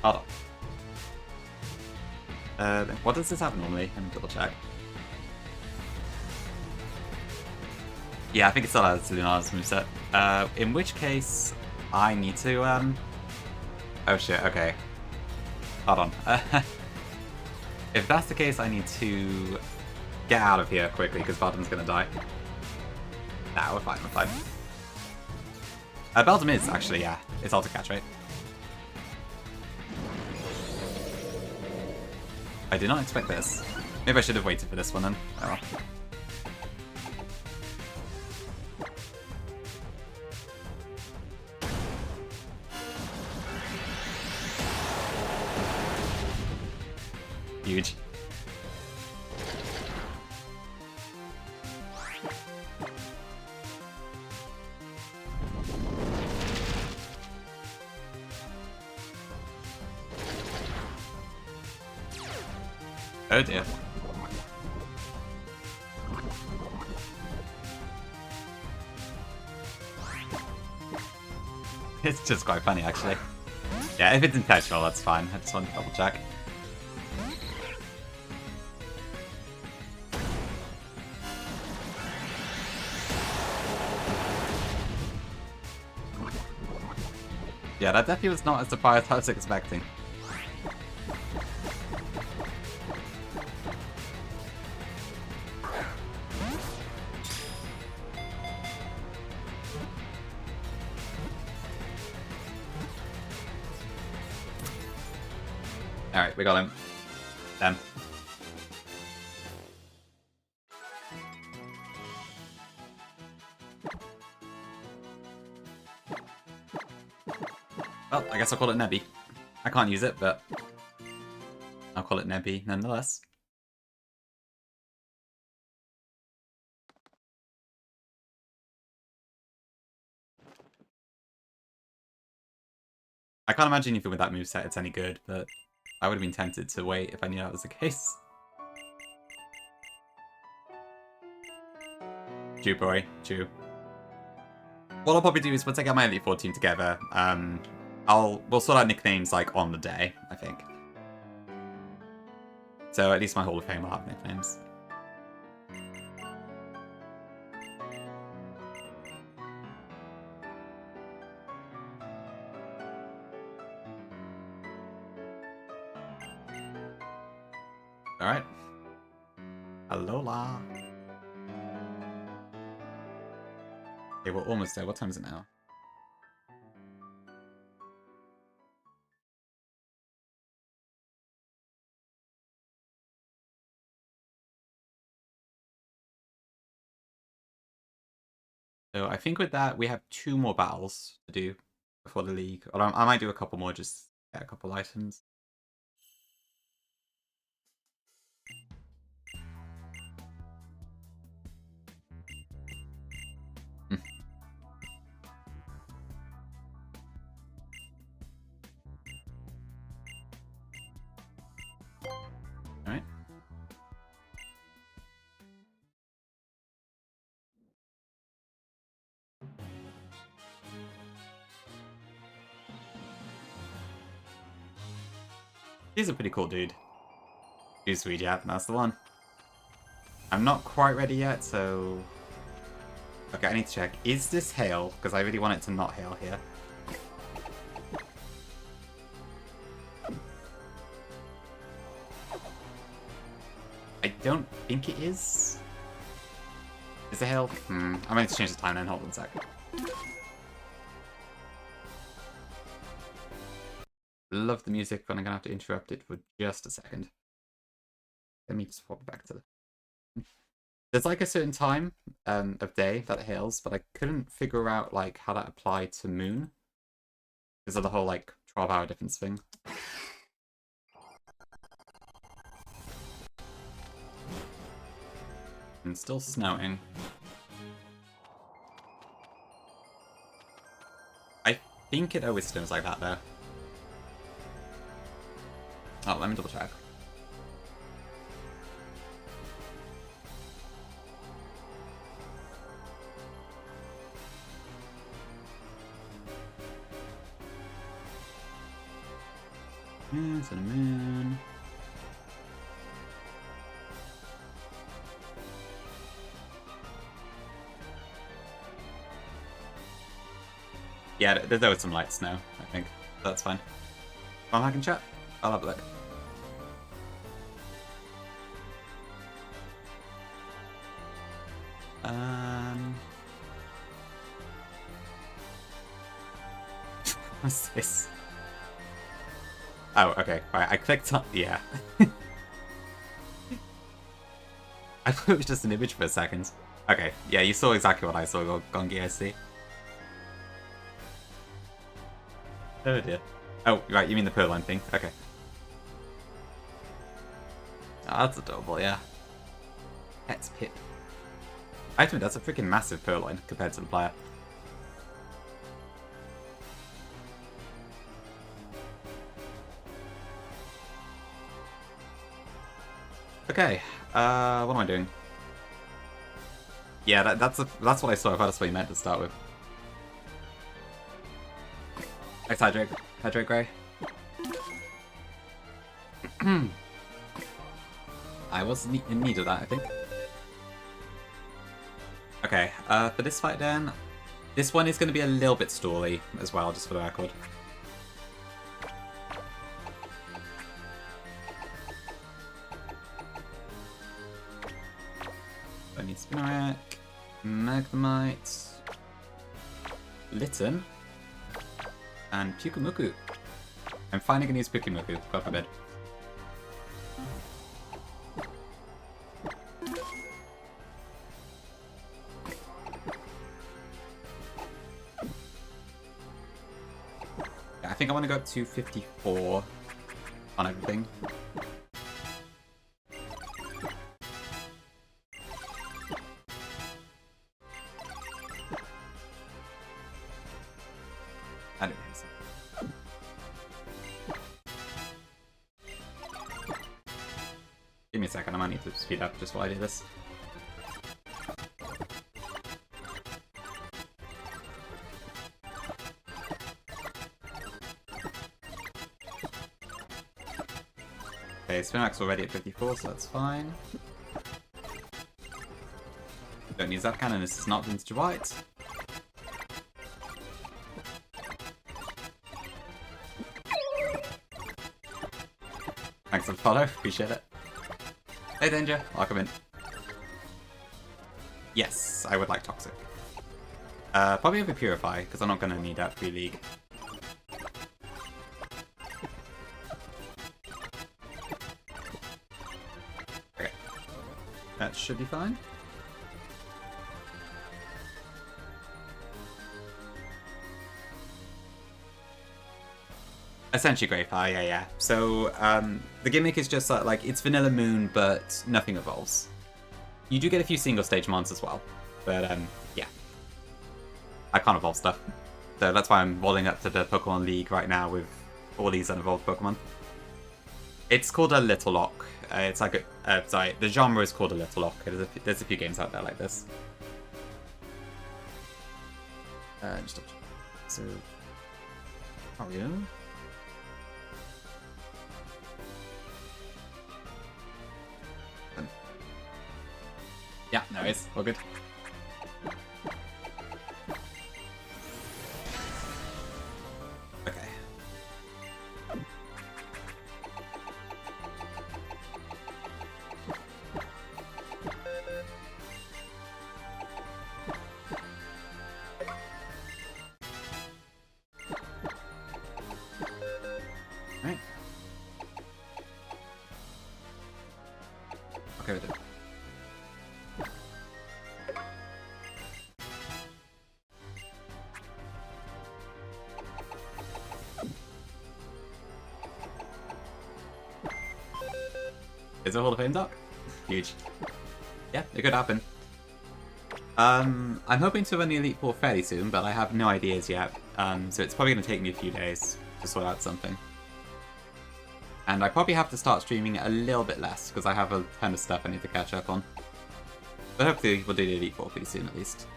Hold on. What does this have normally? Let me double check. Yeah, I think it still has Lunala's moveset. In which case, I need to, Oh shit, okay. Hold on. If that's the case, I need to get out of here quickly, because Bottom's gonna die. Nah, we're fine. Beldum is, actually, yeah. It's auto catch, right? I did not expect this. Maybe I should have waited for this one then. Oh well. Huge. Oh dear. It's just quite funny, actually. Yeah, if it's intentional, that's fine. I just want to double check. Yeah, that definitely was not as surprised as I was expecting. Alright, we got him. Them. Well, I guess I'll call it Nebby. I can't use it, but I'll call it Nebby nonetheless. I can't imagine even with that moveset it's any good, but I would have been tempted to wait if I knew that was the case. Chew, boy. Chew. What I'll probably do is once I get my Elite 4 team together, we'll sort out nicknames like on the day, I think. So at least my Hall of Fame will have nicknames. Alright. Alola. Okay, we're almost there. What time is it now? So I think with that, we have 2 more battles to do before the league. Or I might do a couple more, just get a couple items. Alright. He's a pretty cool dude. Too sweet, yeah, that's the one. I'm not quite ready yet, so... Okay, I need to check. Is this hail? Because I really want it to not hail here. I don't think it is. Is it hail? I might need to change the time then. Hold on a sec. Love the music, but I'm gonna have to interrupt it for just a second. Let me just walk back to the... There's like a certain time of day that it hails, but I couldn't figure out like how that applied to moon. Because of the whole like 12-hour difference thing. And still snowing. I think it always snows like that though. Oh, let me double check. Moon, sun, moon. Yeah, there was some light snow, I think. That's fine. Well, I can chat. I'll have a look. What's this? Oh, okay. Right, I clicked on... Yeah. I thought it was just an image for a second. Okay, yeah, you saw exactly what I saw, Gongi, I see. Oh dear. Oh, right, you mean the Purloin thing. Okay. Oh, that's adorable, yeah. Pet's Pip. I think that's a freaking massive Purloin compared to the player. Okay, what am I doing? Yeah, that's what I saw. I thought that's what you meant to start with. Thanks, Hydrate Grey. I was in need of that, I think. Okay, for this fight then, this one is going to be a little bit stally as well, just for the record. I need Spinarak, Magnemite, Litten, and Pyukumuku. I'm finally going to use Pyukumuku, God forbid. I think I want to go up to 54 on everything. I don't know. Give me a second, I might need to speed up just while I do this. Okay, Spinax already at 54, so that's fine. Don't need Zap Cannon, this is not vintage white. Thanks for the follow, appreciate it. Hey Danger, welcome in. Yes, I would like Toxic. Probably over Purify, because I'm not going to need that free league. Okay. That should be fine. Essentially Grey Fire, yeah. So, the gimmick is just like, it's Vanilla Moon, but nothing evolves. You do get a few single stage mons as well, but yeah. I can't evolve stuff. So that's why I'm rolling up to the Pokemon League right now with all these unevolved Pokemon. It's called a Little Lock. It's like a, sorry, the genre is called a Little Lock. There's a few games out there like this. Just double check. So, Mario. Yeah, no worries. All good. Okay. Alright. Okay with it. Is it Hall of Fame Doc? Huge. Yeah, it could happen. I'm hoping to run the Elite Four fairly soon, but I have no ideas yet. So it's probably going to take me a few days to sort out something. And I probably have to start streaming a little bit less, because I have a ton of stuff I need to catch up on. But hopefully we'll do the Elite Four pretty soon at least.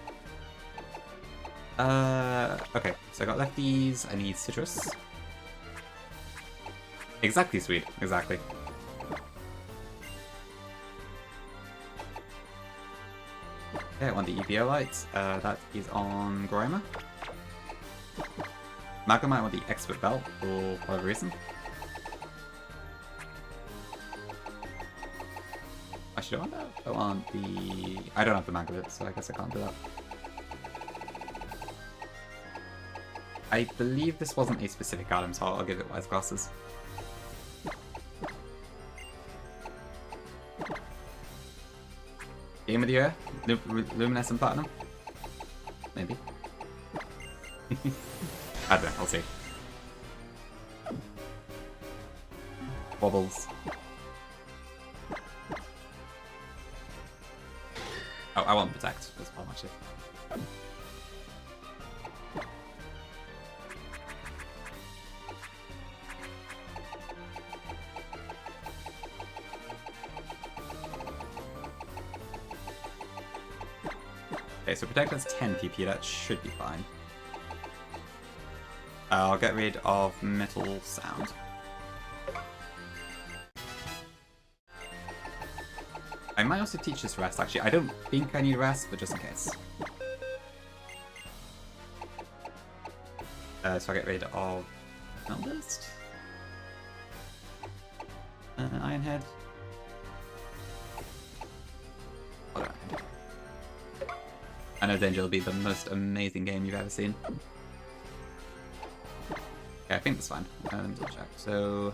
Okay, so I got lefties, I need citrus. Exactly, sweet, exactly. Okay, I want the EPO lights. That is on Grimer. Magnemite, I want the Expert Belt for whatever reason. Actually, I want that. I want the... I don't have the Magnet, so I guess I can't do that. I believe this wasn't a specific item, so I'll give it Wise Glasses. Game of the Year? Luminescent Platinum? Maybe. I don't know, I'll see. Wobbles. Oh, I want Protect as well, actually. Okay, so Protect has 10 PP, that should be fine. I'll get rid of Metal Sound. I might also teach this Rest, actually. I don't think I need Rest, but just in case. So I'll get rid of Melbist. Iron Head. I know Danger will be the most amazing game you've ever seen. Okay, I think that's fine. Let me double check. So...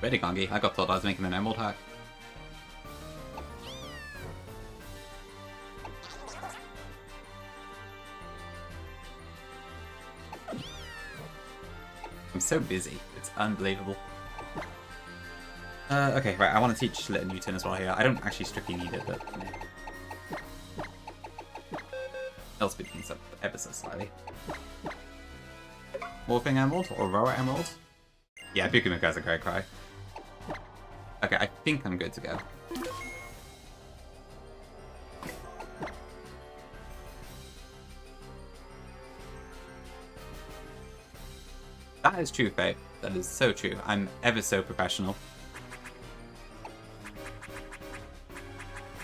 Ready, Gongi. I got told I was making an emerald hack. I'm so busy. It's unbelievable. Okay, right. I want to teach Little Newton as well here. I don't actually strictly need it, but yeah. I'll speed things up ever so slightly. Morphing Emerald or Aurora Emerald? Yeah, Bukumu has a great cry. Okay, I think I'm good to go. That is true, Faye. That is so true. I'm ever so professional.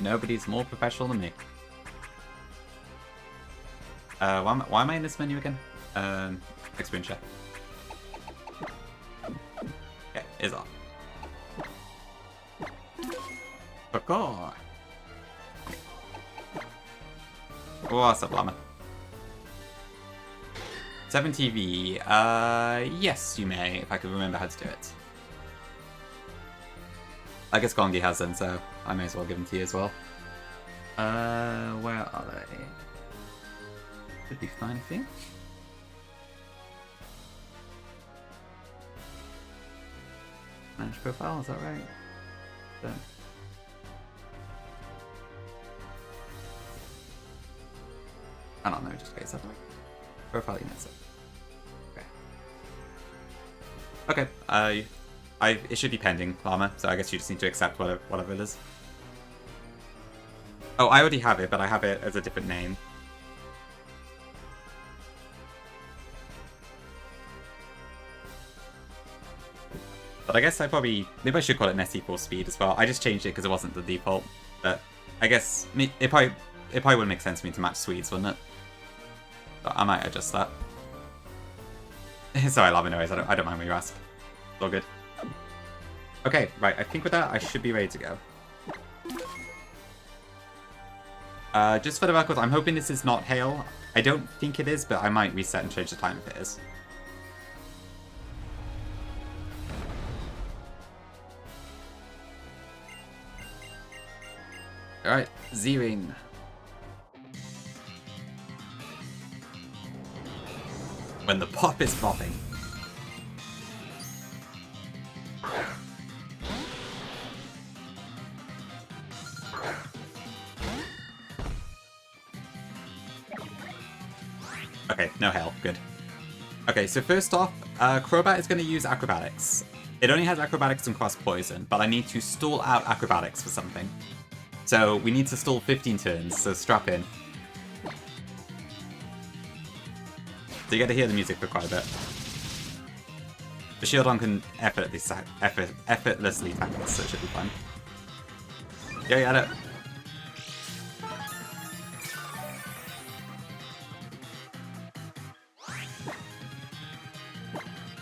Nobody's more professional than me. Why am I in this menu again? Experience check. Okay, is off. Parkour! What's up, Llama? 7 TV. Yes, you may, if I could remember how to do it. I guess Gongi has them, so I may as well give them to you as well. Where are they? Should be fine, I think. Manage profile, is that right? So. I don't know, just face up. Profile units. Okay. Okay. It should be pending, Llama, so I guess you just need to accept whatever it is. Oh, I already have it, but I have it as a different name. But I guess maybe I should call it Nessie for speed as well. I just changed it because it wasn't the default. But I guess it probably would make sense for me to match Swedes, wouldn't it? But I might adjust that. Sorry, Llama, no worries. I don't mind when you ask. It's all good. Okay, right. I think with that, I should be ready to go. Just for the record, I'm hoping this is not hail. I don't think it is, but I might reset and change the time if it is. Alright, zeroing. When the pop is popping. Okay, no hail. Good. Okay, so first off, Crobat is going to use Acrobatics. It only has Acrobatics and Cross Poison, but I need to stall out Acrobatics for something. So we need to stall 15 turns, so strap in. So you get to hear the music for quite a bit. The Shieldon can effortlessly tackle this, so it should be fun. Yeah, you had it.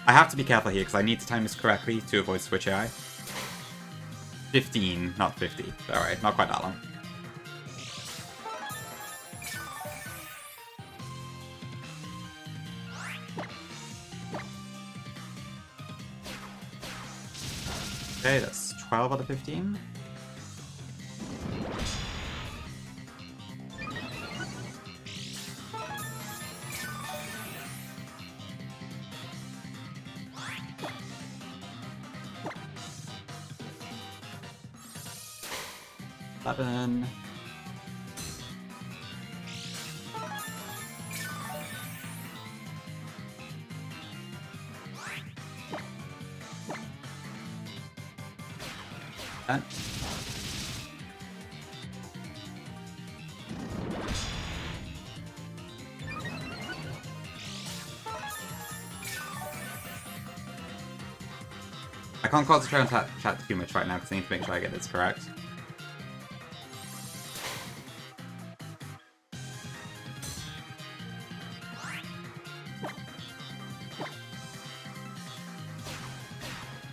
I have to be careful here because I need to time this correctly to avoid Switch AI. 15, not 50. Alright, not quite that long. Okay, that's 12 out of 15. Done. I can't concentrate on chat too much right now because I need to make sure I get this correct.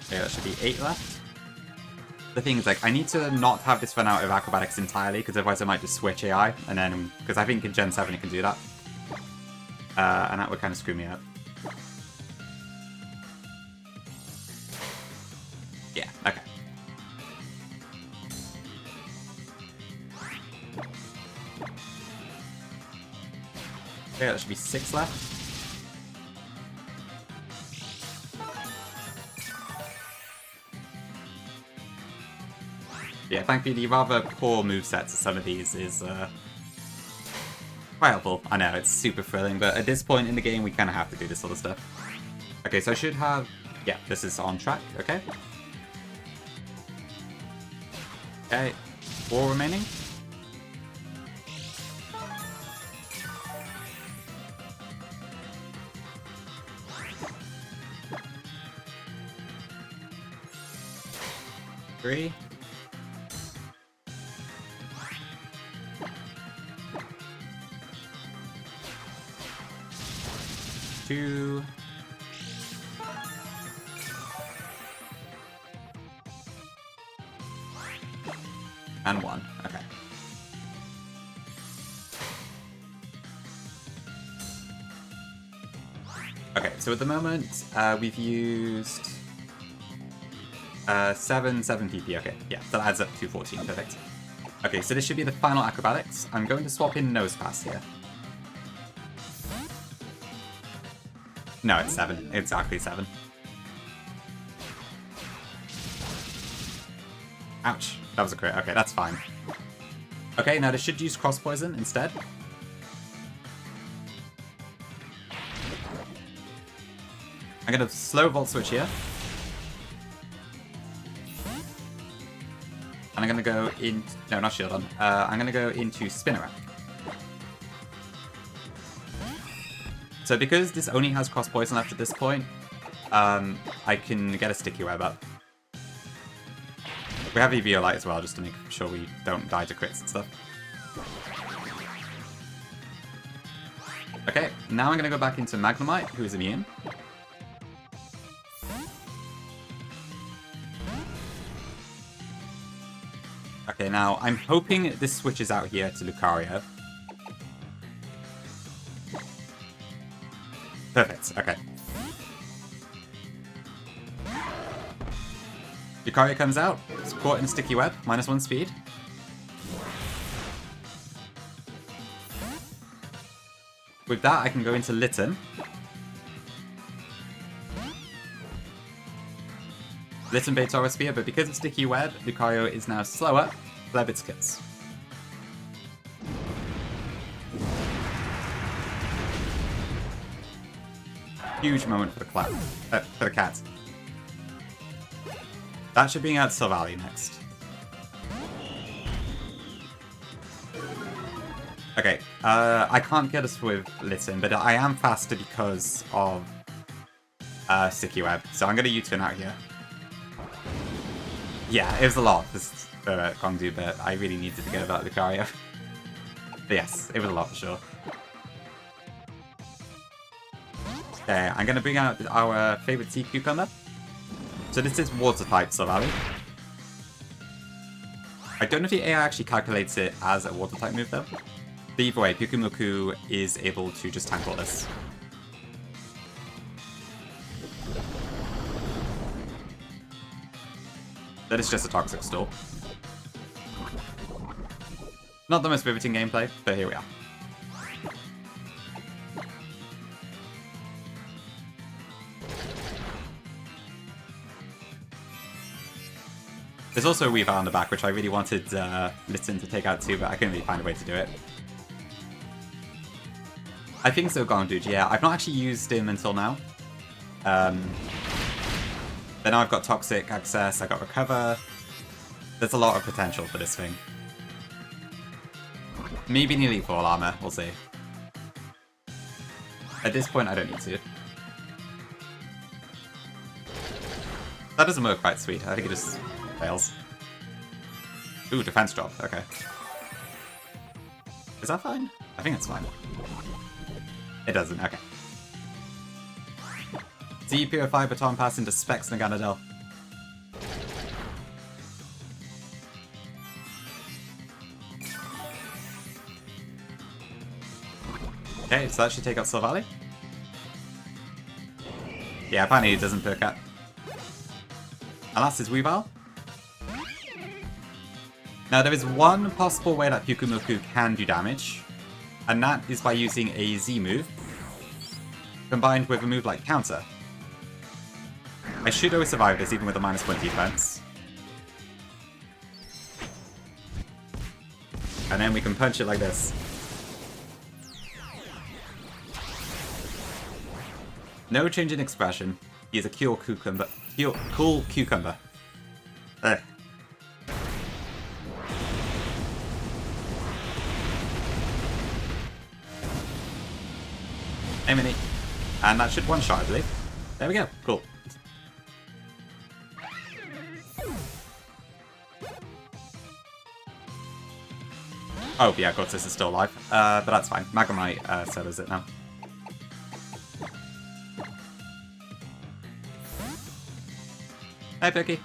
Okay, that should be 8 left. The thing is, like, I need to not have this run out of Acrobatics entirely, because otherwise I might just switch AI, and then, because I think in Gen 7 it can do that. And that would kind of screw me up. Yeah, okay. Okay, that should be 6 left. Yeah, thankfully the rather poor movesets of some of these is quite helpful. I know, it's super thrilling, but at this point in the game we kind of have to do this sort of stuff. Okay, so I should have... Yeah, this is on track, okay. Okay, 4 remaining. Three. 2. And 1. Okay. Okay, so at the moment, we've used 7 PP. Okay, yeah, that adds up to 14. Perfect. Okay, so this should be the final acrobatics. I'm going to swap in nose pass here. No, it's 7. Exactly 7. Ouch. That was a crit. Okay, that's fine. Okay, now they should use cross poison instead. I'm gonna slow volt switch here. And I'm gonna go in... No, not shield on. I'm gonna go into Spinnerack. So because this only has cross poison left at this point, I can get a sticky web up. We have EVO light as well, just to make sure we don't die to crits and stuff. Okay, now I'm gonna go back into Magnemite, who is immune. Okay, now I'm hoping this switches out here to Lucario. Perfect, okay. Lucario comes out, it's caught in a sticky web, -1 speed. With that, I can go into Litten. Litten baits our spear, but because it's sticky web, Lucario is now slower. Fleb its kits. Huge moment for the cat. That should bring out Silvally next. Okay, I can't get us with Litten, but I am faster because of Sticky Web, so I'm going to U-turn out here. Yeah, it was a lot for Kongdu, but I really needed to get about Lucario. But yes, it was a lot for sure. Okay, I'm going to bring out our favorite sea cucumber. So this is water type Silvally. I don't know if the AI actually calculates it as a water type move though. But either way, Pyukumuku is able to just tank all this. That is just a toxic stall. Not the most riveting gameplay, but here we are. There's also a Weavile on the back, which I really wanted Litten to take out too, but I couldn't really find a way to do it. I think so, Gongdude, yeah. I've not actually used him until now. But now I've got Toxic access, I got Recover. There's a lot of potential for this thing. Maybe nearly full armor, we'll see. At this point, I don't need to. That doesn't work quite sweet. I think it just fails. Ooh, defense drop. Okay. Is that fine? I think it's fine. It doesn't. Okay. Z Purify Baton Pass into Specs Naganadel. Okay, so that should take out Silvally. Yeah, apparently it doesn't perk up. Alas, his Weavile. Now, there is one possible way that Pyukumuku can do damage, and that is by using a Z move, combined with a move like Counter. I should always survive this, even with a -1 defense. And then we can punch it like this. No change in expression. He is a cool cucumber. Cool cucumber. Ugh. Hey, Mini. And that should one-shot, I believe. There we go. Cool. Oh, yeah, of course, this is still alive. But that's fine. Magnemite solos it now. Hey, Pookie.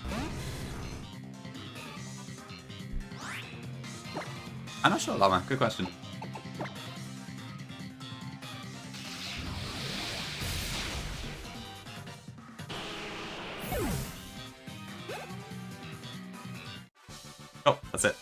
I'm not sure, Llama. Good question. Oh, that's it.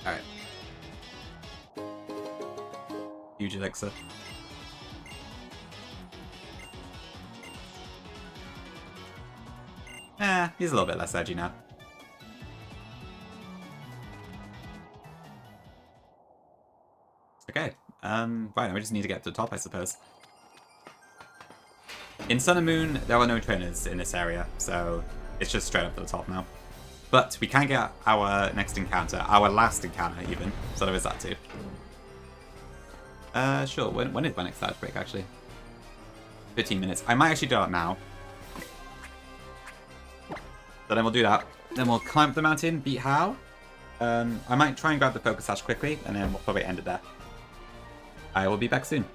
Alright. Huge elixir. He's a little bit less edgy now. Okay. Right, now we just need to get to the top, I suppose. In Sun and Moon, there are no trainers in this area, so it's just straight up to the top now. But we can get our next encounter, our last encounter even, so there is that too. Sure, when is my next stage break actually? 15 minutes. I might actually do that now. So then we'll do that. Then we'll climb up the mountain, beat How. I might try and grab the focus sash quickly, and then we'll probably end it there. I will be back soon.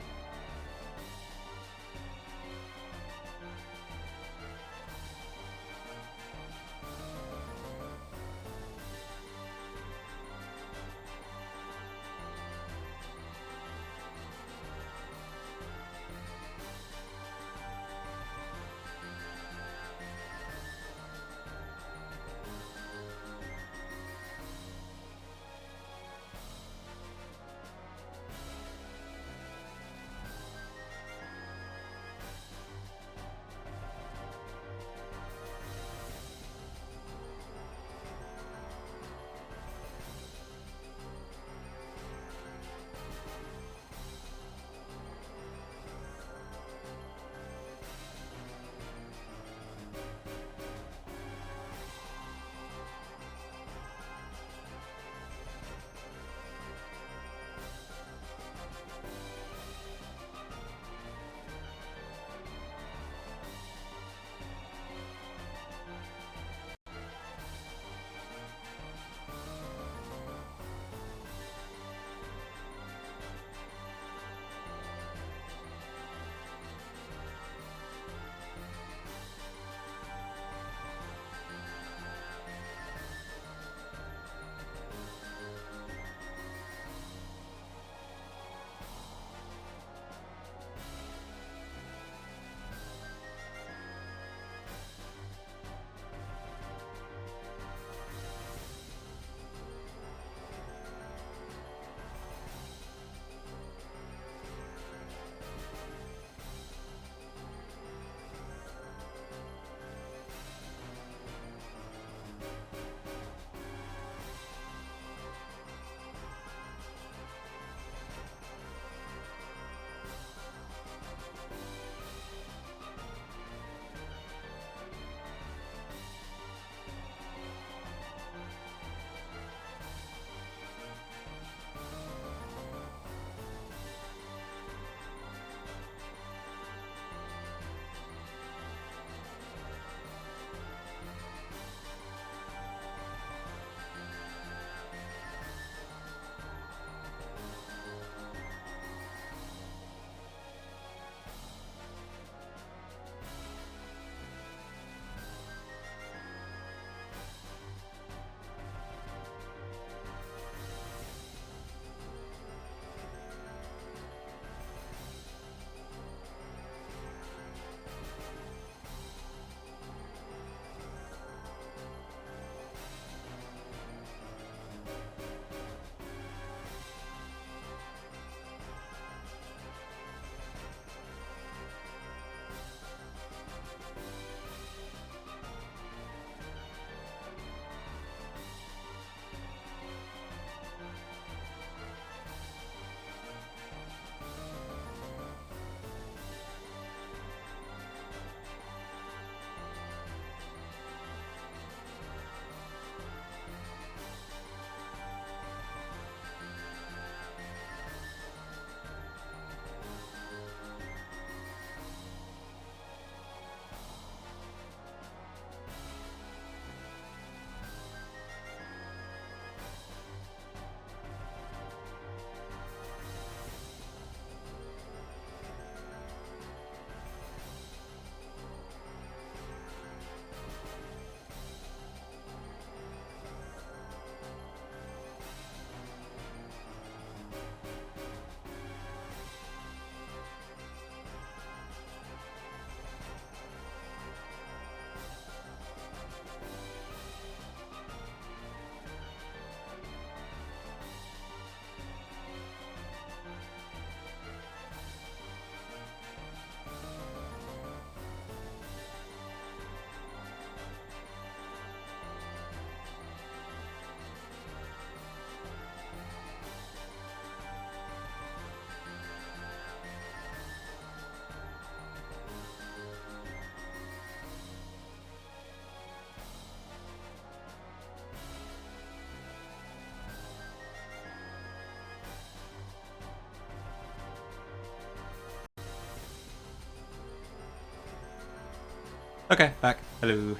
Okay, back. Hello.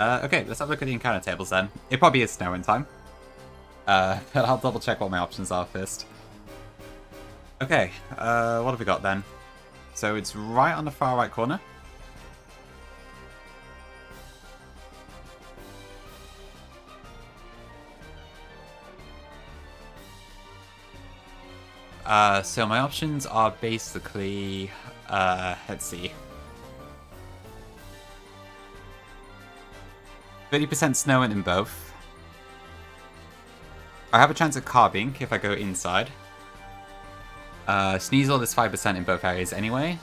Okay, let's have a look at the encounter tables then. It probably is snow in time. But I'll double check what my options are first. Okay, what have we got then? So it's right on the far right corner. So my options are basically, let's see. 30% snow in both. I have a chance at carving if I go inside. Sneasel is 5% in both areas anyway.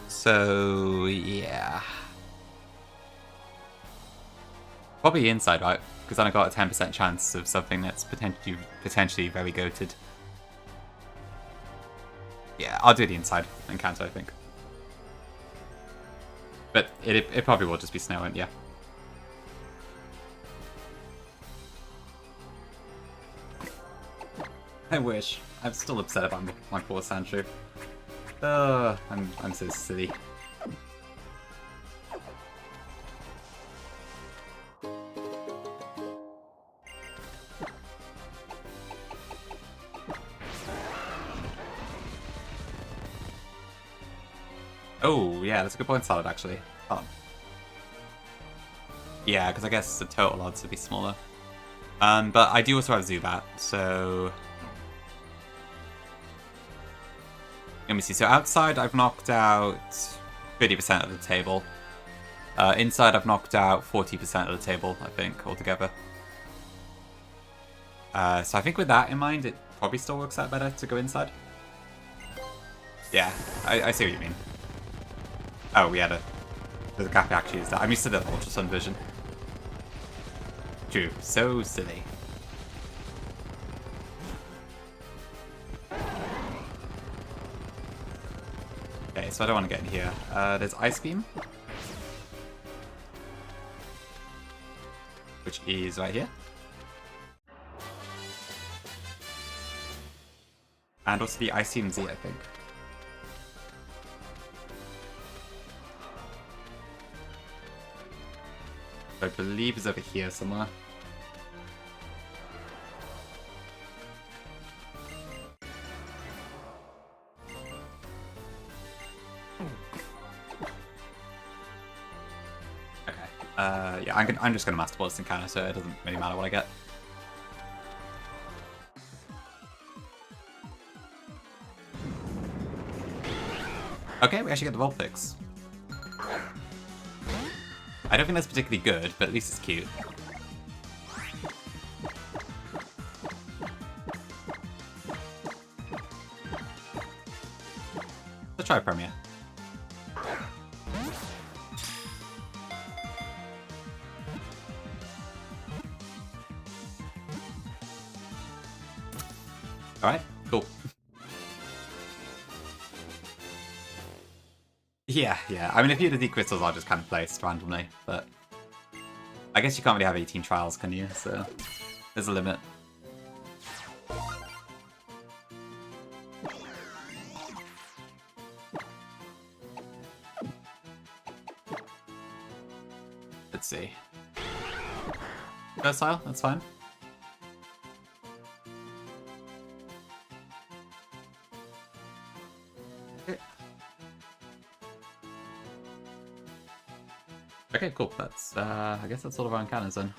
So, yeah. Probably inside, right? Because then I got a 10% chance of something that's potentially very goated. Yeah, I'll do the inside encounter, I think. But it probably will just be snow, and yeah. I wish. I'm still upset about my poor Sancho. I'm so silly. Oh, yeah, that's a good point, Salad, actually. Oh. Yeah, because I guess the total odds would be smaller. But I do also have Zubat, so... Let me see. So outside, I've knocked out 30% of the table. Inside, I've knocked out 40% of the table, I think, altogether. So I think with that in mind, it probably still works out better to go inside. Yeah, I see what you mean. Oh, there's a gap actually is that. I'm used to the Ultra Sun vision. True, so silly. Okay, so I don't want to get in here. There's Ice Beam. Which is right here. And also the Ice Beam Z, I think. I believe is over here somewhere. Okay. Yeah, I'm just gonna Master Ball this encounter, so it doesn't really matter what I get. Okay, we actually get the Vulpix. I don't think that's particularly good, but at least it's cute. Let's try Premier. Alright, cool. Yeah. I mean, a few of the crystals are just kind of placed randomly, but I guess you can't really have 18 trials, can you? So there's a limit. Let's see. Versatile, that's fine. Okay, cool. That's, I guess that's all of our encounters then.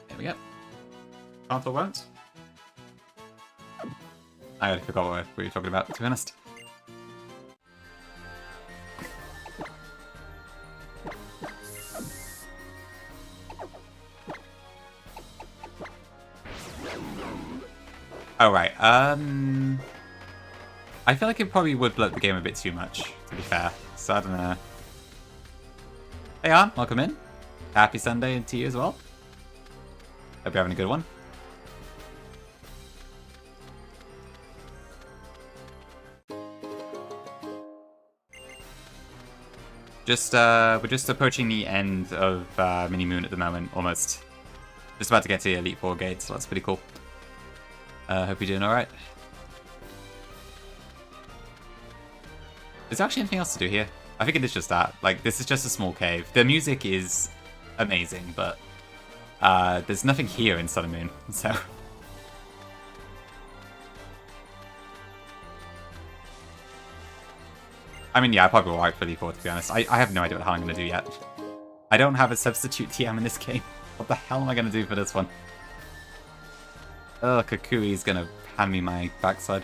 There we go. Can't or won't. I already forgot what we were talking about, to be honest. Oh, right. I feel like it probably would bloat the game a bit too much, to be fair. So, I don't know. Hey, Arn. Welcome in. Happy Sunday to you as well. Hope you're having a good one. We're just approaching the end of Mini Moon at the moment, almost. Just about to get to Elite Four gate, so that's pretty cool. Hope you're doing alright. Is there actually anything else to do here? I think it is just that. Like, this is just a small cave. The music is amazing, but there's nothing here in Sun and Moon, so... I mean, yeah, I probably will write for Elite Four, to be honest. I have no idea what the hell I'm going to do yet. I don't have a substitute TM in this game. What the hell am I going to do for this one? Oh, Kukui's going to hand me my backside.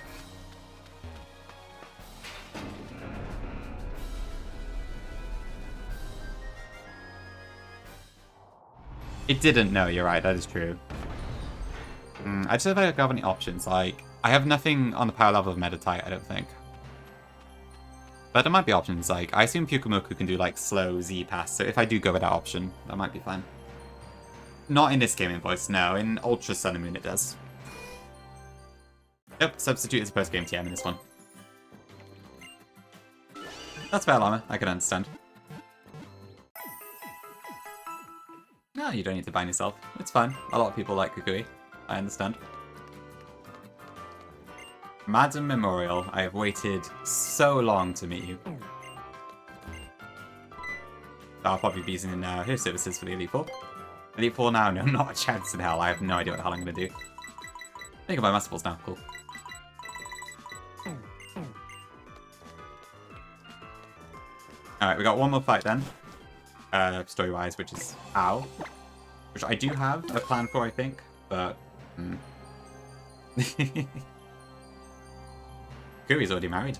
It didn't, no, you're right, that is true. I just don't think I have any options, like, I have nothing on the power level of Meditite, I don't think. But there might be options, like, I assume Pyukumuku can do, like, slow Z-pass, so if I do go with that option, that might be fine. Not in this game Invoice, no, in Ultra Sun and Moon it does. Yep, substitute is a post-game TM in this one. That's fair, Llama, I can understand. No, you don't need to bind yourself. It's fine. A lot of people like Kukui. I understand. Madam Memorial, I have waited so long to meet you. I'll probably be using her services for the Elite Four. Elite Four now? No, not a chance in hell. I have no idea what the hell I'm going to do. I think I can buy Master Balls now. Cool. Alright, we got one more fight then. Story-wise, which is Ow. Which I do have a plan for, I think, but... Kuri's already married.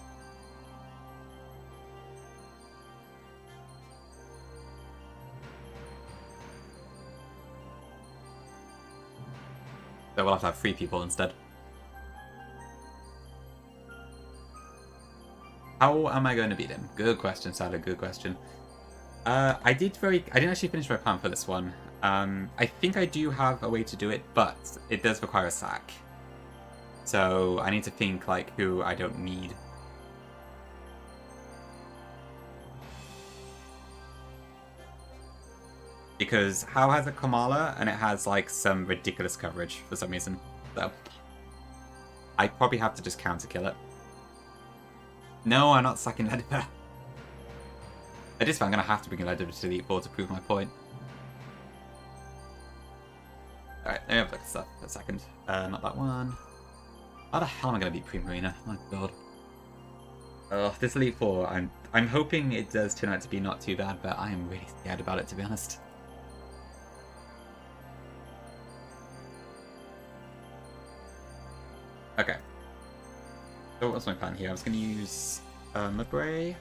So we'll have to have 3 people instead. How am I going to beat him? Good question, Sada, good question. I didn't actually finish my plan for this one. I think I do have a way to do it, but it does require a sack. So I need to think, like, who I don't need. Because How has a Kamala, and it has, like, some ridiculous coverage for some reason. So I probably have to just counter-kill it. No, I'm not sacking Ledbear. At this point, I'm going to have to bring Ledbear to the Elite Four to prove my point. Alright, let me have a look at stuff for a second. Not that one. How the hell am I going to beat Primarina? My god. Oh, this Elite Four, I'm hoping it does turn out to be not too bad, but I am really scared about it, to be honest. Okay. So what's my plan here? I was going to use Mabray.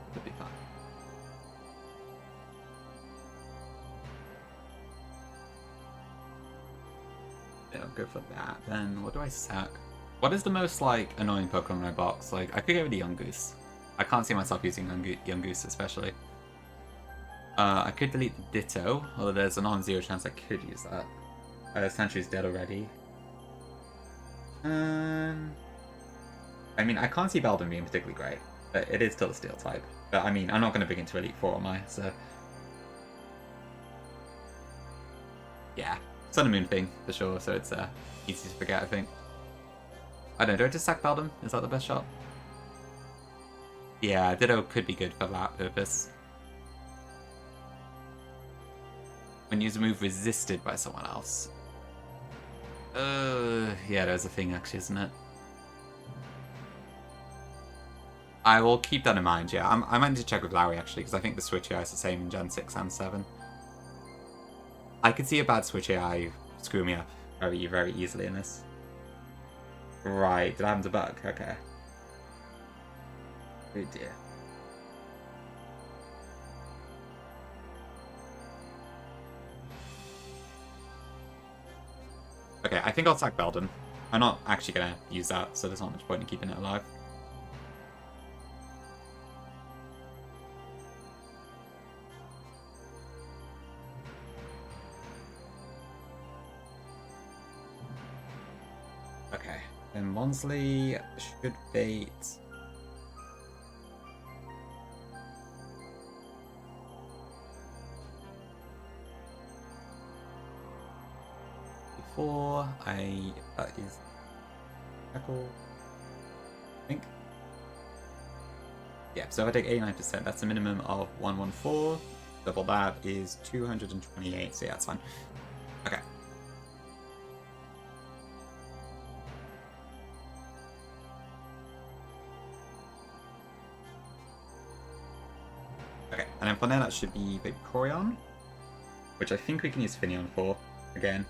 That'd be fine. Yeah, I'll go for that. Then what do I sack? What is the most, like, annoying Pokemon in my box? Like, I could go with the Yungoos. I can't see myself using Yungoos especially. I could delete the Ditto, although there's a non-zero chance I could use that. Sandshrews dead already. I mean, I can't see Beldum being particularly great, but it is still a Steel type. But I mean, I'm not going to bring it to Elite Four, am I? So yeah, Sun and Moon thing for sure. So it's easy to forget, I think. I don't know. Do I just sack Beldum? Is that the best shot? Yeah, Ditto could be good for that purpose. When you use a move resisted by someone else. Yeah, there's a thing actually, isn't it? I will keep that in mind, yeah. I might need to check with Larry actually, because I think the Switch AI is the same in Gen 6 and 7. I could see a bad Switch AI screw me up very, very easily in this. Right, did I have to bug? Okay. Oh dear. Okay, I think I'll sack Beldum. I'm not actually going to use that, so there's not much point in keeping it alive. Okay, then Monsley should bait... 114. That is tackle, I think. Yeah, so if I take 89%, that's a minimum of 114. Double that is 228, so yeah, that's fine. Okay. Okay, and then from there that should be Vaporeon, which I think we can use Finneon for, again.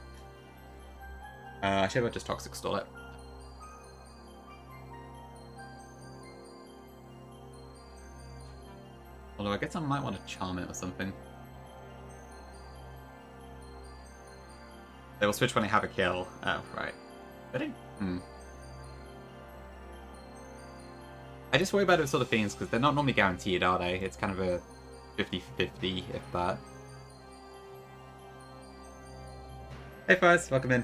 I should have just Toxic Stall it. Although I guess I might want to Charm it or something. They will switch when I have a kill. Oh, right. I just worry about those sort of things because they're not normally guaranteed, are they? It's kind of a 50-50, if that. Hey, Fuzz, welcome in.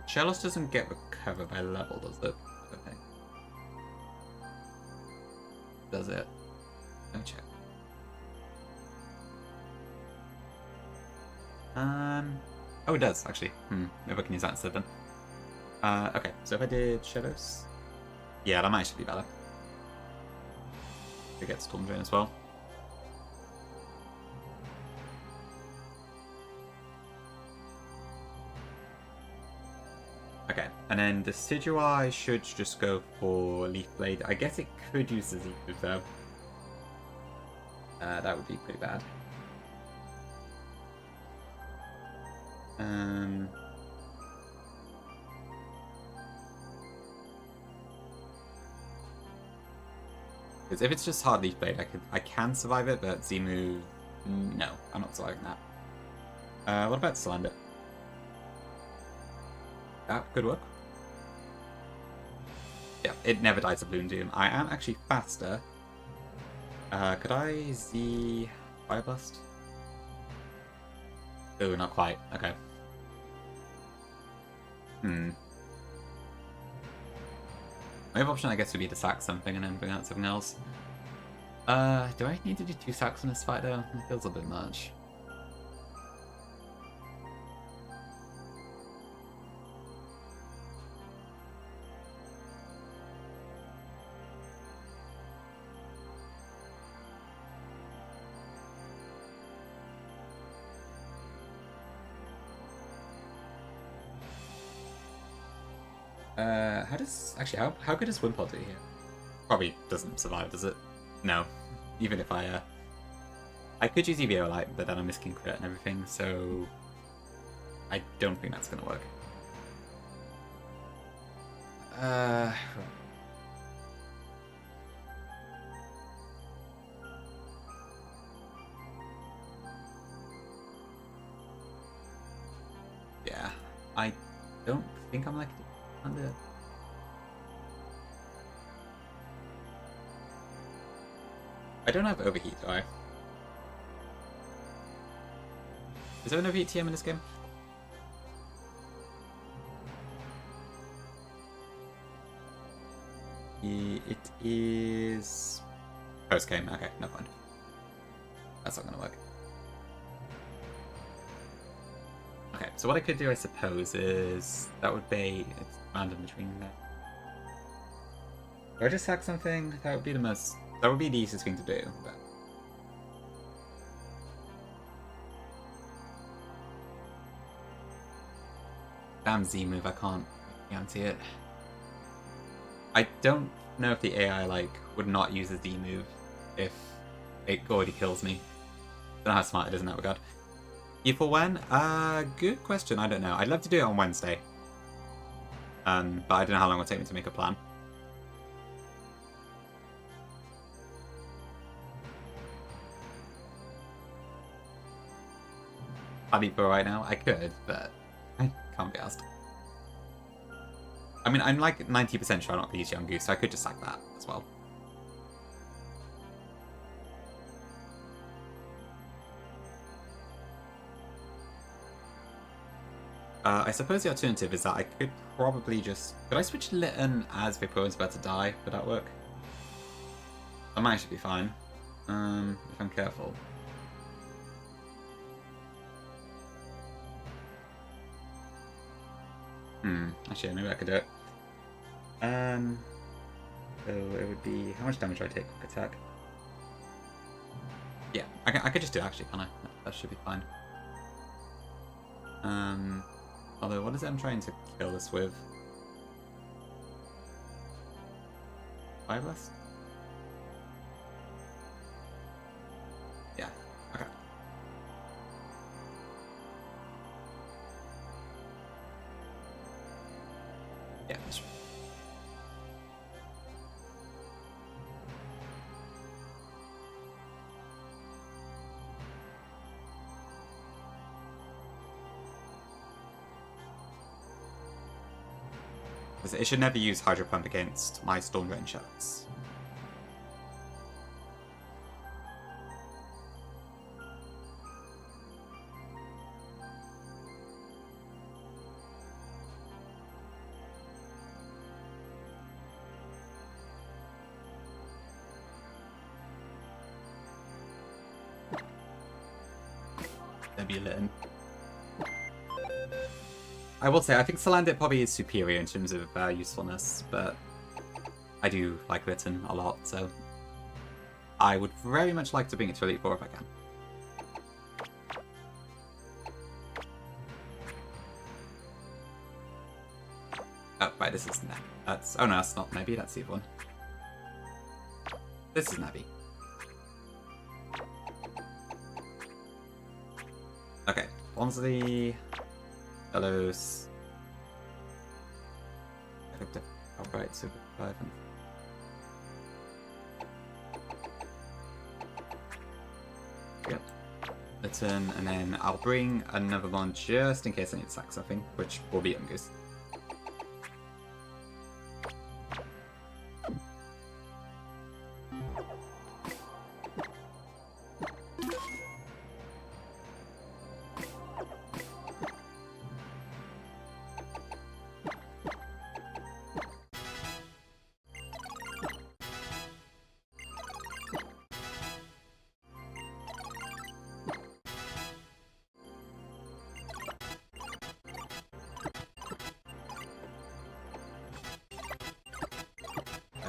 Shellos doesn't get recovered by level, does it? I think. Does it? Let me check. Oh, it does, actually. Maybe I can use that instead then. Okay, so if I did Shadows... Yeah, that might actually be better. We get Storm Drain as well. Okay, and then Decidueye should just go for Leaf Blade. I guess it could use the Z-move though. That would be pretty bad. Because if it's just hard Leaf Blade, I can survive it, but Z-move, no, I'm not surviving that. What about Slander? That could work. Yeah, it never dies of Bloom Doom. I am actually faster. Could I Z Fire Blast? Oh, not quite. Okay. My other option, I guess, would be to sack something and then bring out something else. Do I need to do 2 sacks in this fight, though? It feels a bit much. How good is Wimpod do here? Probably doesn't survive, does it? No. Even if I could use Eviolite, but then I'm missing crit and everything, so I don't think that's gonna work. Yeah, I don't think I'm likely to under. I don't have Overheat, do I? Is there an Overheat TM in this game? It is... Post-game, okay, never mind. That's not gonna work. Okay, so what I could do, I suppose, is... That would be... It's random between that. Do I just sack something? That would be the most... That would be the easiest thing to do, but... Damn Z-move, I can't guarantee it. I don't know if the AI, like, would not use the Z-move if it already kills me. Don't know how smart it is in that regard. For when? Good question, I don't know. I'd love to do it on Wednesday. But I don't know how long it will take me to make a plan. I'd be for right now. I could, but I can't be asked. I mean, I'm like 90% sure I'm not going to use Young Goose, so I could just sack that as well. I suppose the alternative is that I could probably just... Could I switch Litten as the opponent's about to die? Would that work? That might actually be fine. If I'm careful. Actually, maybe I could do it. So it would be... How much damage do I take? Quick attack. Yeah, I could just do it actually, can't I? That should be fine. Although, what is it I'm trying to kill this with? Fire Blast? Yeah, okay. Yeah, that's right. It should never use Hydro Pump against my Storm Drain shots. There'd be a Litten. I will say, I think Salandit probably is superior in terms of usefulness, but I do like Litten a lot, so I would very much like to bring it to Elite 4 if I can. Oh, right, this is Navi. That's... Oh no, that's not Navi, that's the other one. This is Navi. Okay, Bonsley... Hellos. Outright Super 5. Yep. Litten, and then I'll bring another one just in case I need to sack something, which will be Ungoose.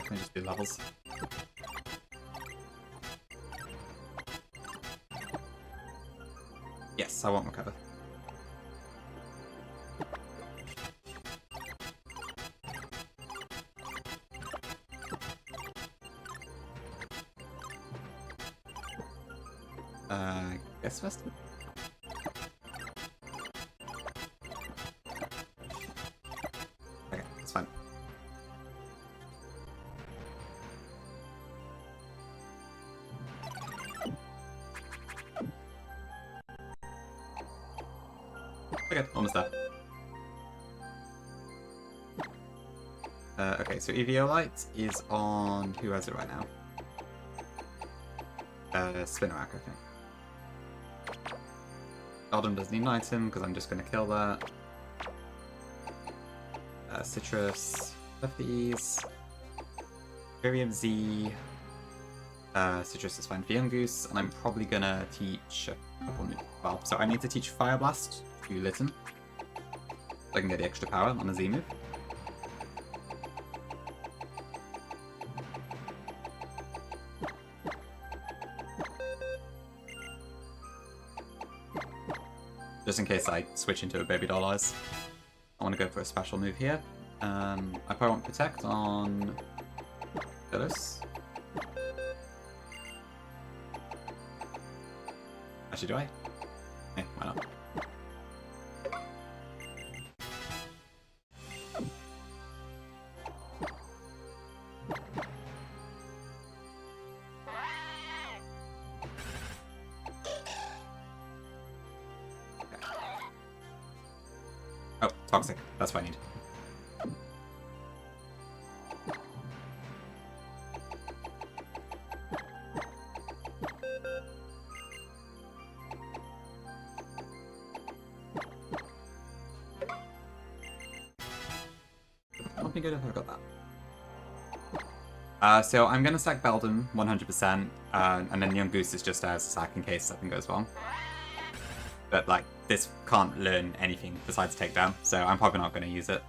Can just do levels. Yes, I won't recover. Guess first. Okay, that's fine. Okay, almost there. Okay, so Eviolite is on... Who has it right now? Spinarak, I think. Eldon doesn't need an item, because I'm just going to kill that. Citrus. Left these. Virium Z. Citrus is fine for Yungoose, and I'm probably going to teach a couple new... Well, so I need to teach Fire Blast to Litten, so I can get the extra power on the Z move. Just in case I switch into a Baby Doll Eyes. I want to go for a special move here. I probably want Protect on Phyllis. Actually, do I? Yeah, why not? Oh, Toxic. That's what I need. be good if I got that. So I'm going to sack Beldum 100%, and then Young Goose is just as a sack in case something goes wrong. But, like, this can't learn anything besides takedown, so I'm probably not going to use it.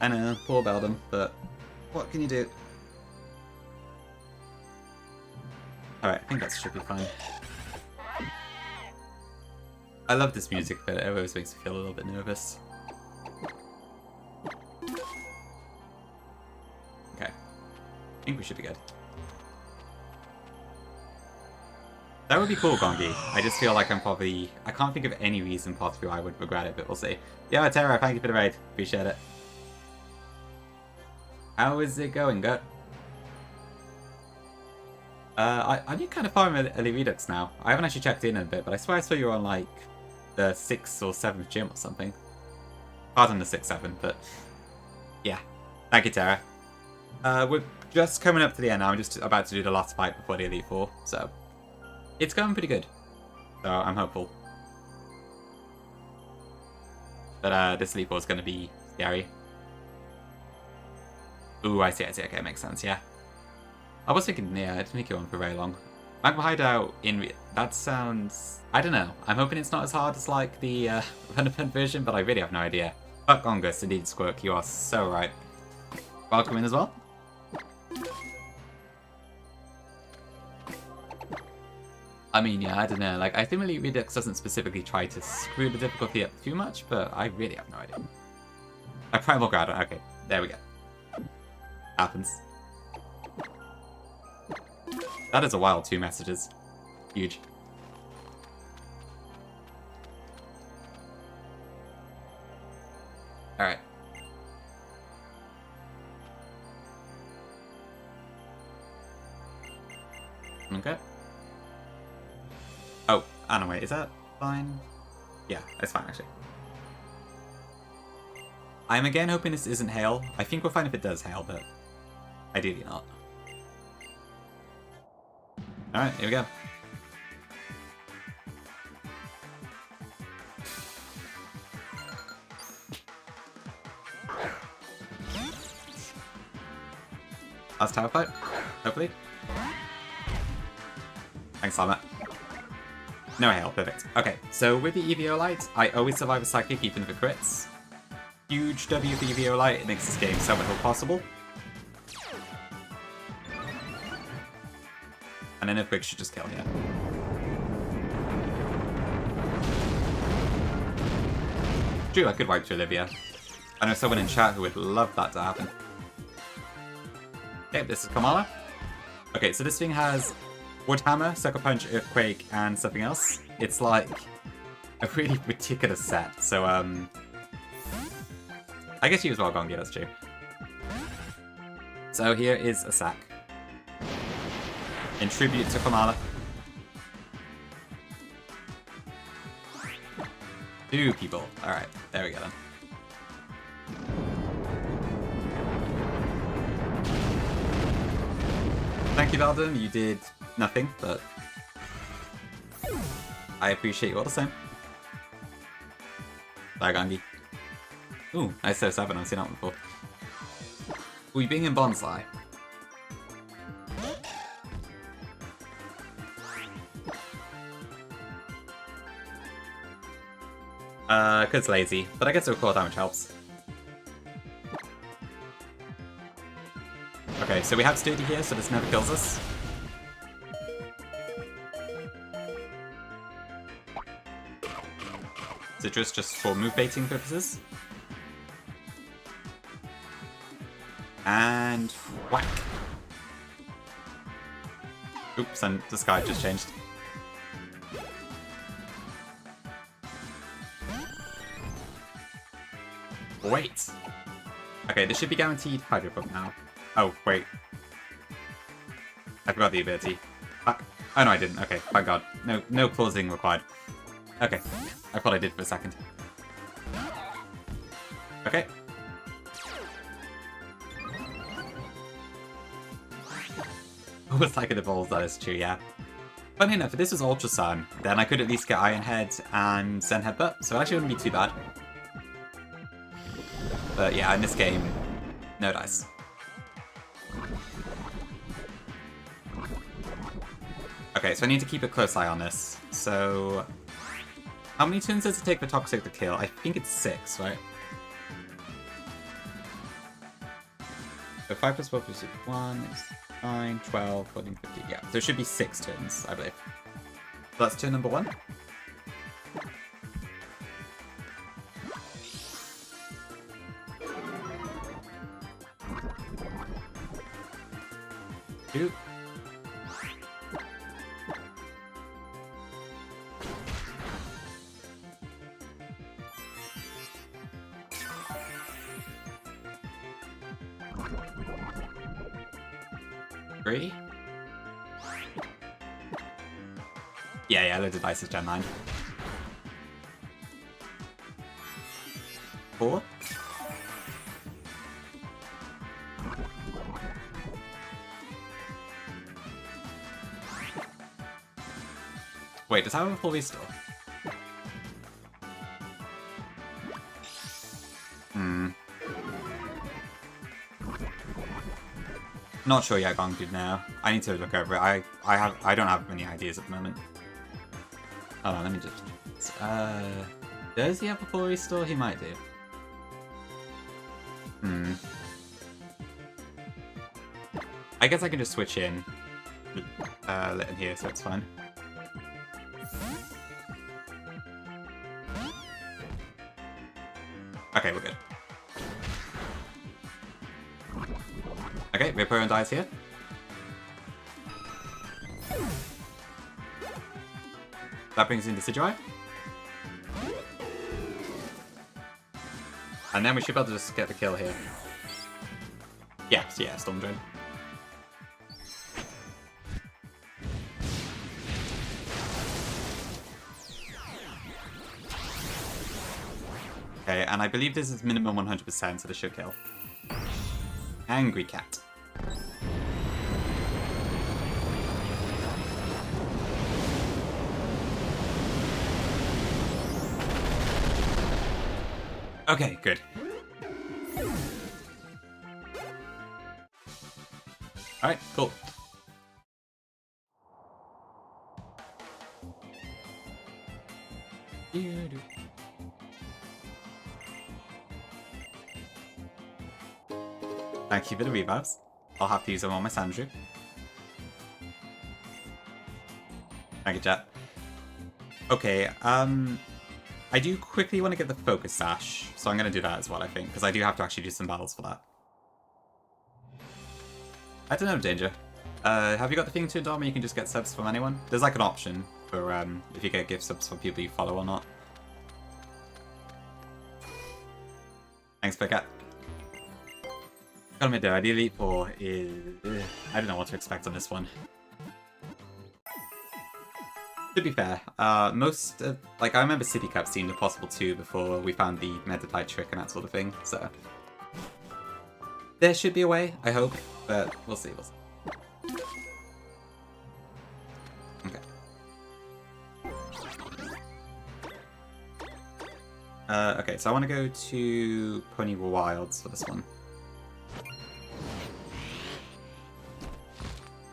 I know, poor Beldum, but what can you do? Alright, I think that should be fine. I love this music, but it always makes me feel a little bit nervous. Okay. I think we should be good. That would be cool, Gongi. I just feel like I'm probably... I can't think of any reason possibly why I would regret it, but we'll see. Yo, Terra, thank you for the raid. Appreciate it. How is it going, Gut? I need kind of far in Elite Redux now. I haven't actually checked in a bit, but I swear I saw you on, like, the 6th or 7th gym or something. Pardon the 6th, 7th, but... yeah. Thank you, Terra. We're just coming up to the end now. I'm just about to do the last fight before the Elite Four, so... it's going pretty good. So, I'm hopeful. But, this Elite Four is going to be scary. Ooh, I see. Okay, makes sense, yeah. I was thinking, yeah, I didn't think it on for very long. Magma Hideout in... that sounds... I don't know. I'm hoping it's not as hard as, like, the Run version, but I really have no idea. Fuck Gongus, indeed, Squirk. You are so right. Welcome in as well. I mean, yeah, I don't know. Like, I think Elite Redux doesn't specifically try to screw the difficulty up too much, but I really have no idea. A Primal Groudon. Okay, there we go. Happens. That is a wild 2 messages. Huge. Alright. Okay. Oh, no, wait, is that fine? Yeah, it's fine, actually. I'm again hoping this isn't hail. I think we're fine if it does hail, but ideally not. Alright, here we go. Last tower fight, hopefully. Thanks, Lama. No hail, perfect. Okay, so with the Eviolite, I always survive a Psychic even if it crits. Huge W for Eviolite, it makes this game so much more possible. And then Earthquake should just kill here. True, I could wipe to Olivia. I know someone in chat who would love that to happen. Okay, this is Kamala. Okay, so this thing has Wood Hammer, Sucker Punch, Earthquake, and something else. It's like a really ridiculous set. So, I guess you as well, Gongi, that's true. So here is a sack. In tribute to Kamala. 2 people. Alright, there we go then. Thank you, Valdon. You did nothing, but I appreciate you all the same. Bye, Gangi. Ooh, nice 7. I've seen that one before. Ooh, being in Bonsai. Cause lazy, but I guess the core damage helps. Okay, so we have Sturdy here, so this never kills us. Citrus just for move baiting purposes. And whack. Oops, and the sky just changed. Wait. Okay, this should be guaranteed Hydro Pump now. Oh, wait. I forgot the ability. Fuck. Oh no, I didn't. Okay, thank God. No pausing required. Okay, I thought I did for a second. Okay. Almost like it evolves, that is true, yeah. Funny enough, if this was Ultra Sun, then I could at least get Iron Head and Zen Headbutt, so it actually wouldn't be too bad. But yeah, in this game, no dice. Okay, so I need to keep a close eye on this. So, how many turns does it take for Toxic to kill? I think it's 6, right? So 5 plus 4 plus 1 is 9, 12, 14, 15. Yeah, so it should be 6 turns, I believe. So that's turn number 1. Two. Three. Yeah, loaded dice is Gen 9. 4. Wait, does that have a full restore? Not sure yet, Gongdu now. I need to look over it. I don't have many ideas at the moment. Hold on, let me just... does he have a full restore? He might do. I guess I can just switch in. Let him here, so it's fine. Okay, we're good. Okay, Vaporeon dies here. That brings in Decidueye. And then we should be able to just get the kill here. Yes, yeah, Storm Drain. Okay, and I believe this is minimum 100%, so this should kill. Angry Cat. Okay, good. Alright, cool. Thank you for the revives. I'll have to use them on my Sandrew. Thank you, chat. Okay, I do quickly want to get the Focus Sash, so I'm going to do that as well, I think, because I do have to actually do some battles for that. I don't know, Danger. Have you got the thing turned on where you can just get subs from anyone? There's like an option for if you get gift subs from people you follow or not. Thanks, Picket. Gotta admit though, the Elite Four is... I don't know what to expect on this one. To be fair, most... like, I remember City Cup seemed a possible 2 before we found the Meditite trick and that sort of thing, so... There should be a way, I hope, but we'll see, we'll see. Okay. Okay, so I want to go to Poni Wilds for this one.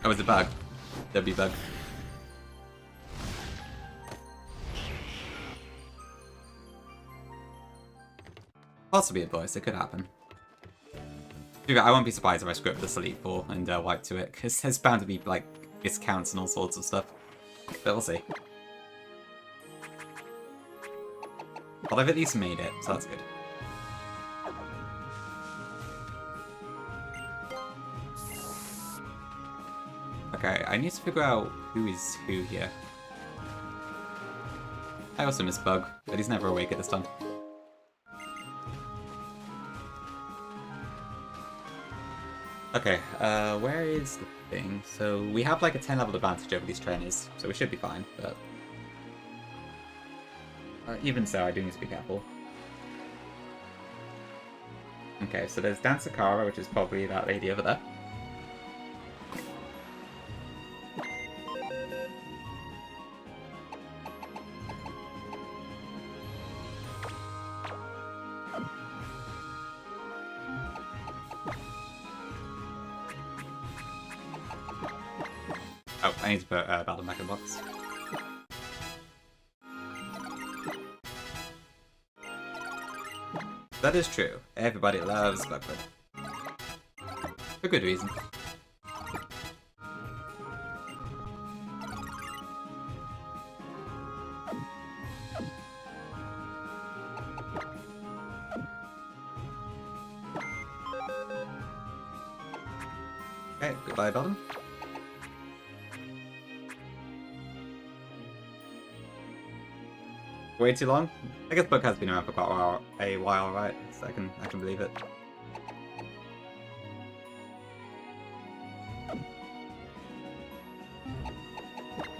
Oh, it's a bug. W bug. Possibly a voice, it could happen. I won't be surprised if I script this Elite Four and wipe to it, because there's bound to be, like, discounts and all sorts of stuff. But we'll see. But I've at least made it, so that's good. Okay, I need to figure out who is who here. I also miss Bug, but he's never awake at this time. Okay, where is the thing? So we have like a 10 level advantage over these trainers, so we should be fine, but... even so, I do need to be careful. Okay, so there's Dancekara, which is probably that lady over there. Oh, I need to put Battle back in the box. That is true. Everybody loves Bugford. For good reason. Okay, goodbye, Bottom. Way too long? I guess book has been around for quite a while, right? So I can believe it.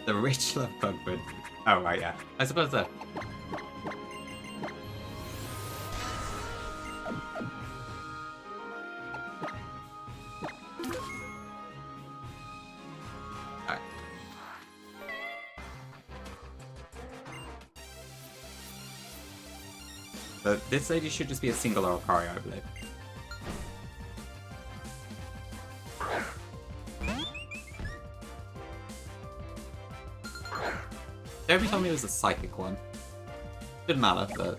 The rich love Bugford. Oh right, yeah. I suppose so. Alright. So this lady should just be a single Oricario, I believe. Every told me it was a psychic one. Didn't matter, but...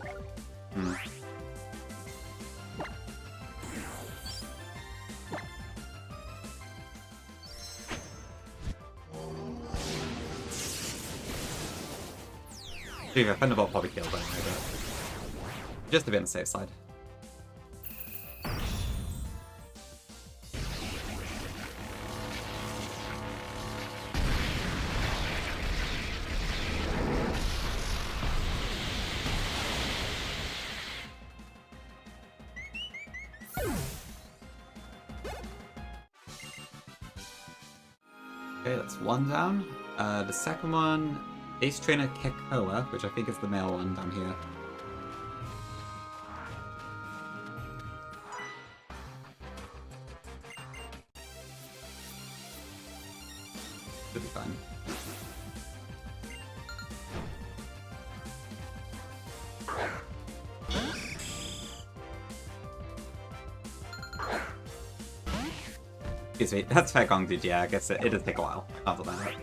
Dude, Thunderbolt probably killed anyway, but... just to be on the safe side. Okay, that's one down. The second one, Ace Trainer Kekoa, which I think is the male one down here. Should be fine. Excuse me, that's fair Gong dude, yeah, I guess it does take a while after that.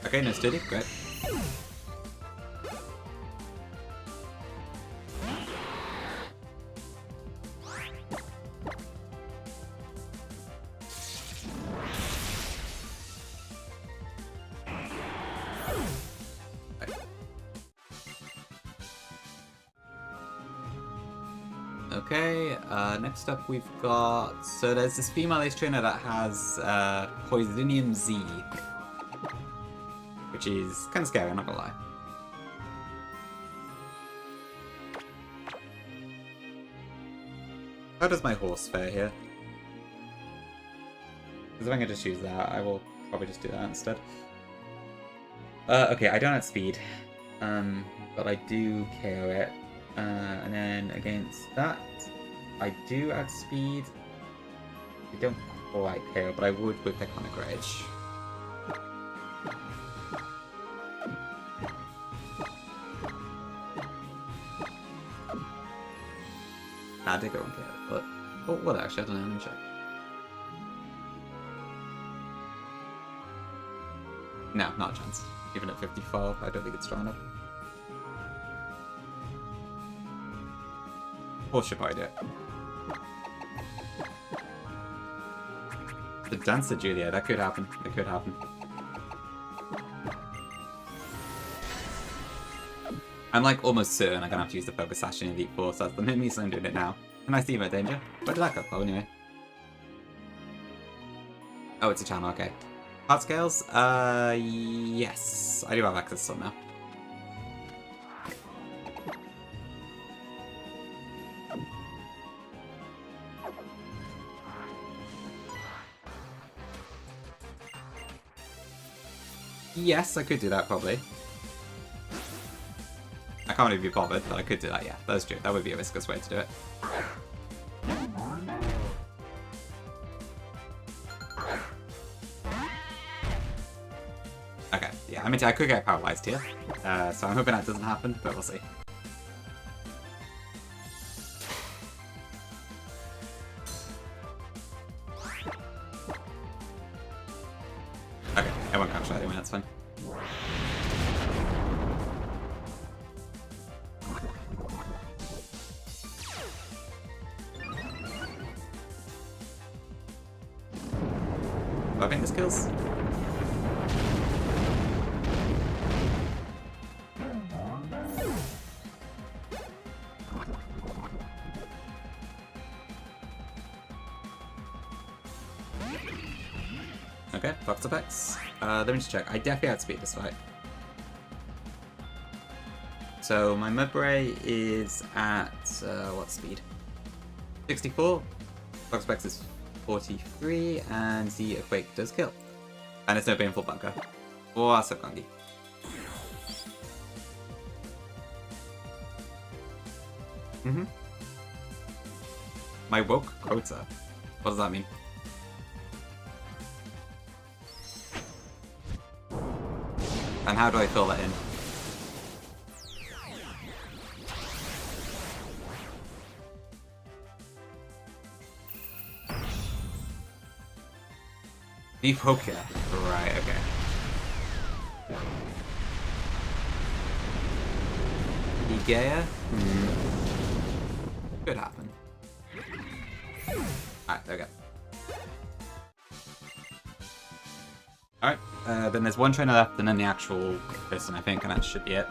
Okay, no steady, great. Okay, next up we've got... So there's this female Ace Trainer that has Poisonium Z. Which is kind of scary, I'm not gonna lie. How does my horse fare here? Because if I can just use that, I will probably just do that instead. Okay, I don't have speed. But I do KO it. And then against that, I do add speed. I don't quite KO, but I would with Iconic Rage. I did go on KO, but... Oh, well, actually, I don't know, let me check. No, not a chance. Even at 54, I don't think it's strong enough. Horse should probably do it. The Dancer Julia, that could happen. That could happen. I'm like almost certain I'm gonna have to use the Focus Sash in Elite Four, so that's the main reason I'm doing it now. Can I see my danger? Where did that go? Oh, anyway. Oh, it's a channel, okay. Heart Scales? Yes. I do have access to some now. Yes, I could do that, probably. I can't really be bothered, but I could do that, yeah. That's true. That would be a riskless way to do it. Okay, yeah, I mean, I could get paralyzed here. So I'm hoping that doesn't happen, but we'll see. that's fine. I think this kills. Okay, Fox effects. Let me just check. I definitely outspeed this fight. So my Mudbray is at what speed? 64. Fox effects is 43, and the Earthquake does kill. And it's no painful bunker. Oh, so Gangi. My woke quota. What does that mean? And how do I fill that in? Evoker. Right, okay. Igea? Could happen. Alright, there we go. Alright, then there's one trainer left and then the actual person, I think, and that should be it.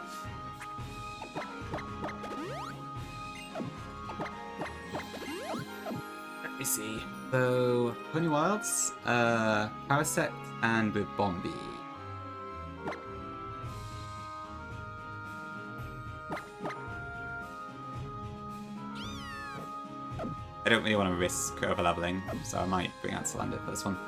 Let me see. So, Poni Wilds, Parasect, and with Bombi. I don't really want to risk over-leveling, so I might bring out Salander for this one.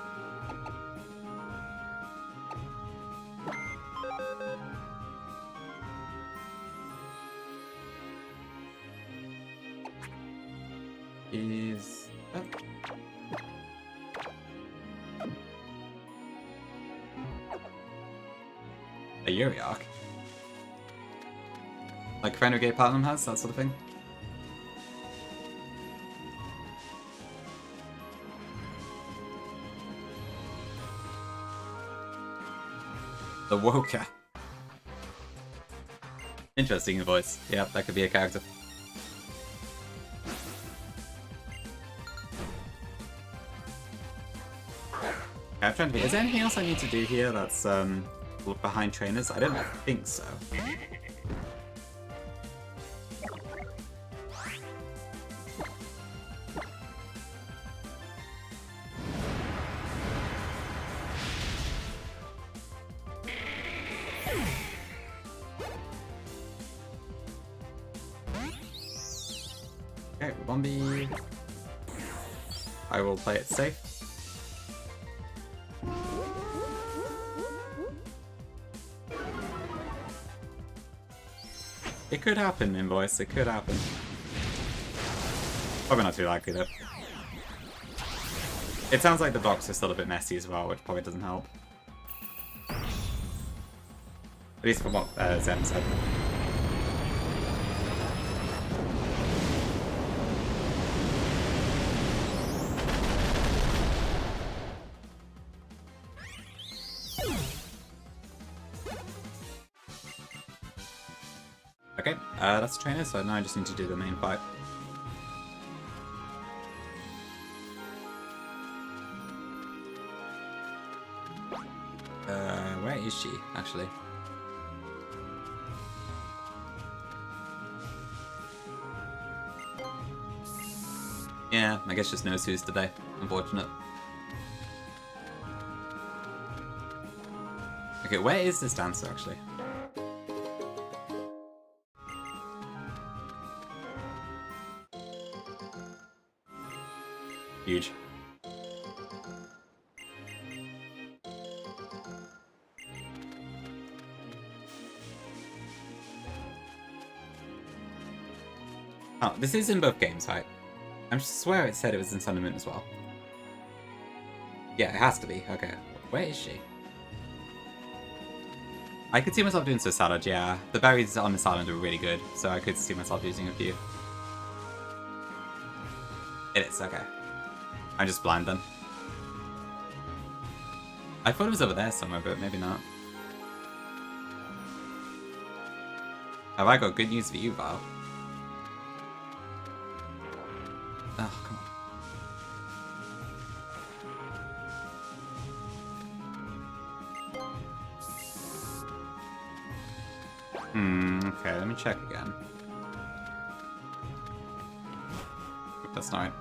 Is... Oh. A Uriark? Like Renegade Platinum has, that sort of thing? The Woka. Interesting voice. Yeah, that could be a character. I'm trying to think, is there anything else I need to do here that's look behind trainers? I don't think so. Okay, Bombi. I will play it safe. It could happen, Invoice. It could happen. Probably not too likely, though. It sounds like the blocks are still a bit messy as well, which probably doesn't help. At least from what Zen said. Okay, that's the trainer, so now I just need to do the main fight. Where is she, actually? Yeah, I guess just knows who's today. Unfortunate. Okay, where is this dancer, actually? Huge. Oh, this is in both games, right? I swear it said it was in Sun and Moon as well. Yeah, it has to be. Okay. Where is she? I could see myself doing so salad, yeah. The berries on this island are really good, so I could see myself using a few. It is, okay. I'm just blind then. I thought it was over there somewhere, but maybe not. Have I got good news for you, Val? Oh, come on. Okay, let me check again. That's not right.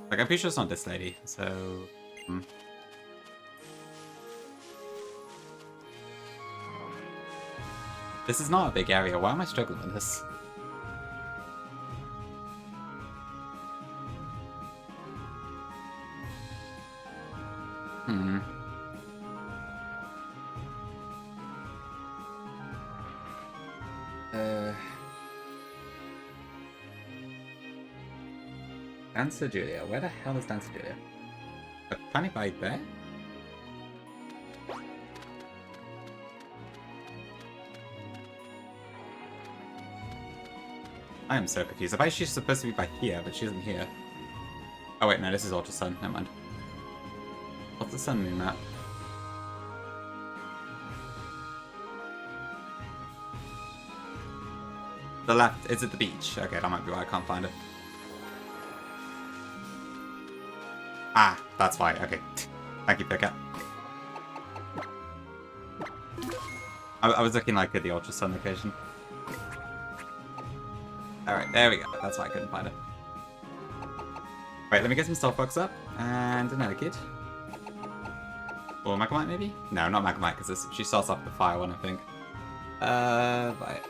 Like, I'm pretty sure it's not this lady, so... This is not a big area. Why am I struggling with this? Dancer Julia. Where the hell is Dancer Julia? A panic by there? I am so confused. I bet she's supposed to be by here, but she isn't here. Oh wait, no, this is Ultra Sun. Never mind. What's the Sun Moon map? The left, is it the beach? Okay, that might be why I can't find it. Ah, that's why. Okay. Thank you, Pickup. I was looking like at the Ultra Sun location. Alright, there we go. That's why I couldn't find it. Wait, let me get some Stealth Bugs up. And another kid. Or Magnemite, maybe? No, not Magnemite, because she starts off the fire one, I think. Right.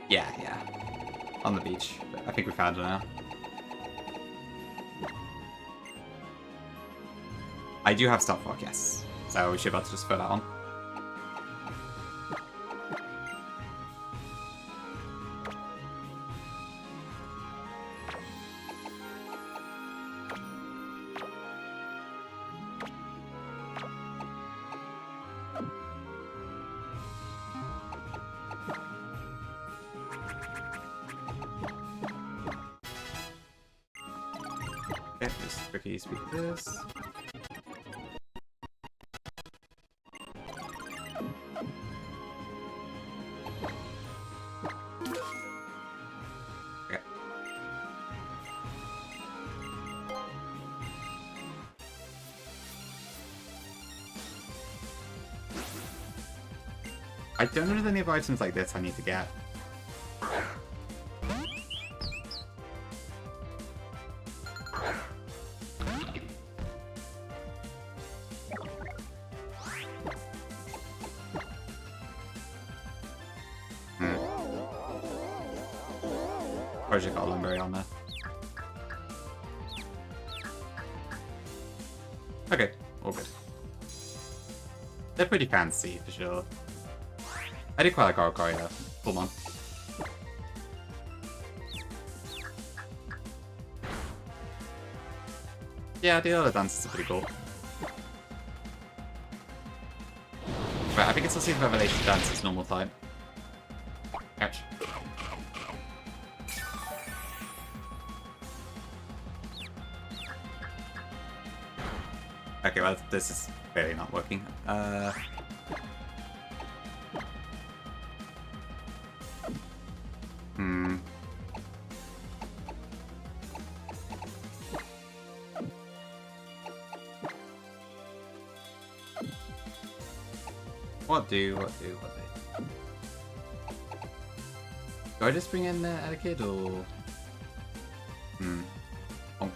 Yeah. On the beach. I think we found it now. I do have Stealth Rock, yes. So we should be able to just put that on. Okay, just quickly speak this. Okay. I don't know if there's any other items like this I need to get. Project got a Lumberry on there. Okay, all good. They're pretty fancy, for sure. I do quite like Oricori though. Full on. Yeah, the other dances are pretty cool. Right, I think it's also the Revelation dance, it's normal type. Catch. Okay, well, this is clearly not working. What do? Do I just bring in a kid or? Oh.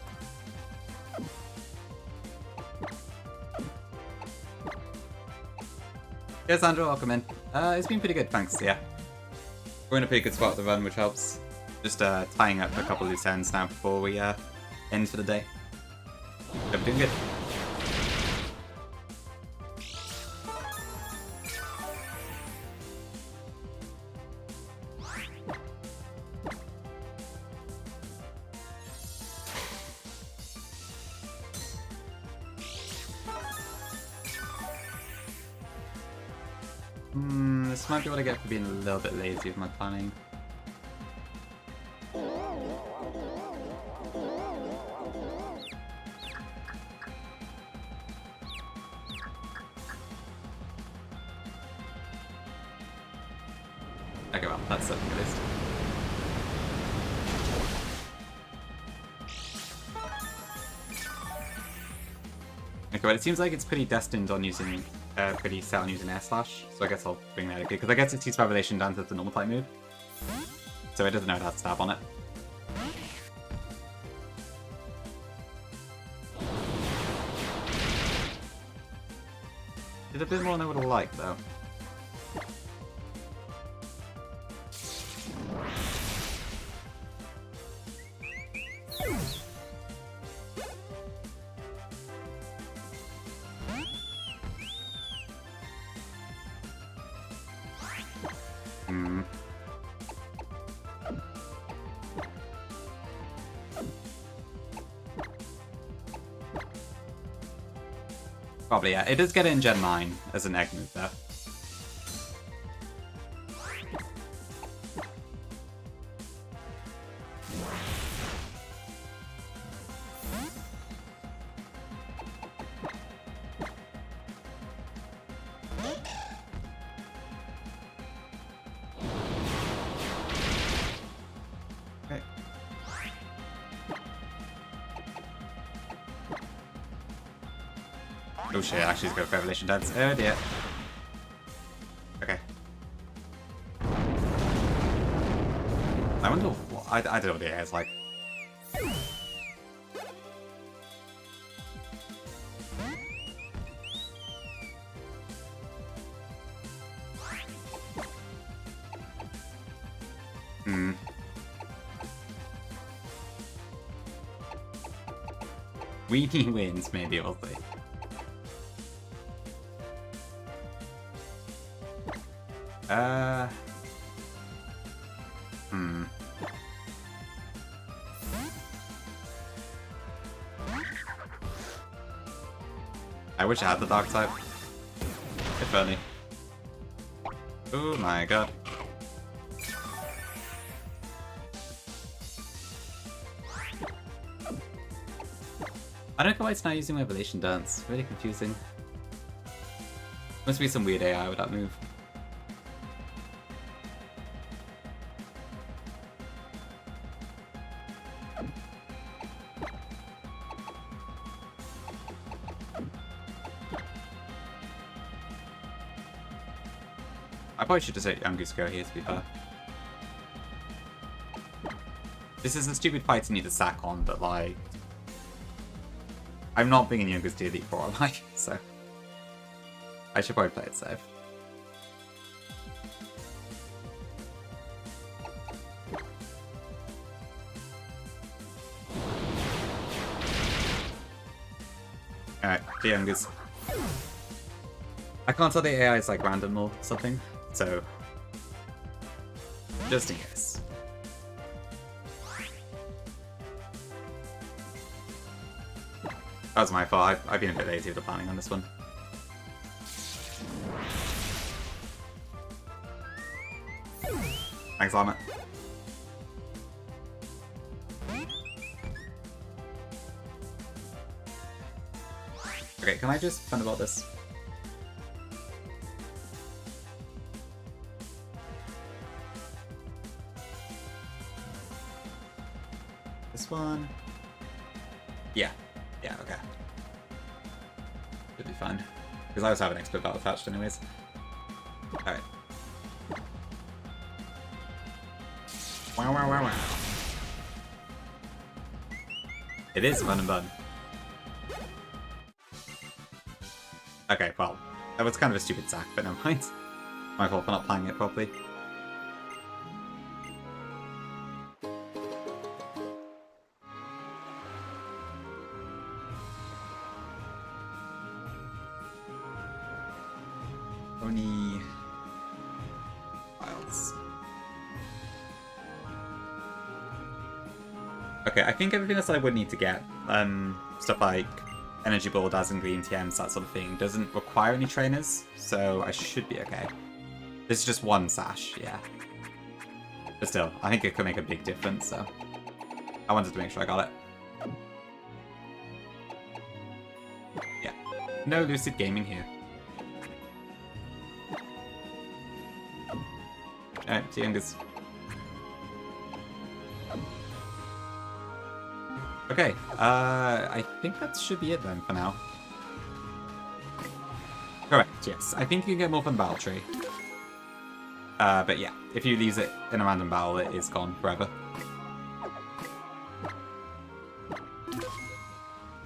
Yeah, Sandra, welcome in. It's been pretty good, thanks, yeah. We're in a pretty good spot at the run, which helps. Just tying up a couple of loose ends now before we end for the day. We're doing good. This might be what I get for being a little bit lazy with my planning. Okay, well, that's something at least. Okay, well, it seems like it's pretty destined on using, pretty set on using Air Slash, so I guess I'll bring that again, because I guess it sees Revelation Dance as the normal type move. So it doesn't know it has stab on it. Did a bit more than I would have liked, though. Probably, yeah. It does get it in Gen 9 as an egg move, though. Okay. Oh shit, actually he's got Revelation Dance. Oh dear. Okay. I wonder what... I don't know what the air is like. Weenie wins, maybe, we'll see. I wish I had the dark type. If only. Oh my god. I don't know why it's not using Revelation Dance. Really confusing. Must be some weird AI with that move. I probably should just let Yungoos go here, to be fair. This is a stupid fight to need to sack on, but like... I'm not bringing Yungoos to Elite 4, like, so... I should probably play it safe. Alright, the Yungoos. I can't tell the AI is like random or something, so... just in case. That was my fault. I've been a bit lazy with the planning on this one. Thanks, Llama. Okay, can I just Thunderbolt this? This one? Yeah. Yeah, okay. Should be fine. Because I also have an expert battle attached anyways. Alright. Wow, wow, wow, wow. It is Run and Bun. Okay, well, that was kind of a stupid sack, but never mind. My fault for not planning it properly. Poni... Files. Okay, I think everything else I would need to get, stuff like Energy Ball, Dazzling Green, TMs, that sort of thing, doesn't require any trainers, so I should be okay. This is just one sash, yeah. But still, I think it could make a big difference, so I wanted to make sure I got it. Yeah. No Lucid Gaming here. Alright, Youngers. Okay, I think that should be it then for now. Correct, yes. I think you can get more from the battle tree. But yeah, if you lose it in a random battle, it is gone forever.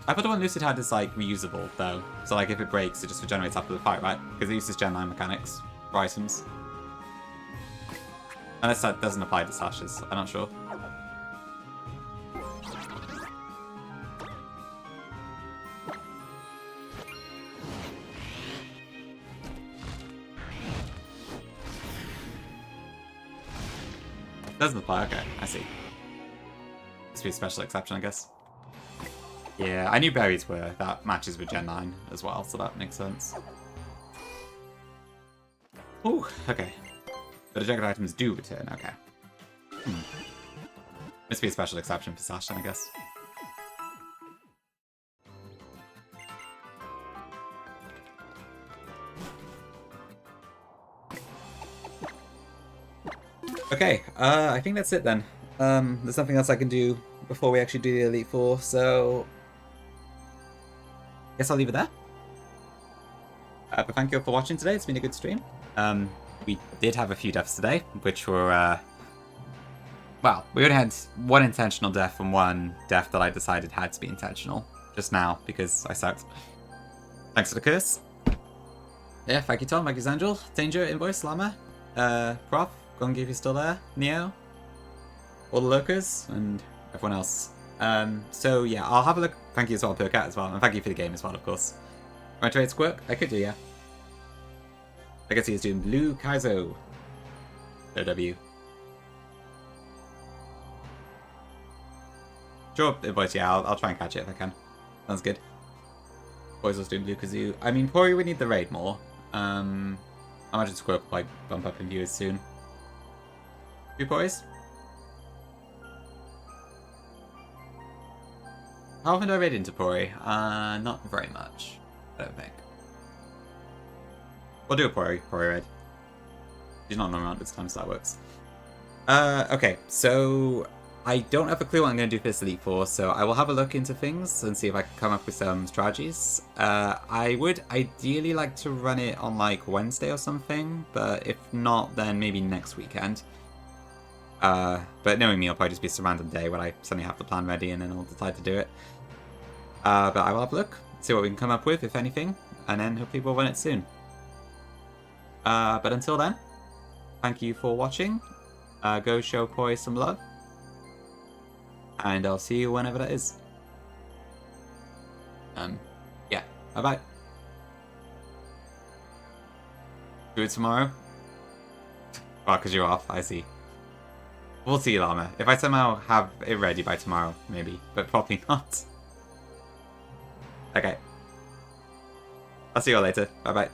I thought the one Lucid had is like reusable though, so like if it breaks, it just regenerates after the fight, right? Because it uses Gen 9 mechanics for items. Unless that doesn't apply to slashes, I'm not sure. Doesn't apply, okay, I see. Must be a special exception, I guess. Yeah, I knew berries were. That matches with Gen 9 as well, so that makes sense. Ooh, okay. The dejected items do return, okay. Must be a special exception for Sash then, I guess. Okay, I think that's it then. There's nothing else I can do before we actually do the Elite Four, so guess I'll leave it there. But thank you all for watching today. It's been a good stream. We did have a few deaths today, which were, well, we only had one intentional death and one death that I decided had to be intentional just now because I sucked. Thanks for the curse. Yeah, thank you, Tom. Thank you, Angel. Danger, Invoice, Llama, Prof, Gongi if you're still there, Neo, all the lurkers, and everyone else. So yeah, I'll have a look. Thank you as well, Percat as well, and thank you for the game as well, of course. Am I trying to squirk? I could do, yeah. I guess he's doing Blue Kaizo. OW. Sure, Invoice, yeah, I'll try and catch it if I can. Sounds good. Boys was doing Blue Kazoo. I mean, Pori would need the raid more. I imagine Squirk will like bump up in viewers soon. Two Poris? How often do I raid into Pori? Not very much, I don't think. We'll do a Pori raid. He's not around this time, so that works. Okay, so I don't have a clue what I'm going to do for this Elite Four, so I will have a look into things and see if I can come up with some strategies. I would ideally like to run it on like Wednesday or something, but if not, then maybe next weekend. But knowing me, it'll probably just be some random day when I suddenly have the plan ready and then I'll decide to do it. But I will have a look, see what we can come up with, if anything, and then hopefully we'll run it soon. But until then, thank you for watching. Go show Poi some love. And I'll see you whenever that is. Yeah, bye-bye. Do it tomorrow? Oh, because you're off, I see. We'll see, Llama. If I somehow have it ready by tomorrow, maybe. But probably not. Okay. I'll see you all later. Bye-bye.